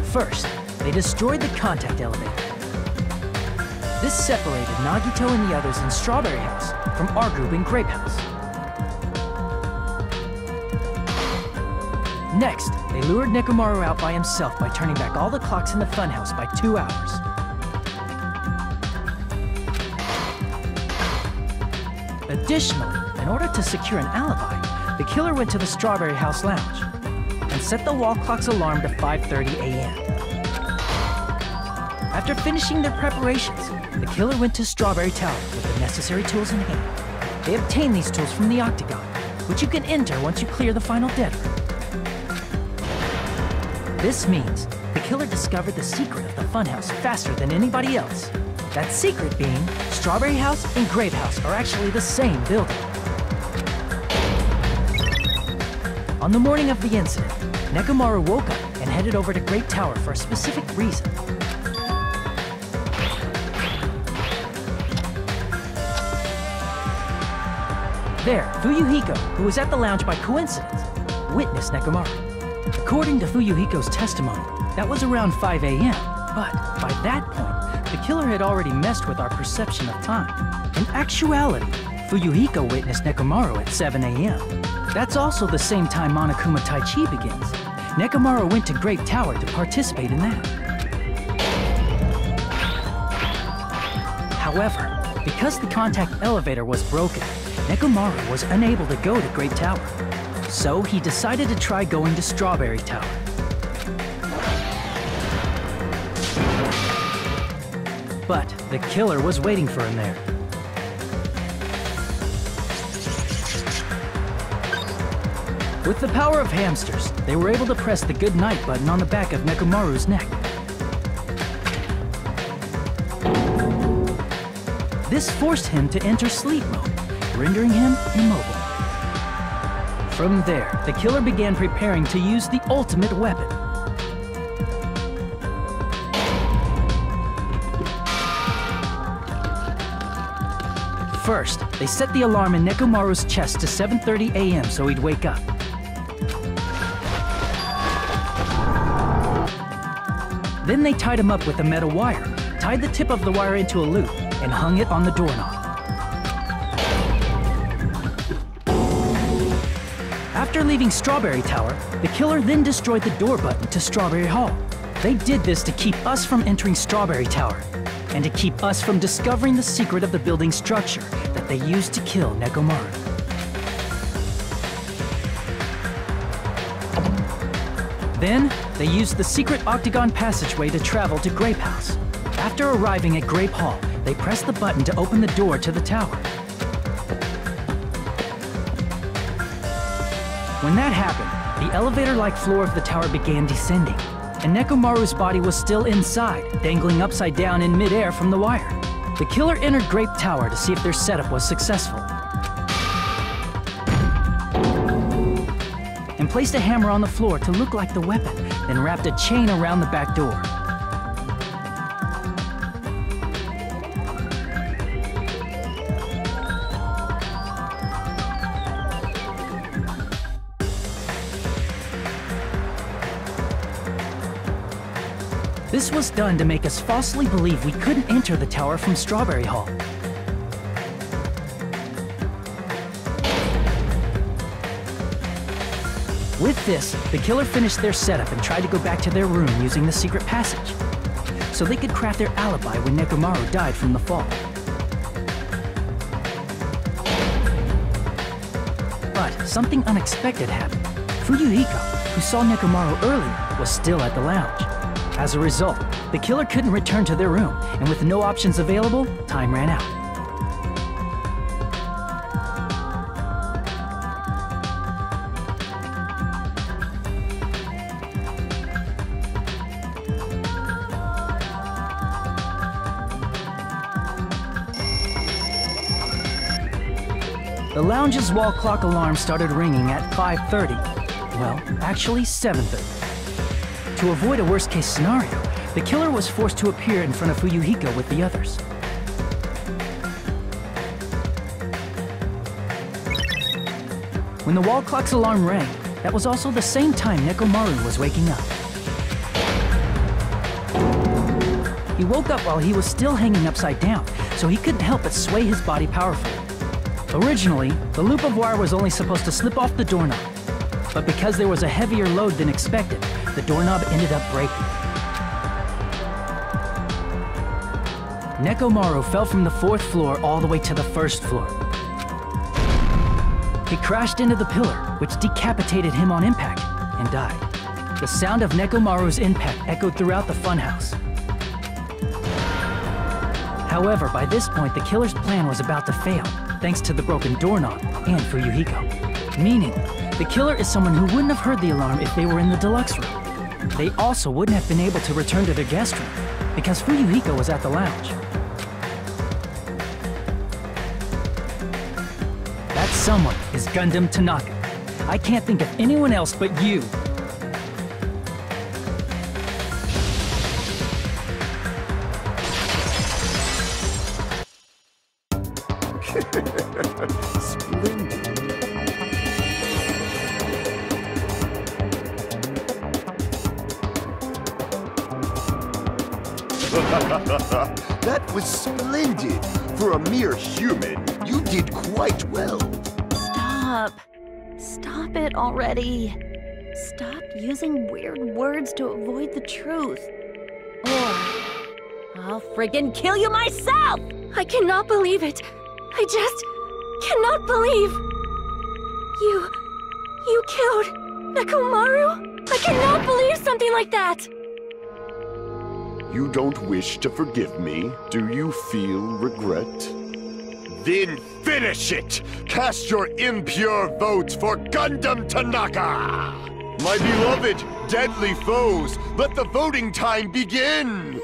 First, they destroyed the contact elevator. This separated Nagito and the others in Strawberry House from our group in Grape House. Next, they lured Nekomaru out by himself by turning back all the clocks in the funhouse by 2 hours. Additionally, in order to secure an alibi, the killer went to the Strawberry House lounge and set the wall clock's alarm to 5:30 a.m. After finishing their preparations, the killer went to Strawberry Tower with the necessary tools in hand. They obtained these tools from the Octagon, which you can enter once you clear the final dead room. This means the killer discovered the secret of the funhouse faster than anybody else. That secret being, Strawberry House and Grape House are actually the same building. On the morning of the incident, Nekomaru woke up and headed over to Grape Tower for a specific reason. There, Fuyuhiko, who was at the lounge by coincidence, witnessed Nekomaru. According to Fuyuhiko's testimony, that was around 5 a.m., but by that point, the killer had already messed with our perception of time. In actuality, Fuyuhiko witnessed Nekomaru at 7 a.m. That's also the same time Monokuma Taichi begins. Nekomaru went to Grape Tower to participate in that. However, because the contact elevator was broken, Nekomaru was unable to go to Grape Tower. So he decided to try going to Strawberry Tower. But the killer was waiting for him there. With the power of hamsters, they were able to press the good night button on the back of Nekomaru's neck. This forced him to enter sleep mode, rendering him immobile. From there, the killer began preparing to use the ultimate weapon. First, they set the alarm in Nekomaru's chest to 7:30 a.m. so he'd wake up. Then they tied him up with a metal wire, tied the tip of the wire into a loop, and hung it on the doorknob. After leaving Strawberry Tower, the killer then destroyed the door button to Strawberry Hall. They did this to keep us from entering Strawberry Tower, and to keep us from discovering the secret of the building's structure that they used to kill Nekomaru. Then, they used the secret Octagon passageway to travel to Grape House. After arriving at Grape Hall, they pressed the button to open the door to the tower. When that happened, the elevator-like floor of the tower began descending, and Nekomaru's body was still inside, dangling upside down in midair from the wire. The killer entered Grape Tower to see if their setup was successful, and placed a hammer on the floor to look like the weapon, then wrapped a chain around the back door. This was done to make us falsely believe we couldn't enter the tower from Strawberry Hall. With this, the killer finished their setup and tried to go back to their room using the secret passage, so they could craft their alibi when Nekomaru died from the fall. But something unexpected happened. Fuyuhiko, who saw Nekomaru earlier, was still at the lounge. As a result, the killer couldn't return to their room, and with no options available, time ran out. The lounge's wall clock alarm started ringing at 5:30. Well, actually 7:30. To avoid a worst-case scenario, the killer was forced to appear in front of Fuyuhiko with the others. When the wall clock's alarm rang, that was also the same time Nekomaru was waking up. He woke up while he was still hanging upside down, so he couldn't help but sway his body powerfully. Originally, the loop of wire was only supposed to slip off the doorknob, but because there was a heavier load than expected, the doorknob ended up breaking. Nekomaru fell from the 4th floor all the way to the 1st floor. He crashed into the pillar, which decapitated him on impact, and died. The sound of Nekomaru's impact echoed throughout the funhouse. However, by this point, the killer's plan was about to fail, thanks to the broken doorknob and Fuyuhiko. Meaning, the killer is someone who wouldn't have heard the alarm if they were in the deluxe room. They also wouldn't have been able to return to their guest room, because Fuyuhiko was at the lounge. That someone is Gundam Tanaka. I can't think of anyone else but you. That was splendid! For a mere human, you did quite well. Stop. Stop it already. Stop using weird words to avoid the truth. Or I'll friggin' kill you myself! I cannot believe it. I just cannot believe. You killed Nekomaru? I cannot believe something like that. You don't wish to forgive me? Do you feel regret? Then finish it! Cast your impure votes for Gundam Tanaka! My beloved, deadly foes, let the voting time begin!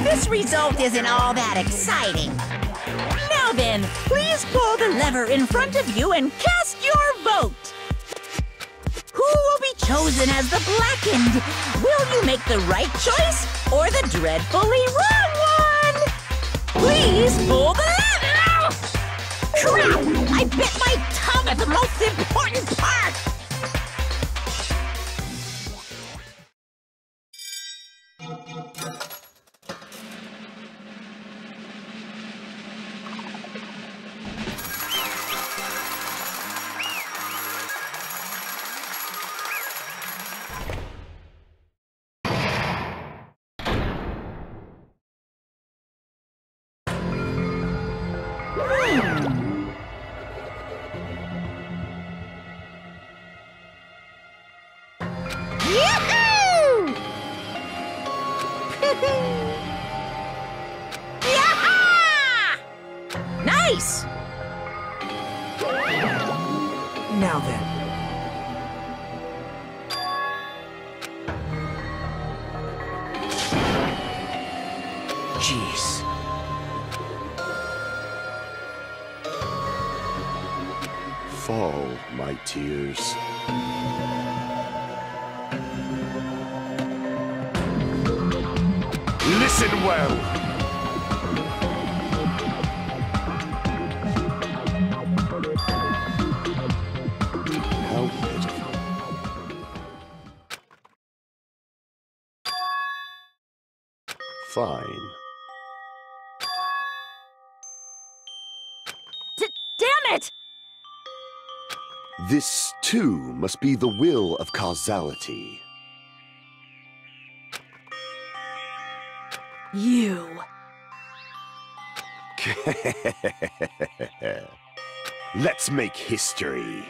This result isn't all that exciting. Now then, please pull the lever in front of you and cast your vote. Who will be chosen as the blackened? Will you make the right choice or the dreadfully wrong one? Please pull the lever! Crap! I bit my tongue at the most important part! Nice! Now then. Jeez. Fall, my tears. Listen well! How pitiful. Fine. Damn it! This, too, must be the will of causality. You. Let's make history.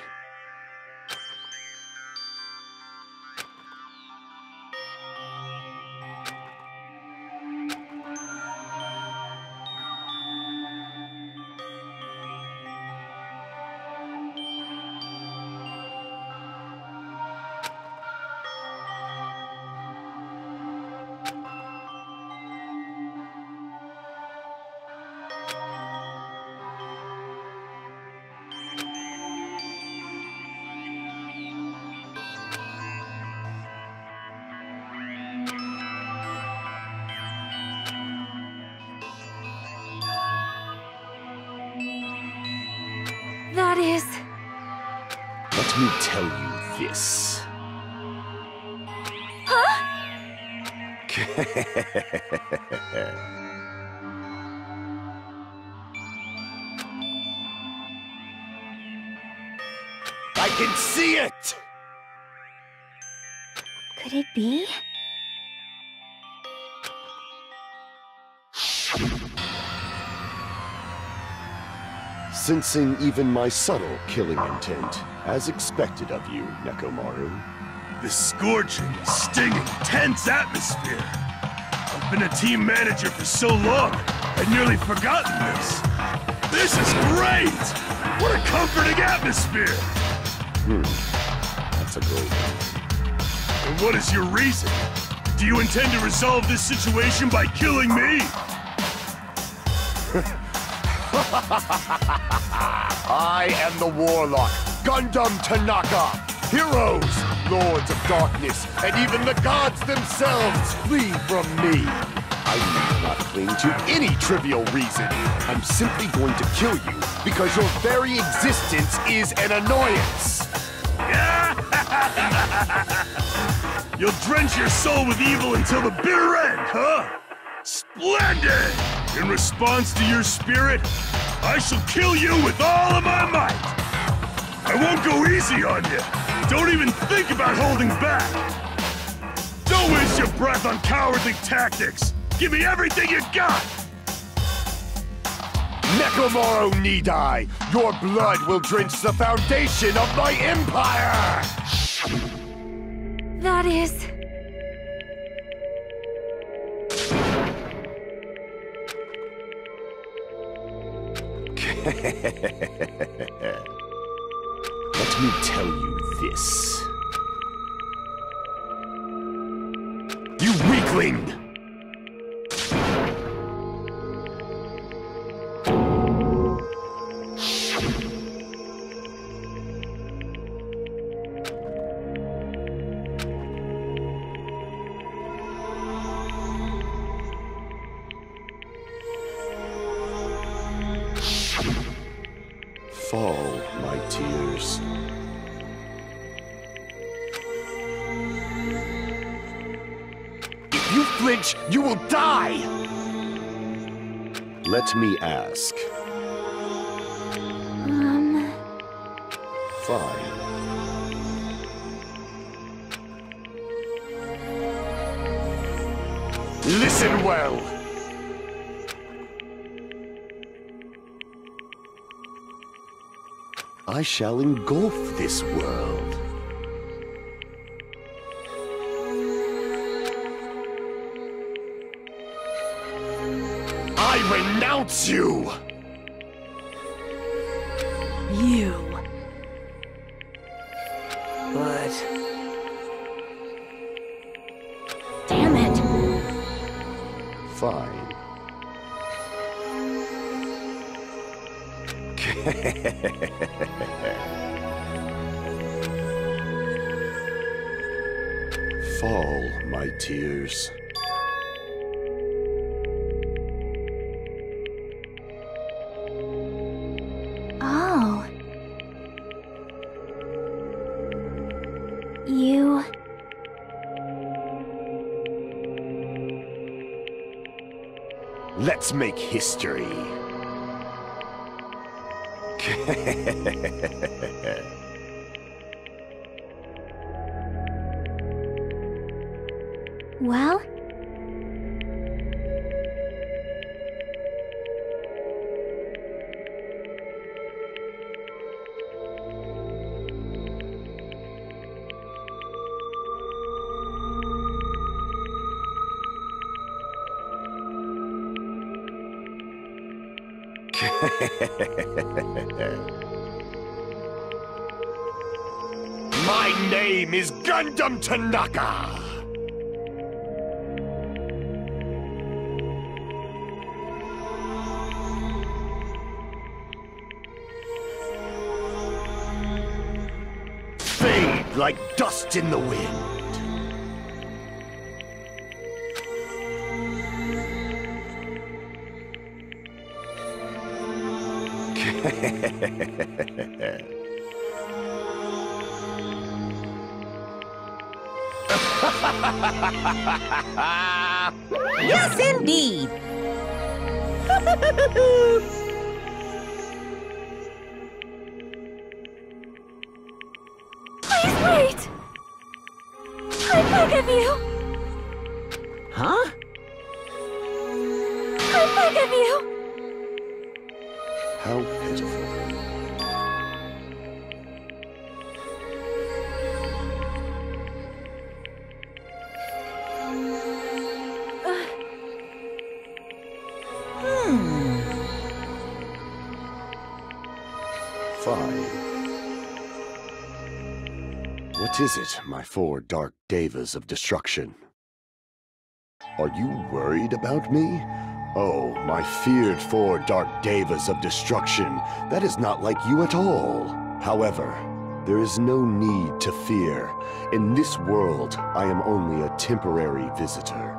That is... Let me tell you this. Huh? I can see it! Could it be? Sensing even my subtle killing intent, as expected of you, Nekomaru. This scorching, stinging, tense atmosphere. I've been a team manager for so long, I'd nearly forgotten this. This is great! What a comforting atmosphere! That's a great one. And what is your reason? Do you intend to resolve this situation by killing me? I am the Warlock, Gundam Tanaka. Heroes, Lords of Darkness, and even the gods themselves flee from me. I need not cling to any trivial reason. I'm simply going to kill you because your very existence is an annoyance. You'll drench your soul with evil until the bitter end, huh? Splendid! In response to your spirit, I shall kill you with all of my might! I won't go easy on you! Don't even think about holding back! Don't waste your breath on cowardly tactics! Give me everything you got! Nekomaru Nidai, your blood will drench the foundation of my empire! That is... Let me tell you this. You weakling! Fall, my tears. If you flinch, you will die! Let me ask. Fine. Listen well! I shall engulf this world. I renounce you! You. But... Damn it. Fine. Fall, my tears. Oh. You... Let's make history. Well? My name is Gundam Tanaka! Fade like dust in the wind. Yes, indeed. Please wait! I beg of you! Huh? I beg of you! How pitiful. Fine. What is it, my four dark devas of destruction? Are you worried about me? Oh, my feared four dark devas of destruction, that is not like you at all. However, there is no need to fear. In this world, I am only a temporary visitor.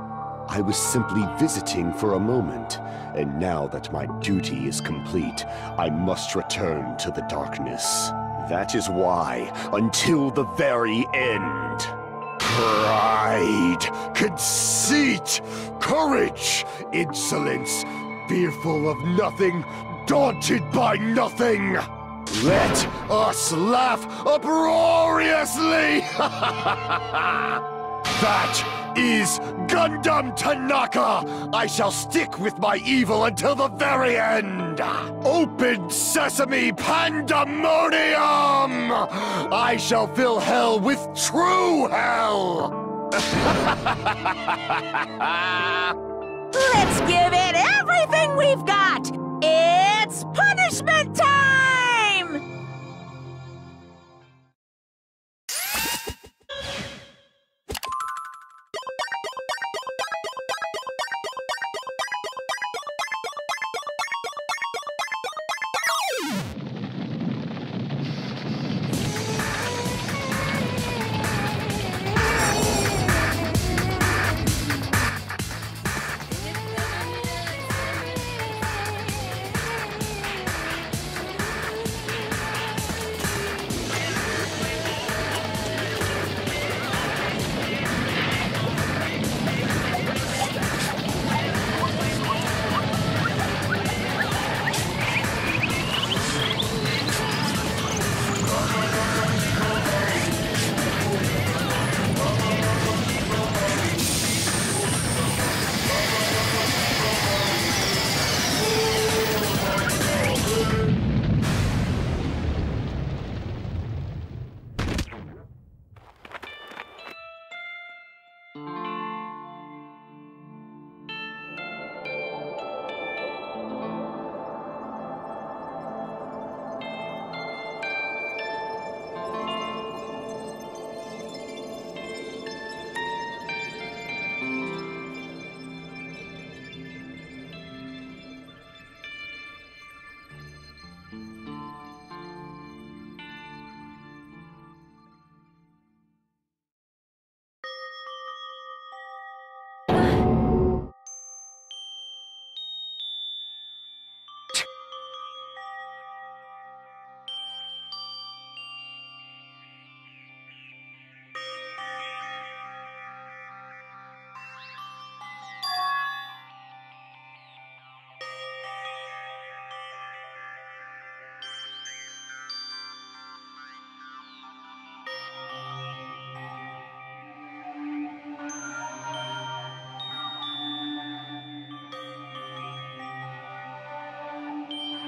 I was simply visiting for a moment, and now that my duty is complete, I must return to the darkness. That is why, until the very end, pride, conceit, courage, insolence, fearful of nothing, daunted by nothing. Let us laugh uproariously! That is Gundam Tanaka! I shall stick with my evil until the very end! Open sesame pandemonium! I shall fill hell with true hell! Let's give it everything we've got! It's punishment time!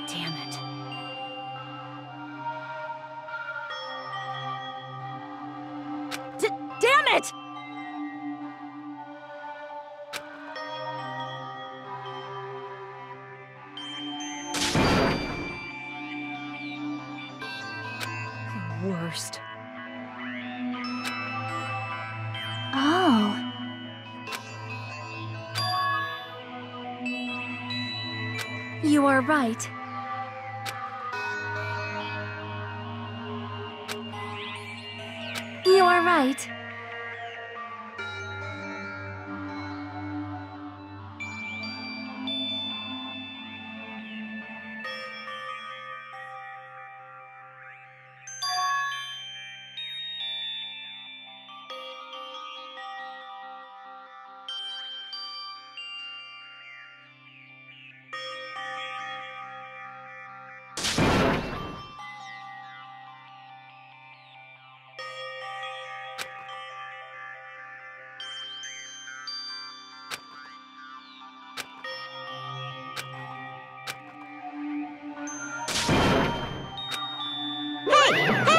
Damn it. Damn it! The worst. Oh. You are right. You are right.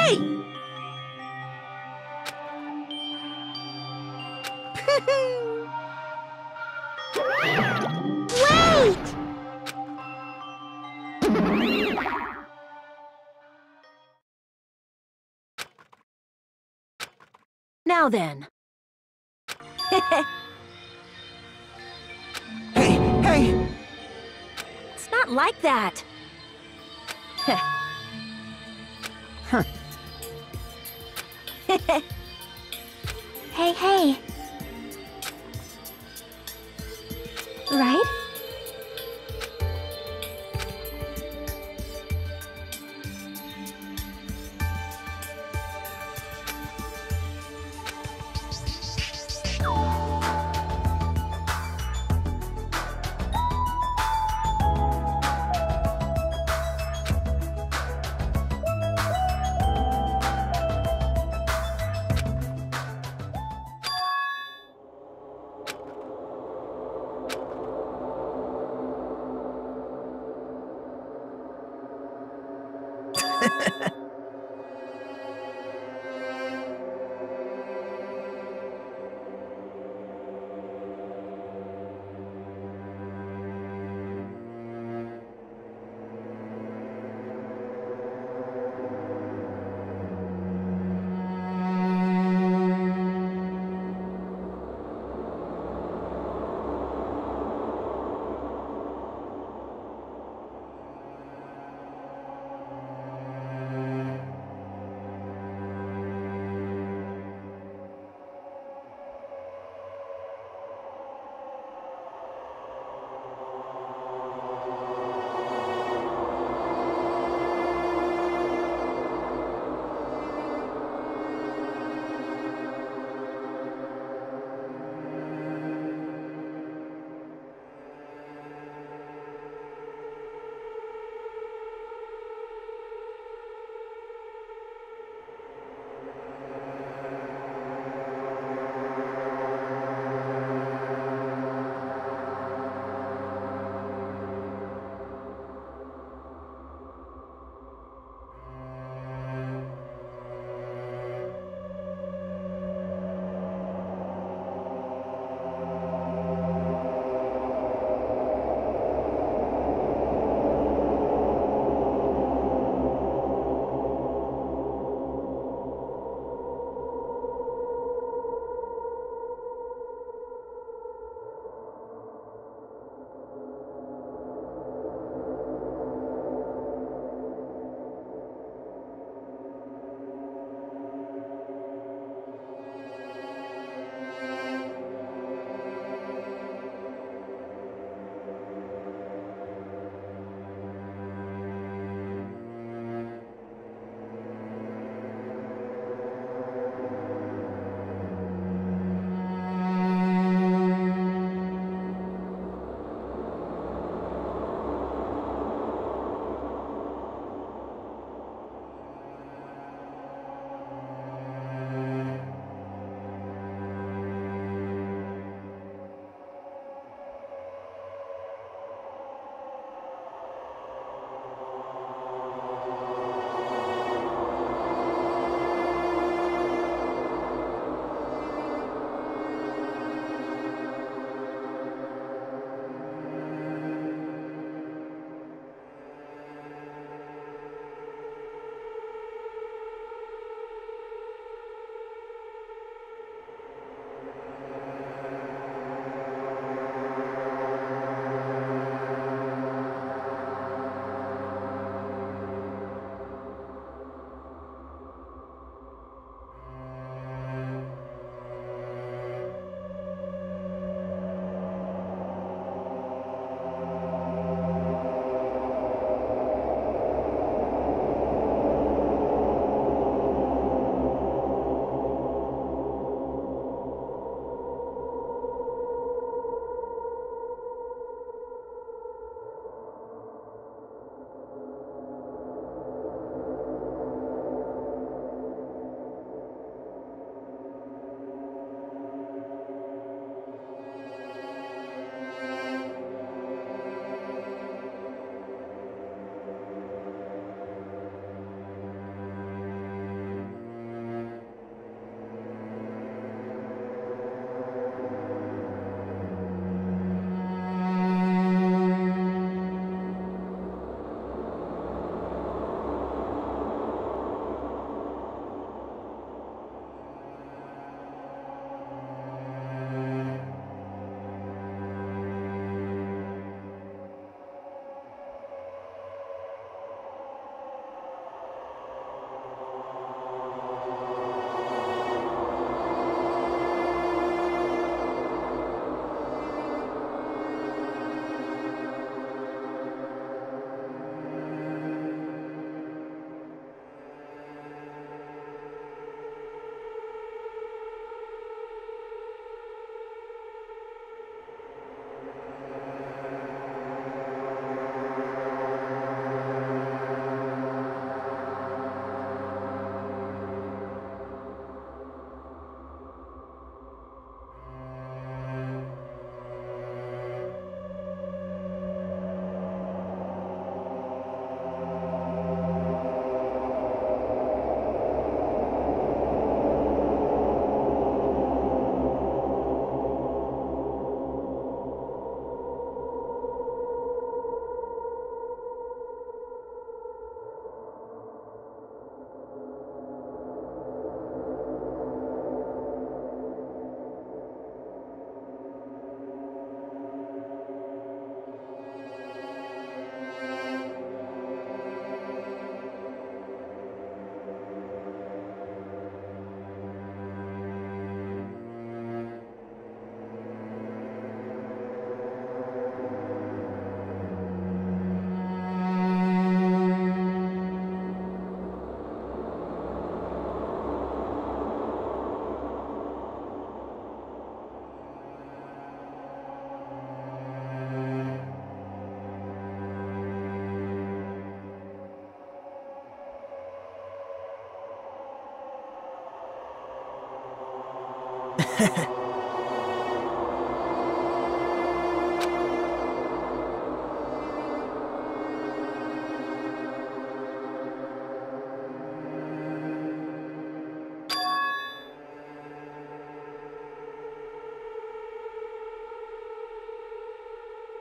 Hey! Wait! Now then. Hey! It's not like that. Hey. Right?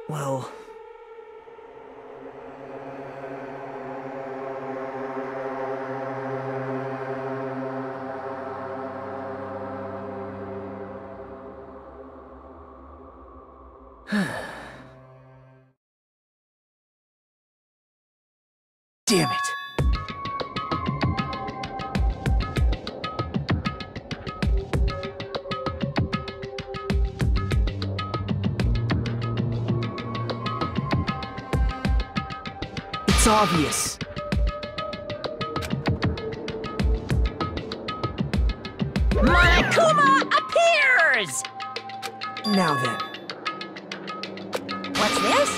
Well... Damn it. It's obvious. Monokuma appears! Now then. What's this?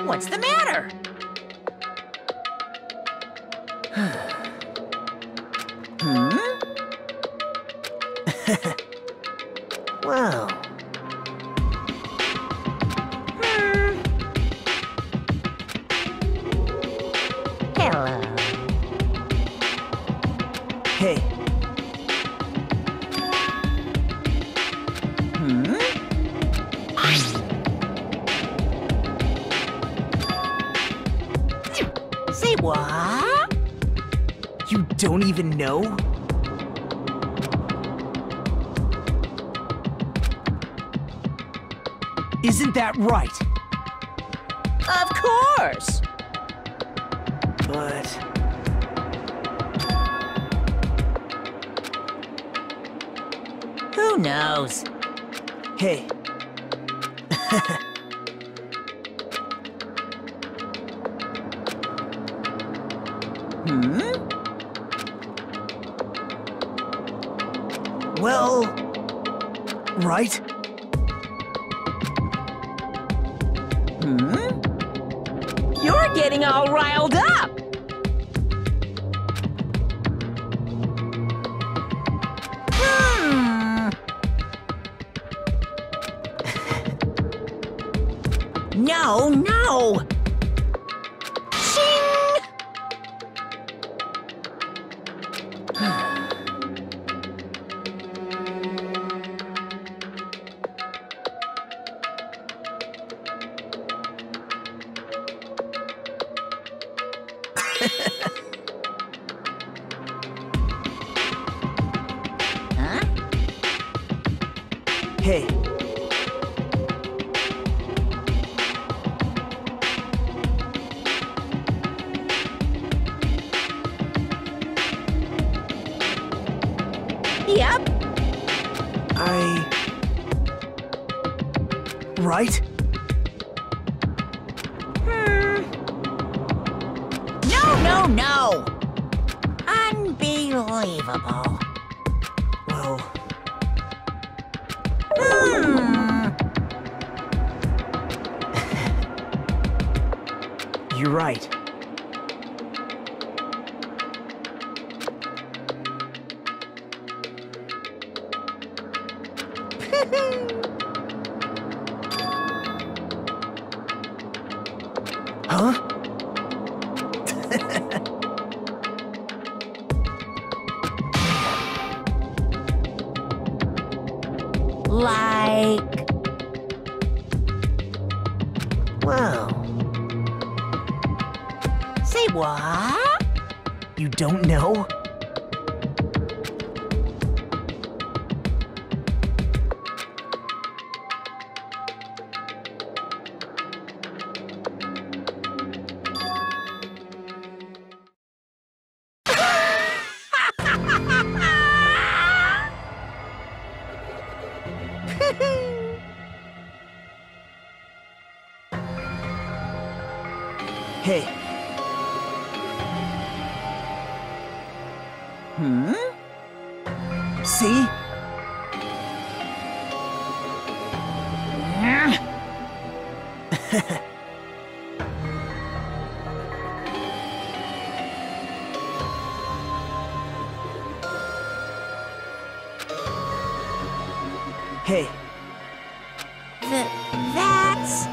What's the matter? Well... Hello. Hey. Say what? You don't even know? Isn't that right? Of course! But... Who knows? Hey. Well... Right? You're getting all riled up! No, no! Shing! Huh? Hey. Yep. Right? No, no! Unbelievable. Well... You're right. Huh? Like... Well... Say what? You don't know? Hey. See? Hey. That's...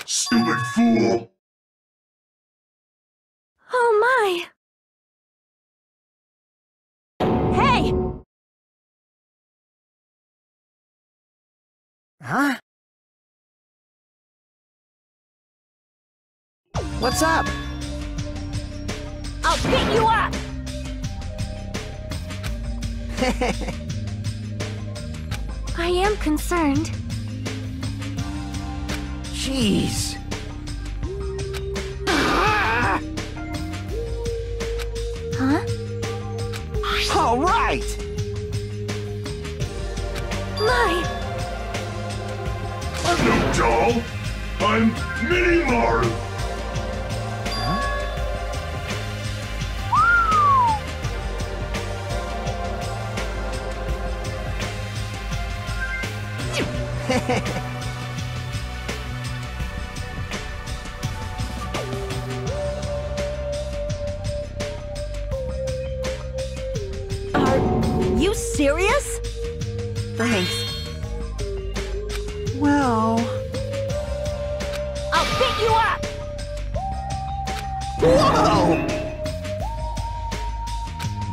Stupid fool! Oh my! Hey! Huh? What's up? I'll pick you up! I am concerned. Jeez. Huh? All right! My! I'm no doll! I'm Mini-Maru! Are you serious? Thanks. Well... I'll pick you up! Whoa!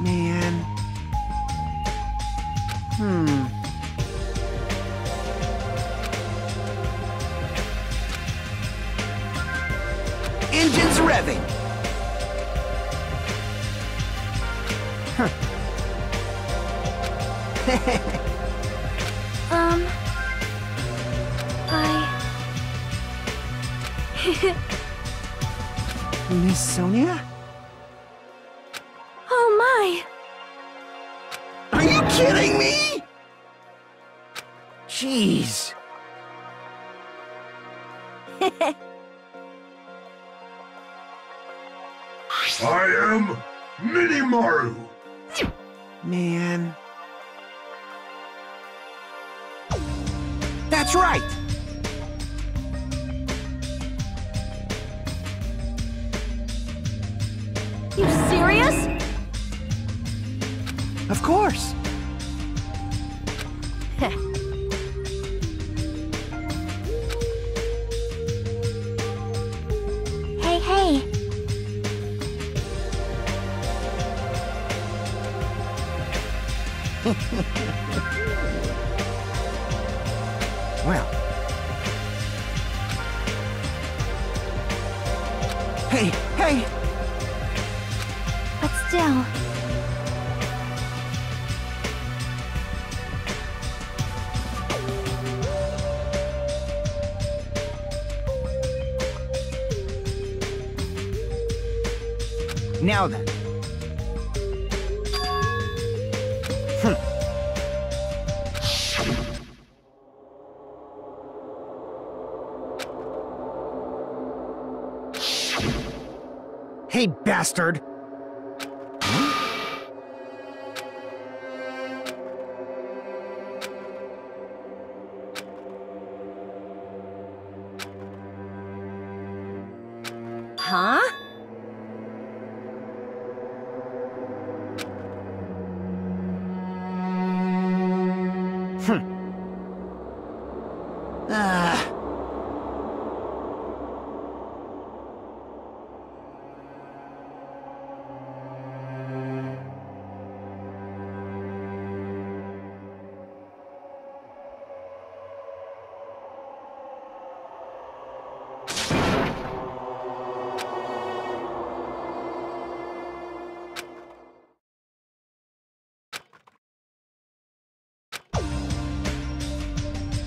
Man. Engines revving. Miss Sonia? Oh my! Are you kidding me? Jeez. I am Mini-Maru! Man. That's right! You serious? Of course. Hey, hey. Well. Hey, hey! But still... Now then. Hey, bastard! Huh?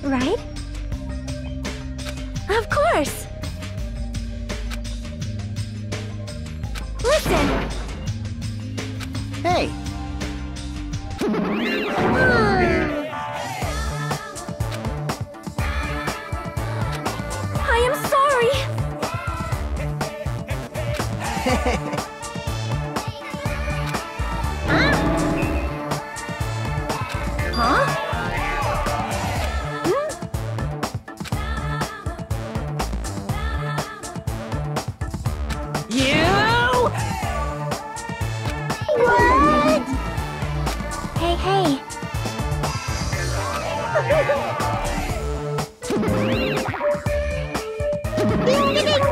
Right? Of course! Listen! Hey! I am sorry! Huh? Hey, hey! Ding, ding, ding, ding!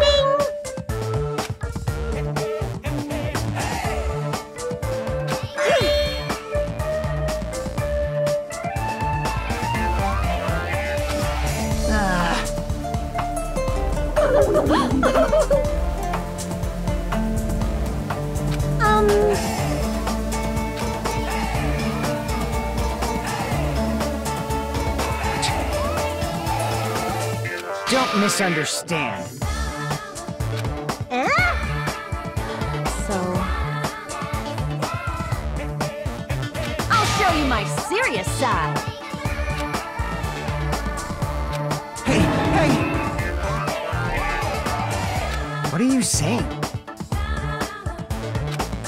Don't misunderstand. So... I'll show you my serious side. Hey, hey! What are you saying?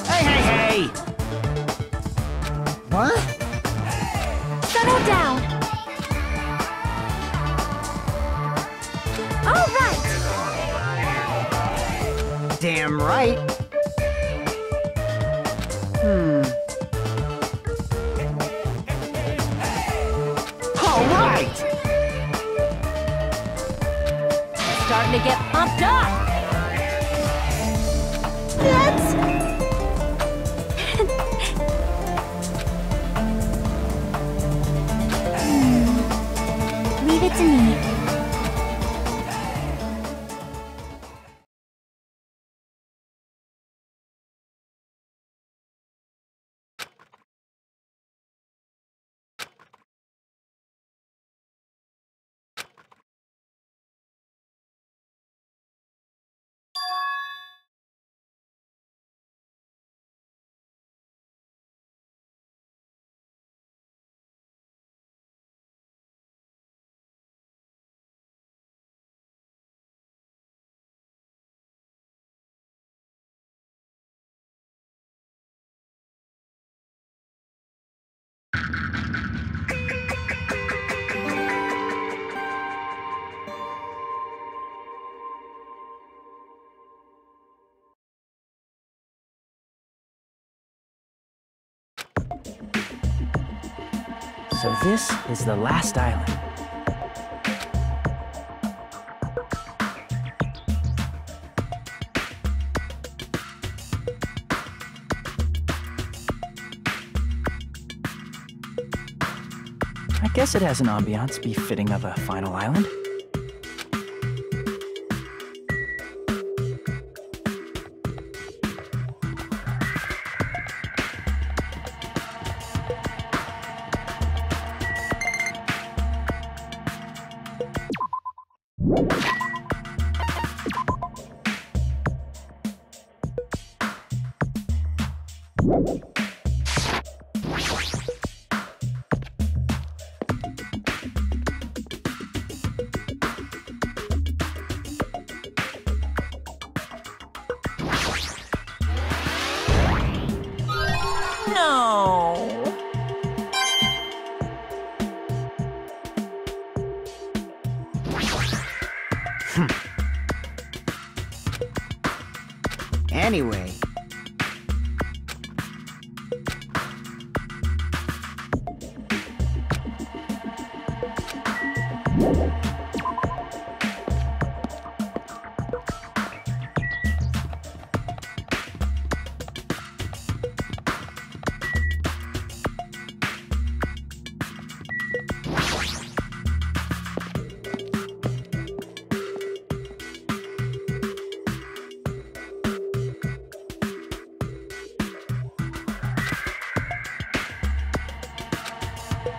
Hey, hey, hey! What? Settle down! All right! Damn right. All right! Starting to get pumped up. That's... Leave it to me. So this is the last island. I guess it has an ambiance befitting of a final island. Anyway.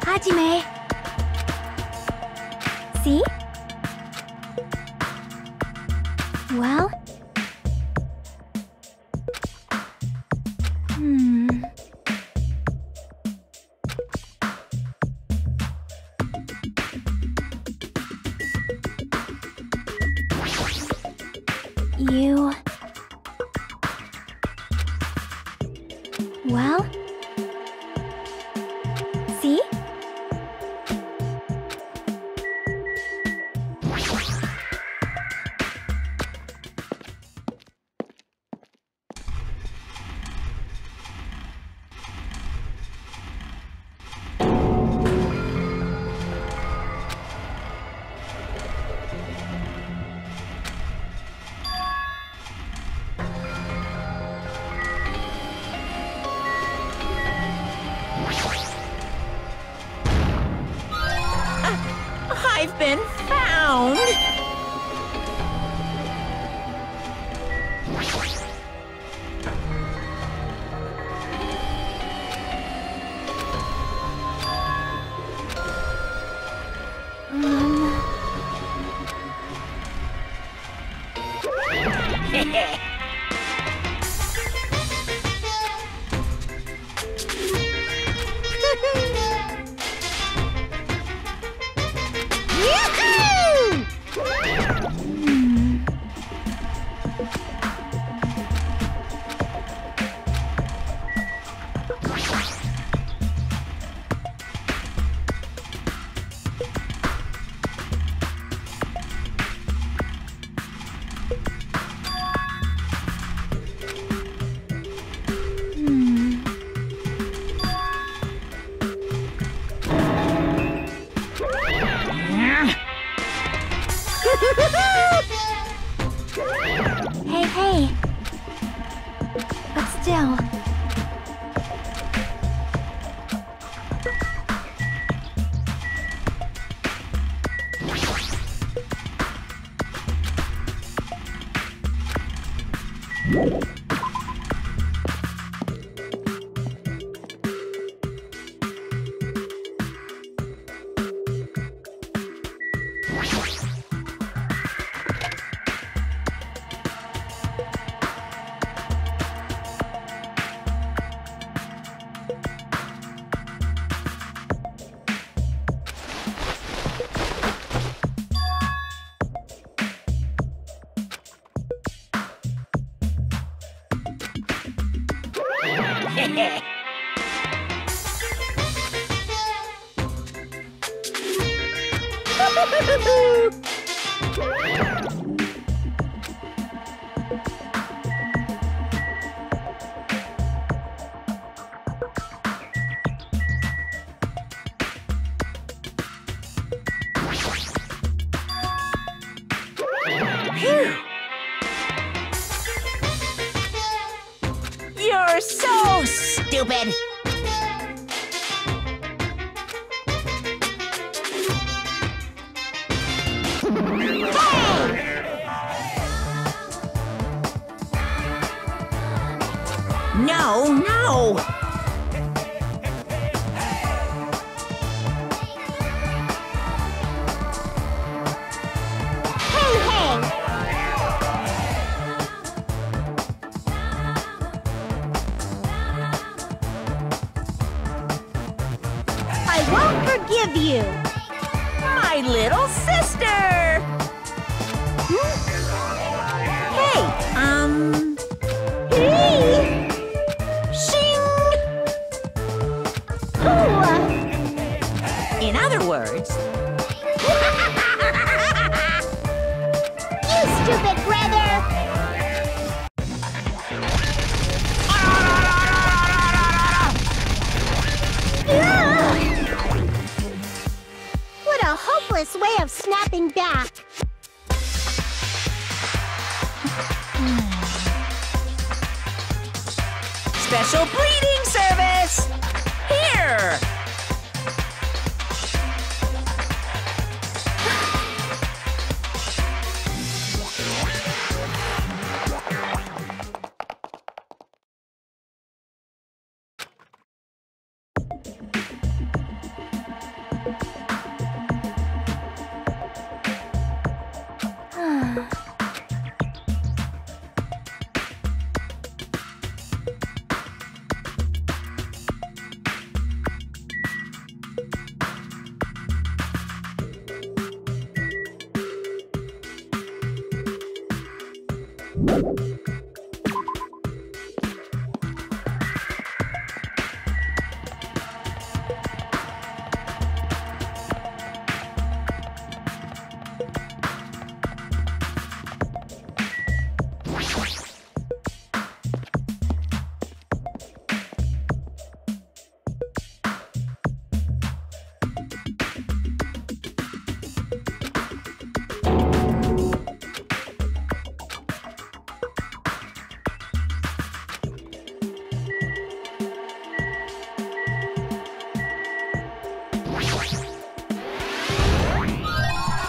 Hajime. See? Well? You... Well? See? I've been found! Hey. But still... You're so stupid! No! I won't forgive you! My little sister! Hey, Hey! Shing! In other words... best way of snapping back. Special bleeding service! Here!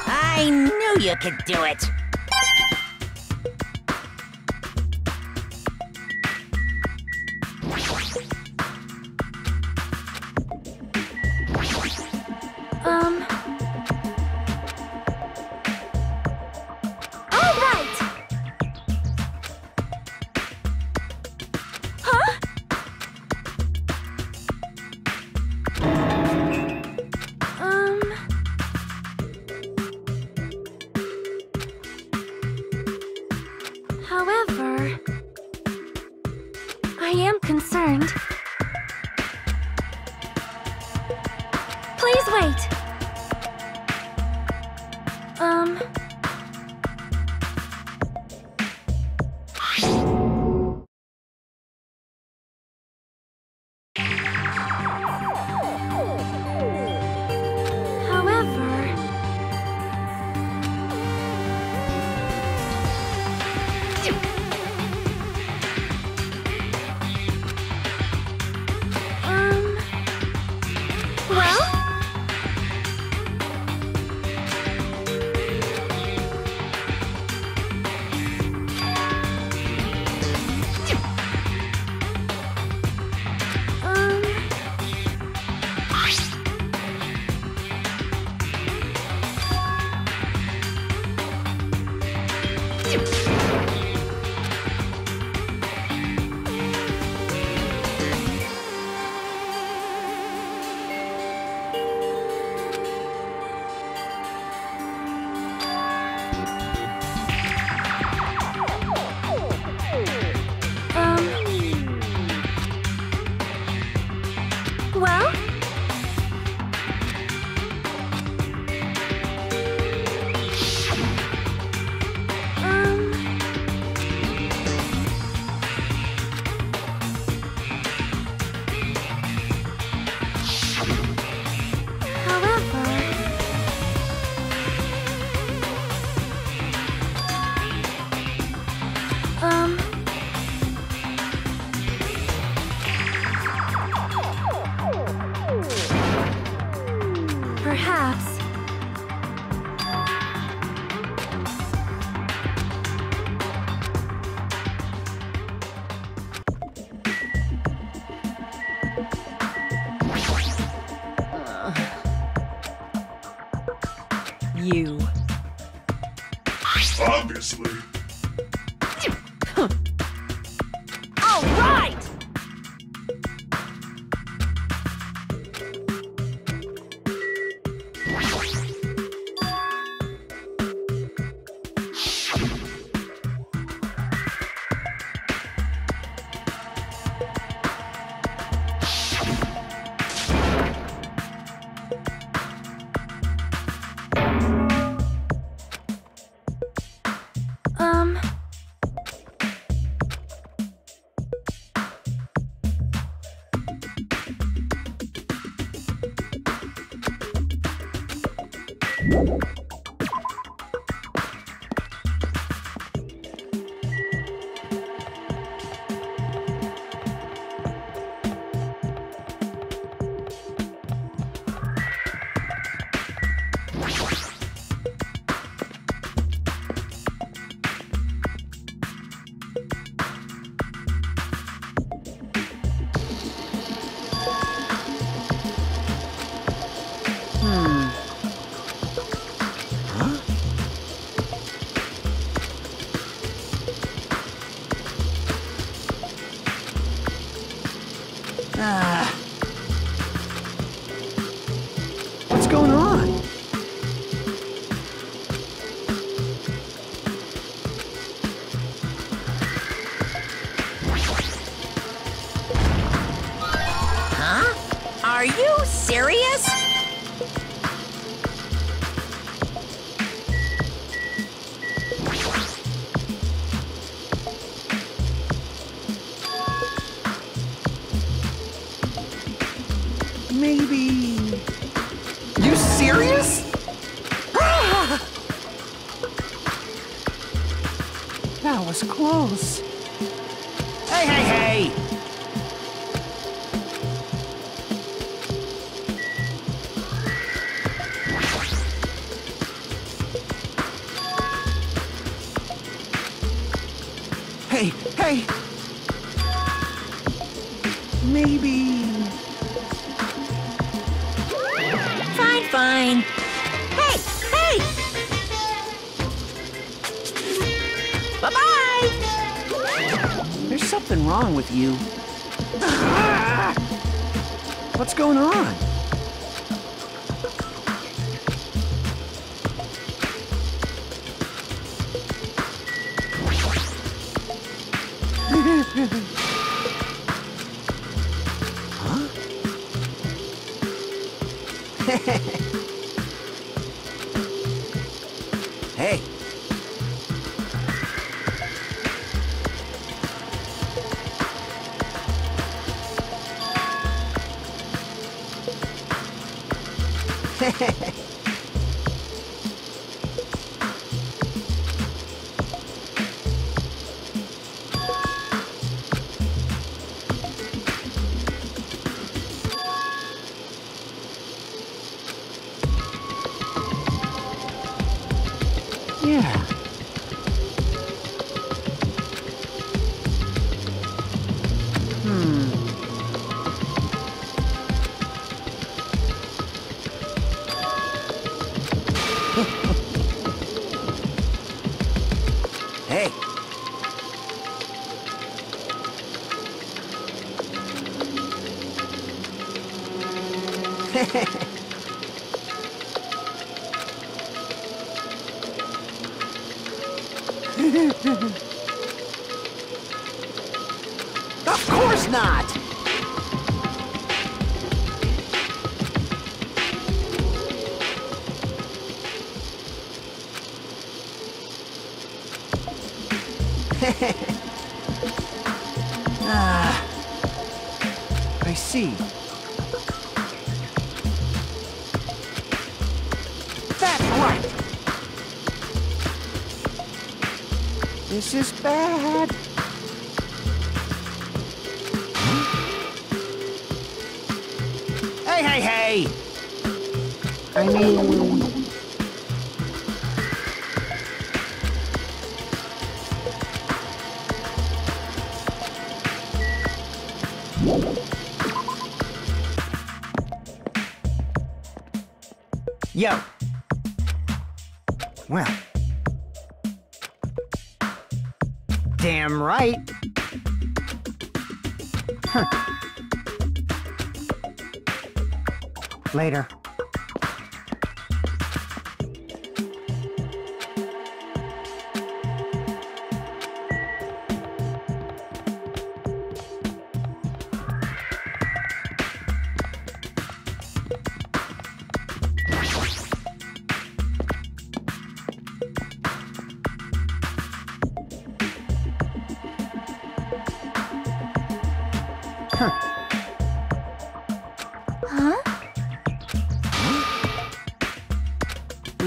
I knew you could do it! All right! Huh? However, I am concerned. Please wait. Well? Perhaps. You. Obviously. All right! What's going on? Huh? Are you serious? Maybe... You serious? That was close. Hey, hey, hey! Hey, hey! Maybe... Fine. Hey, hey! Bye-bye! There's something wrong with you. What's going on? Huh? Hey. Yeah. Hey. Of course not! I see. That's right! This is bad. Hey, hey, hey! I mean... Yo. Well. Damn right. Later.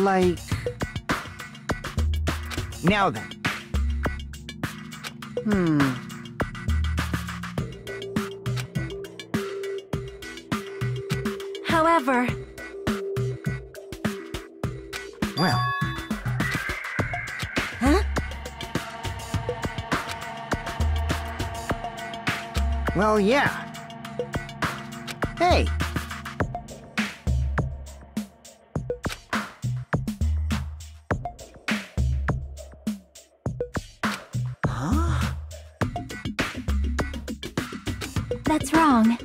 Like... Now then. However... Well... Huh? Well, yeah. Hey! Huh? That's wrong.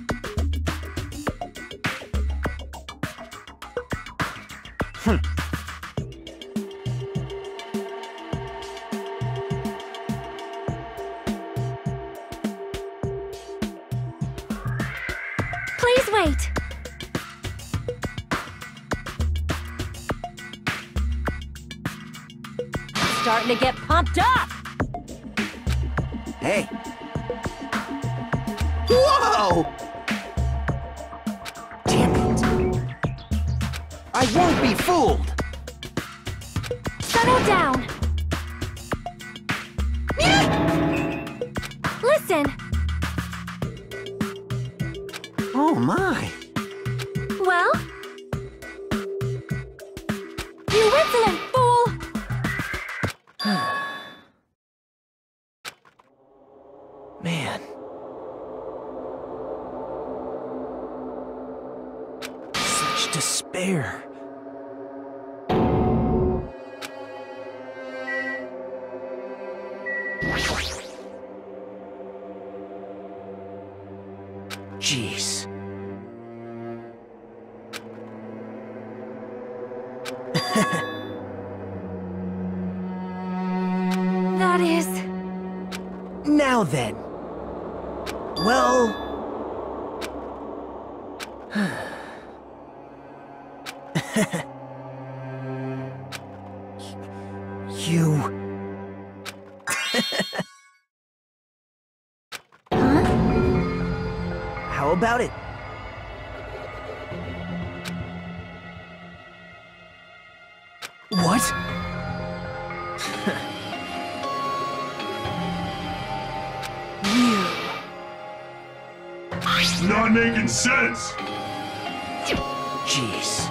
Please wait! Starting to get pumped up! Hey. Whoa! Damn it. I won't be fooled. Settle down! Listen! Oh my. Well? You insolent fool! Man. Such despair. Jeez. That is... Now then. Well... You... How about it? What? You... It's not making sense! Jeez.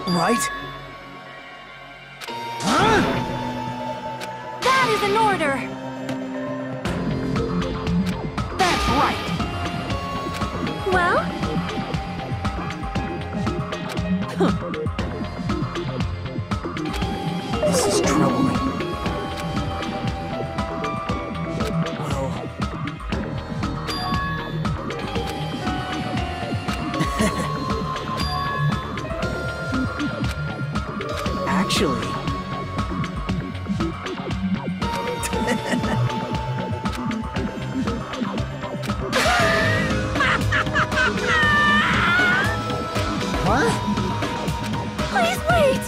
Right? Huh? That is an order! That's right! Well? This is troubling. Well... Actually... What? Please wait!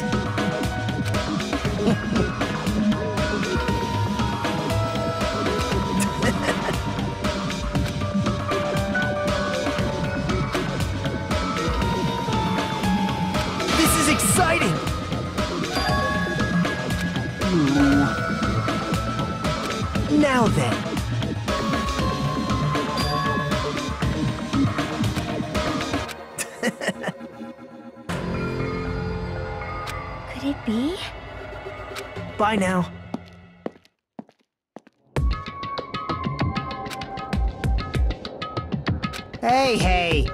This is exciting! Now then. Could it be? Bye now. Hey, hey!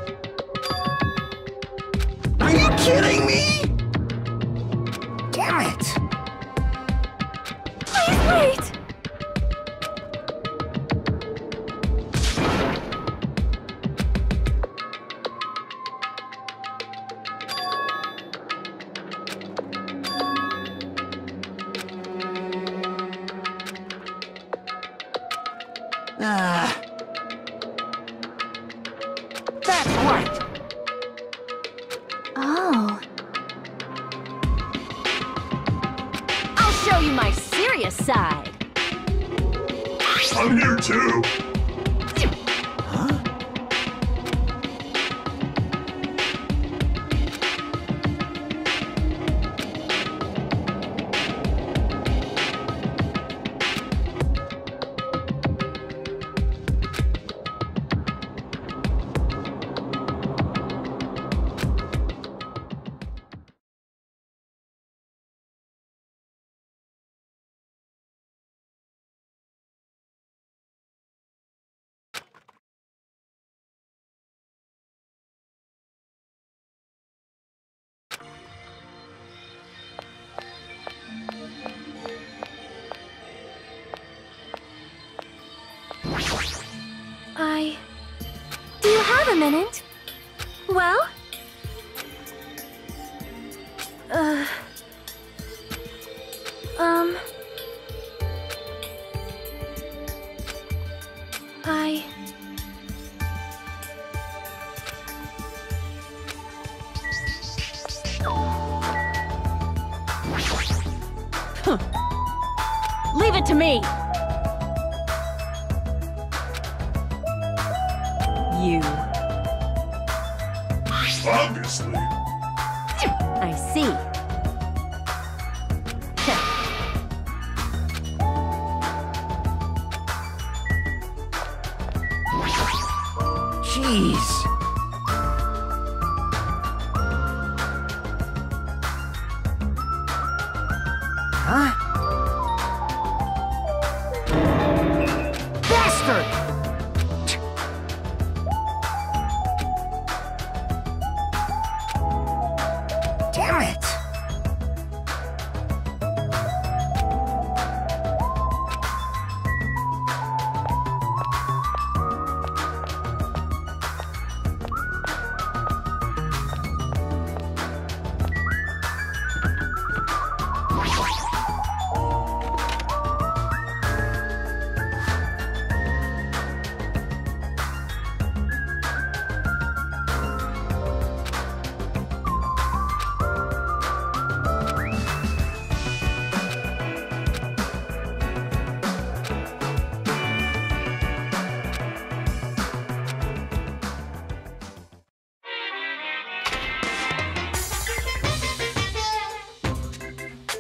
Are you kidding me? Damn it! Please wait! That's right! Oh. I'll show you my secret! side. I'm here too. Do you have a minute? Well? Leave it to me! You. Obviously. I see. Jeez. Huh? Bastard! Damn it!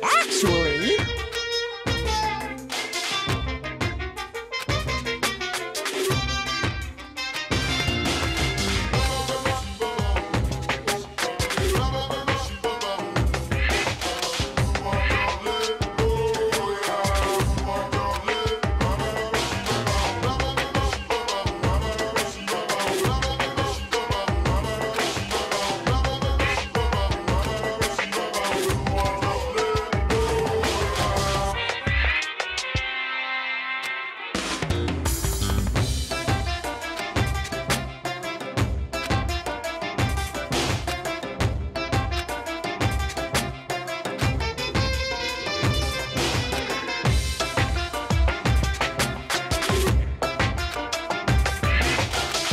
Actually...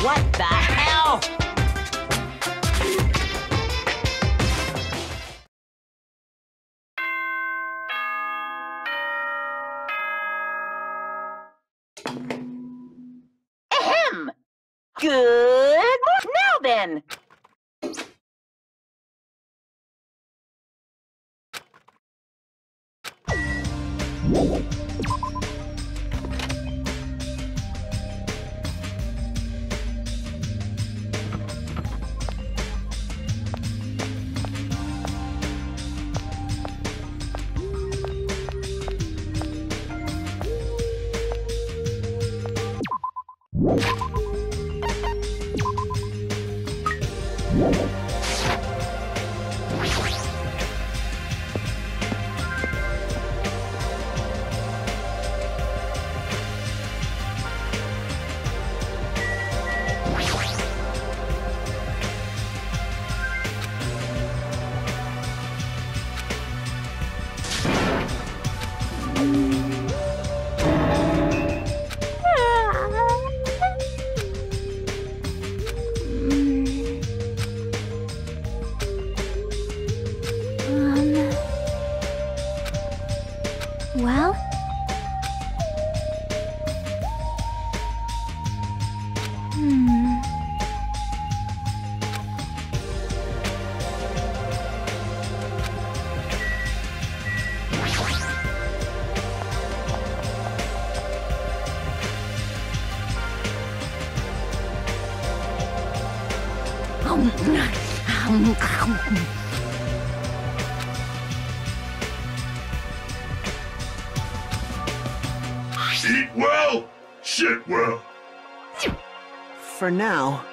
What the hell? Ahem! Good morning. Now then! Eat well, shit well. For now.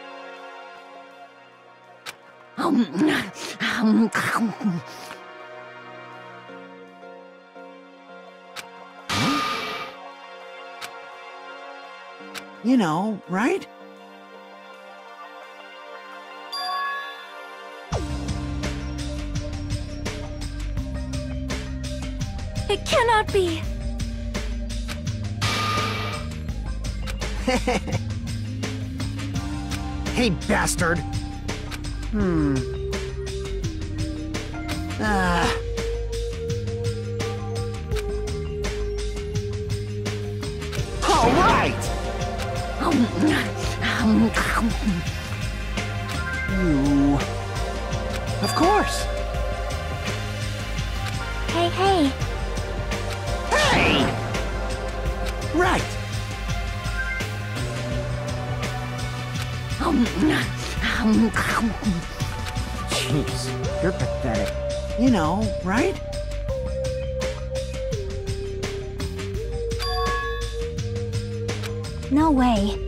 You know, right? It cannot be! Hey, bastard! All right! You... Of course! Hey, hey. Hey! Right! Jeez, you're pathetic. You know, right? No way.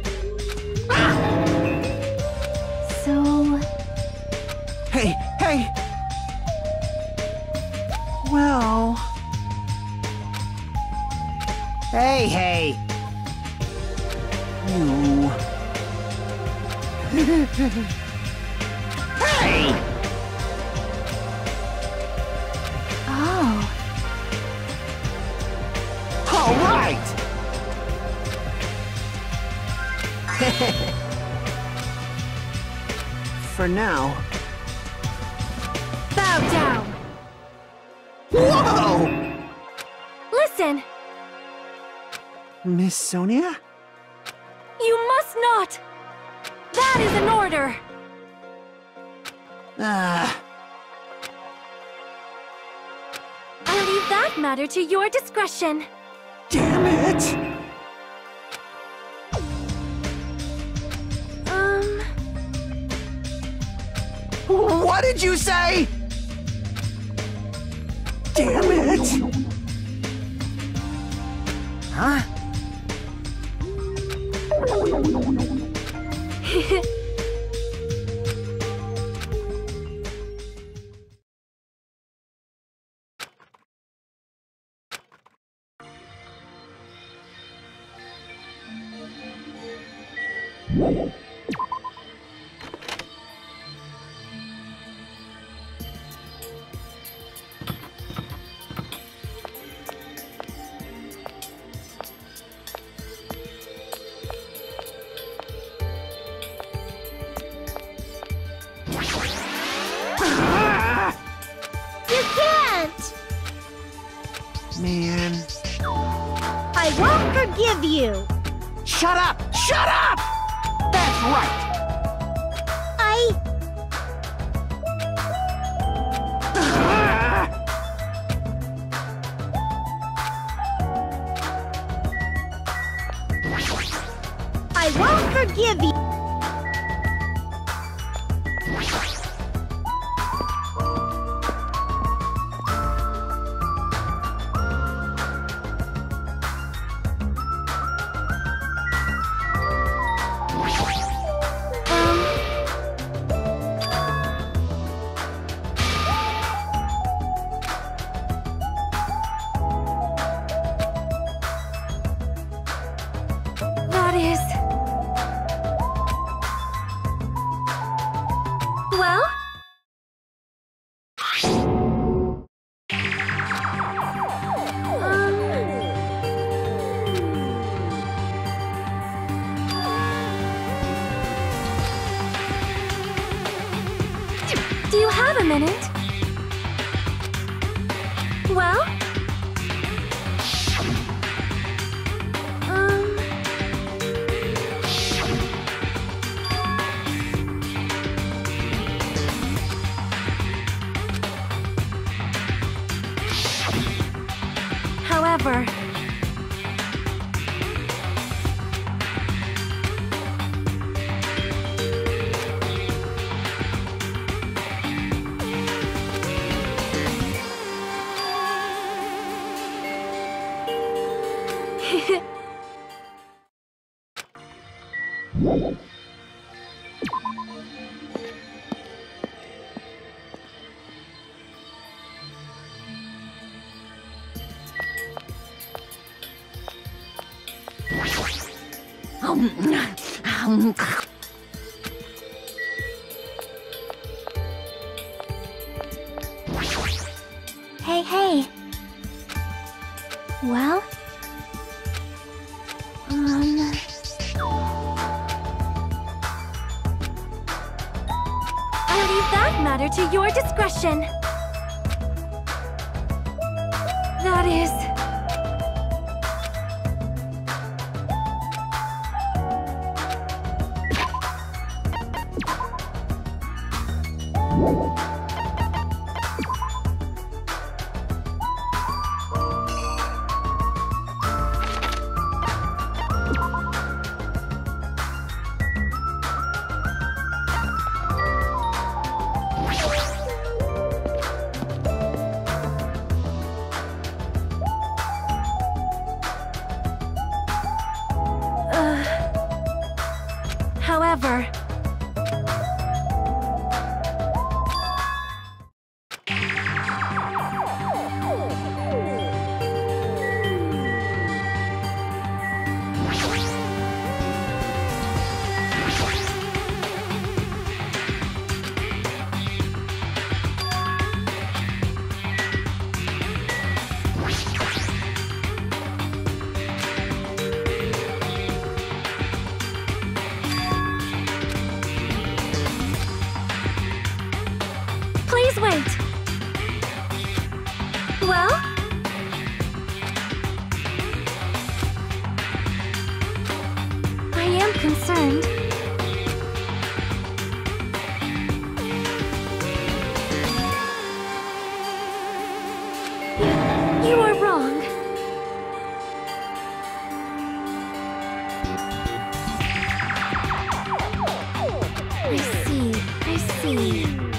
So... Hey, hey! Well... Hey, hey! You... Hey! Oh. All right! For now. Bow down! Whoa! Listen! Miss Sonia? You must not! That is an order! I'll leave that matter to your discretion. Damn it! What did you say? Damn it! Huh? You can't! Man. I won't forgive you! Shut up! Shut up! That's right! I won't forgive you! That is... Well? Do you have a minute? Well? However... Hey, hey. Well? I'll leave that matter to your discretion. That is... However... Please wait. Well? I am concerned. You are wrong. I see.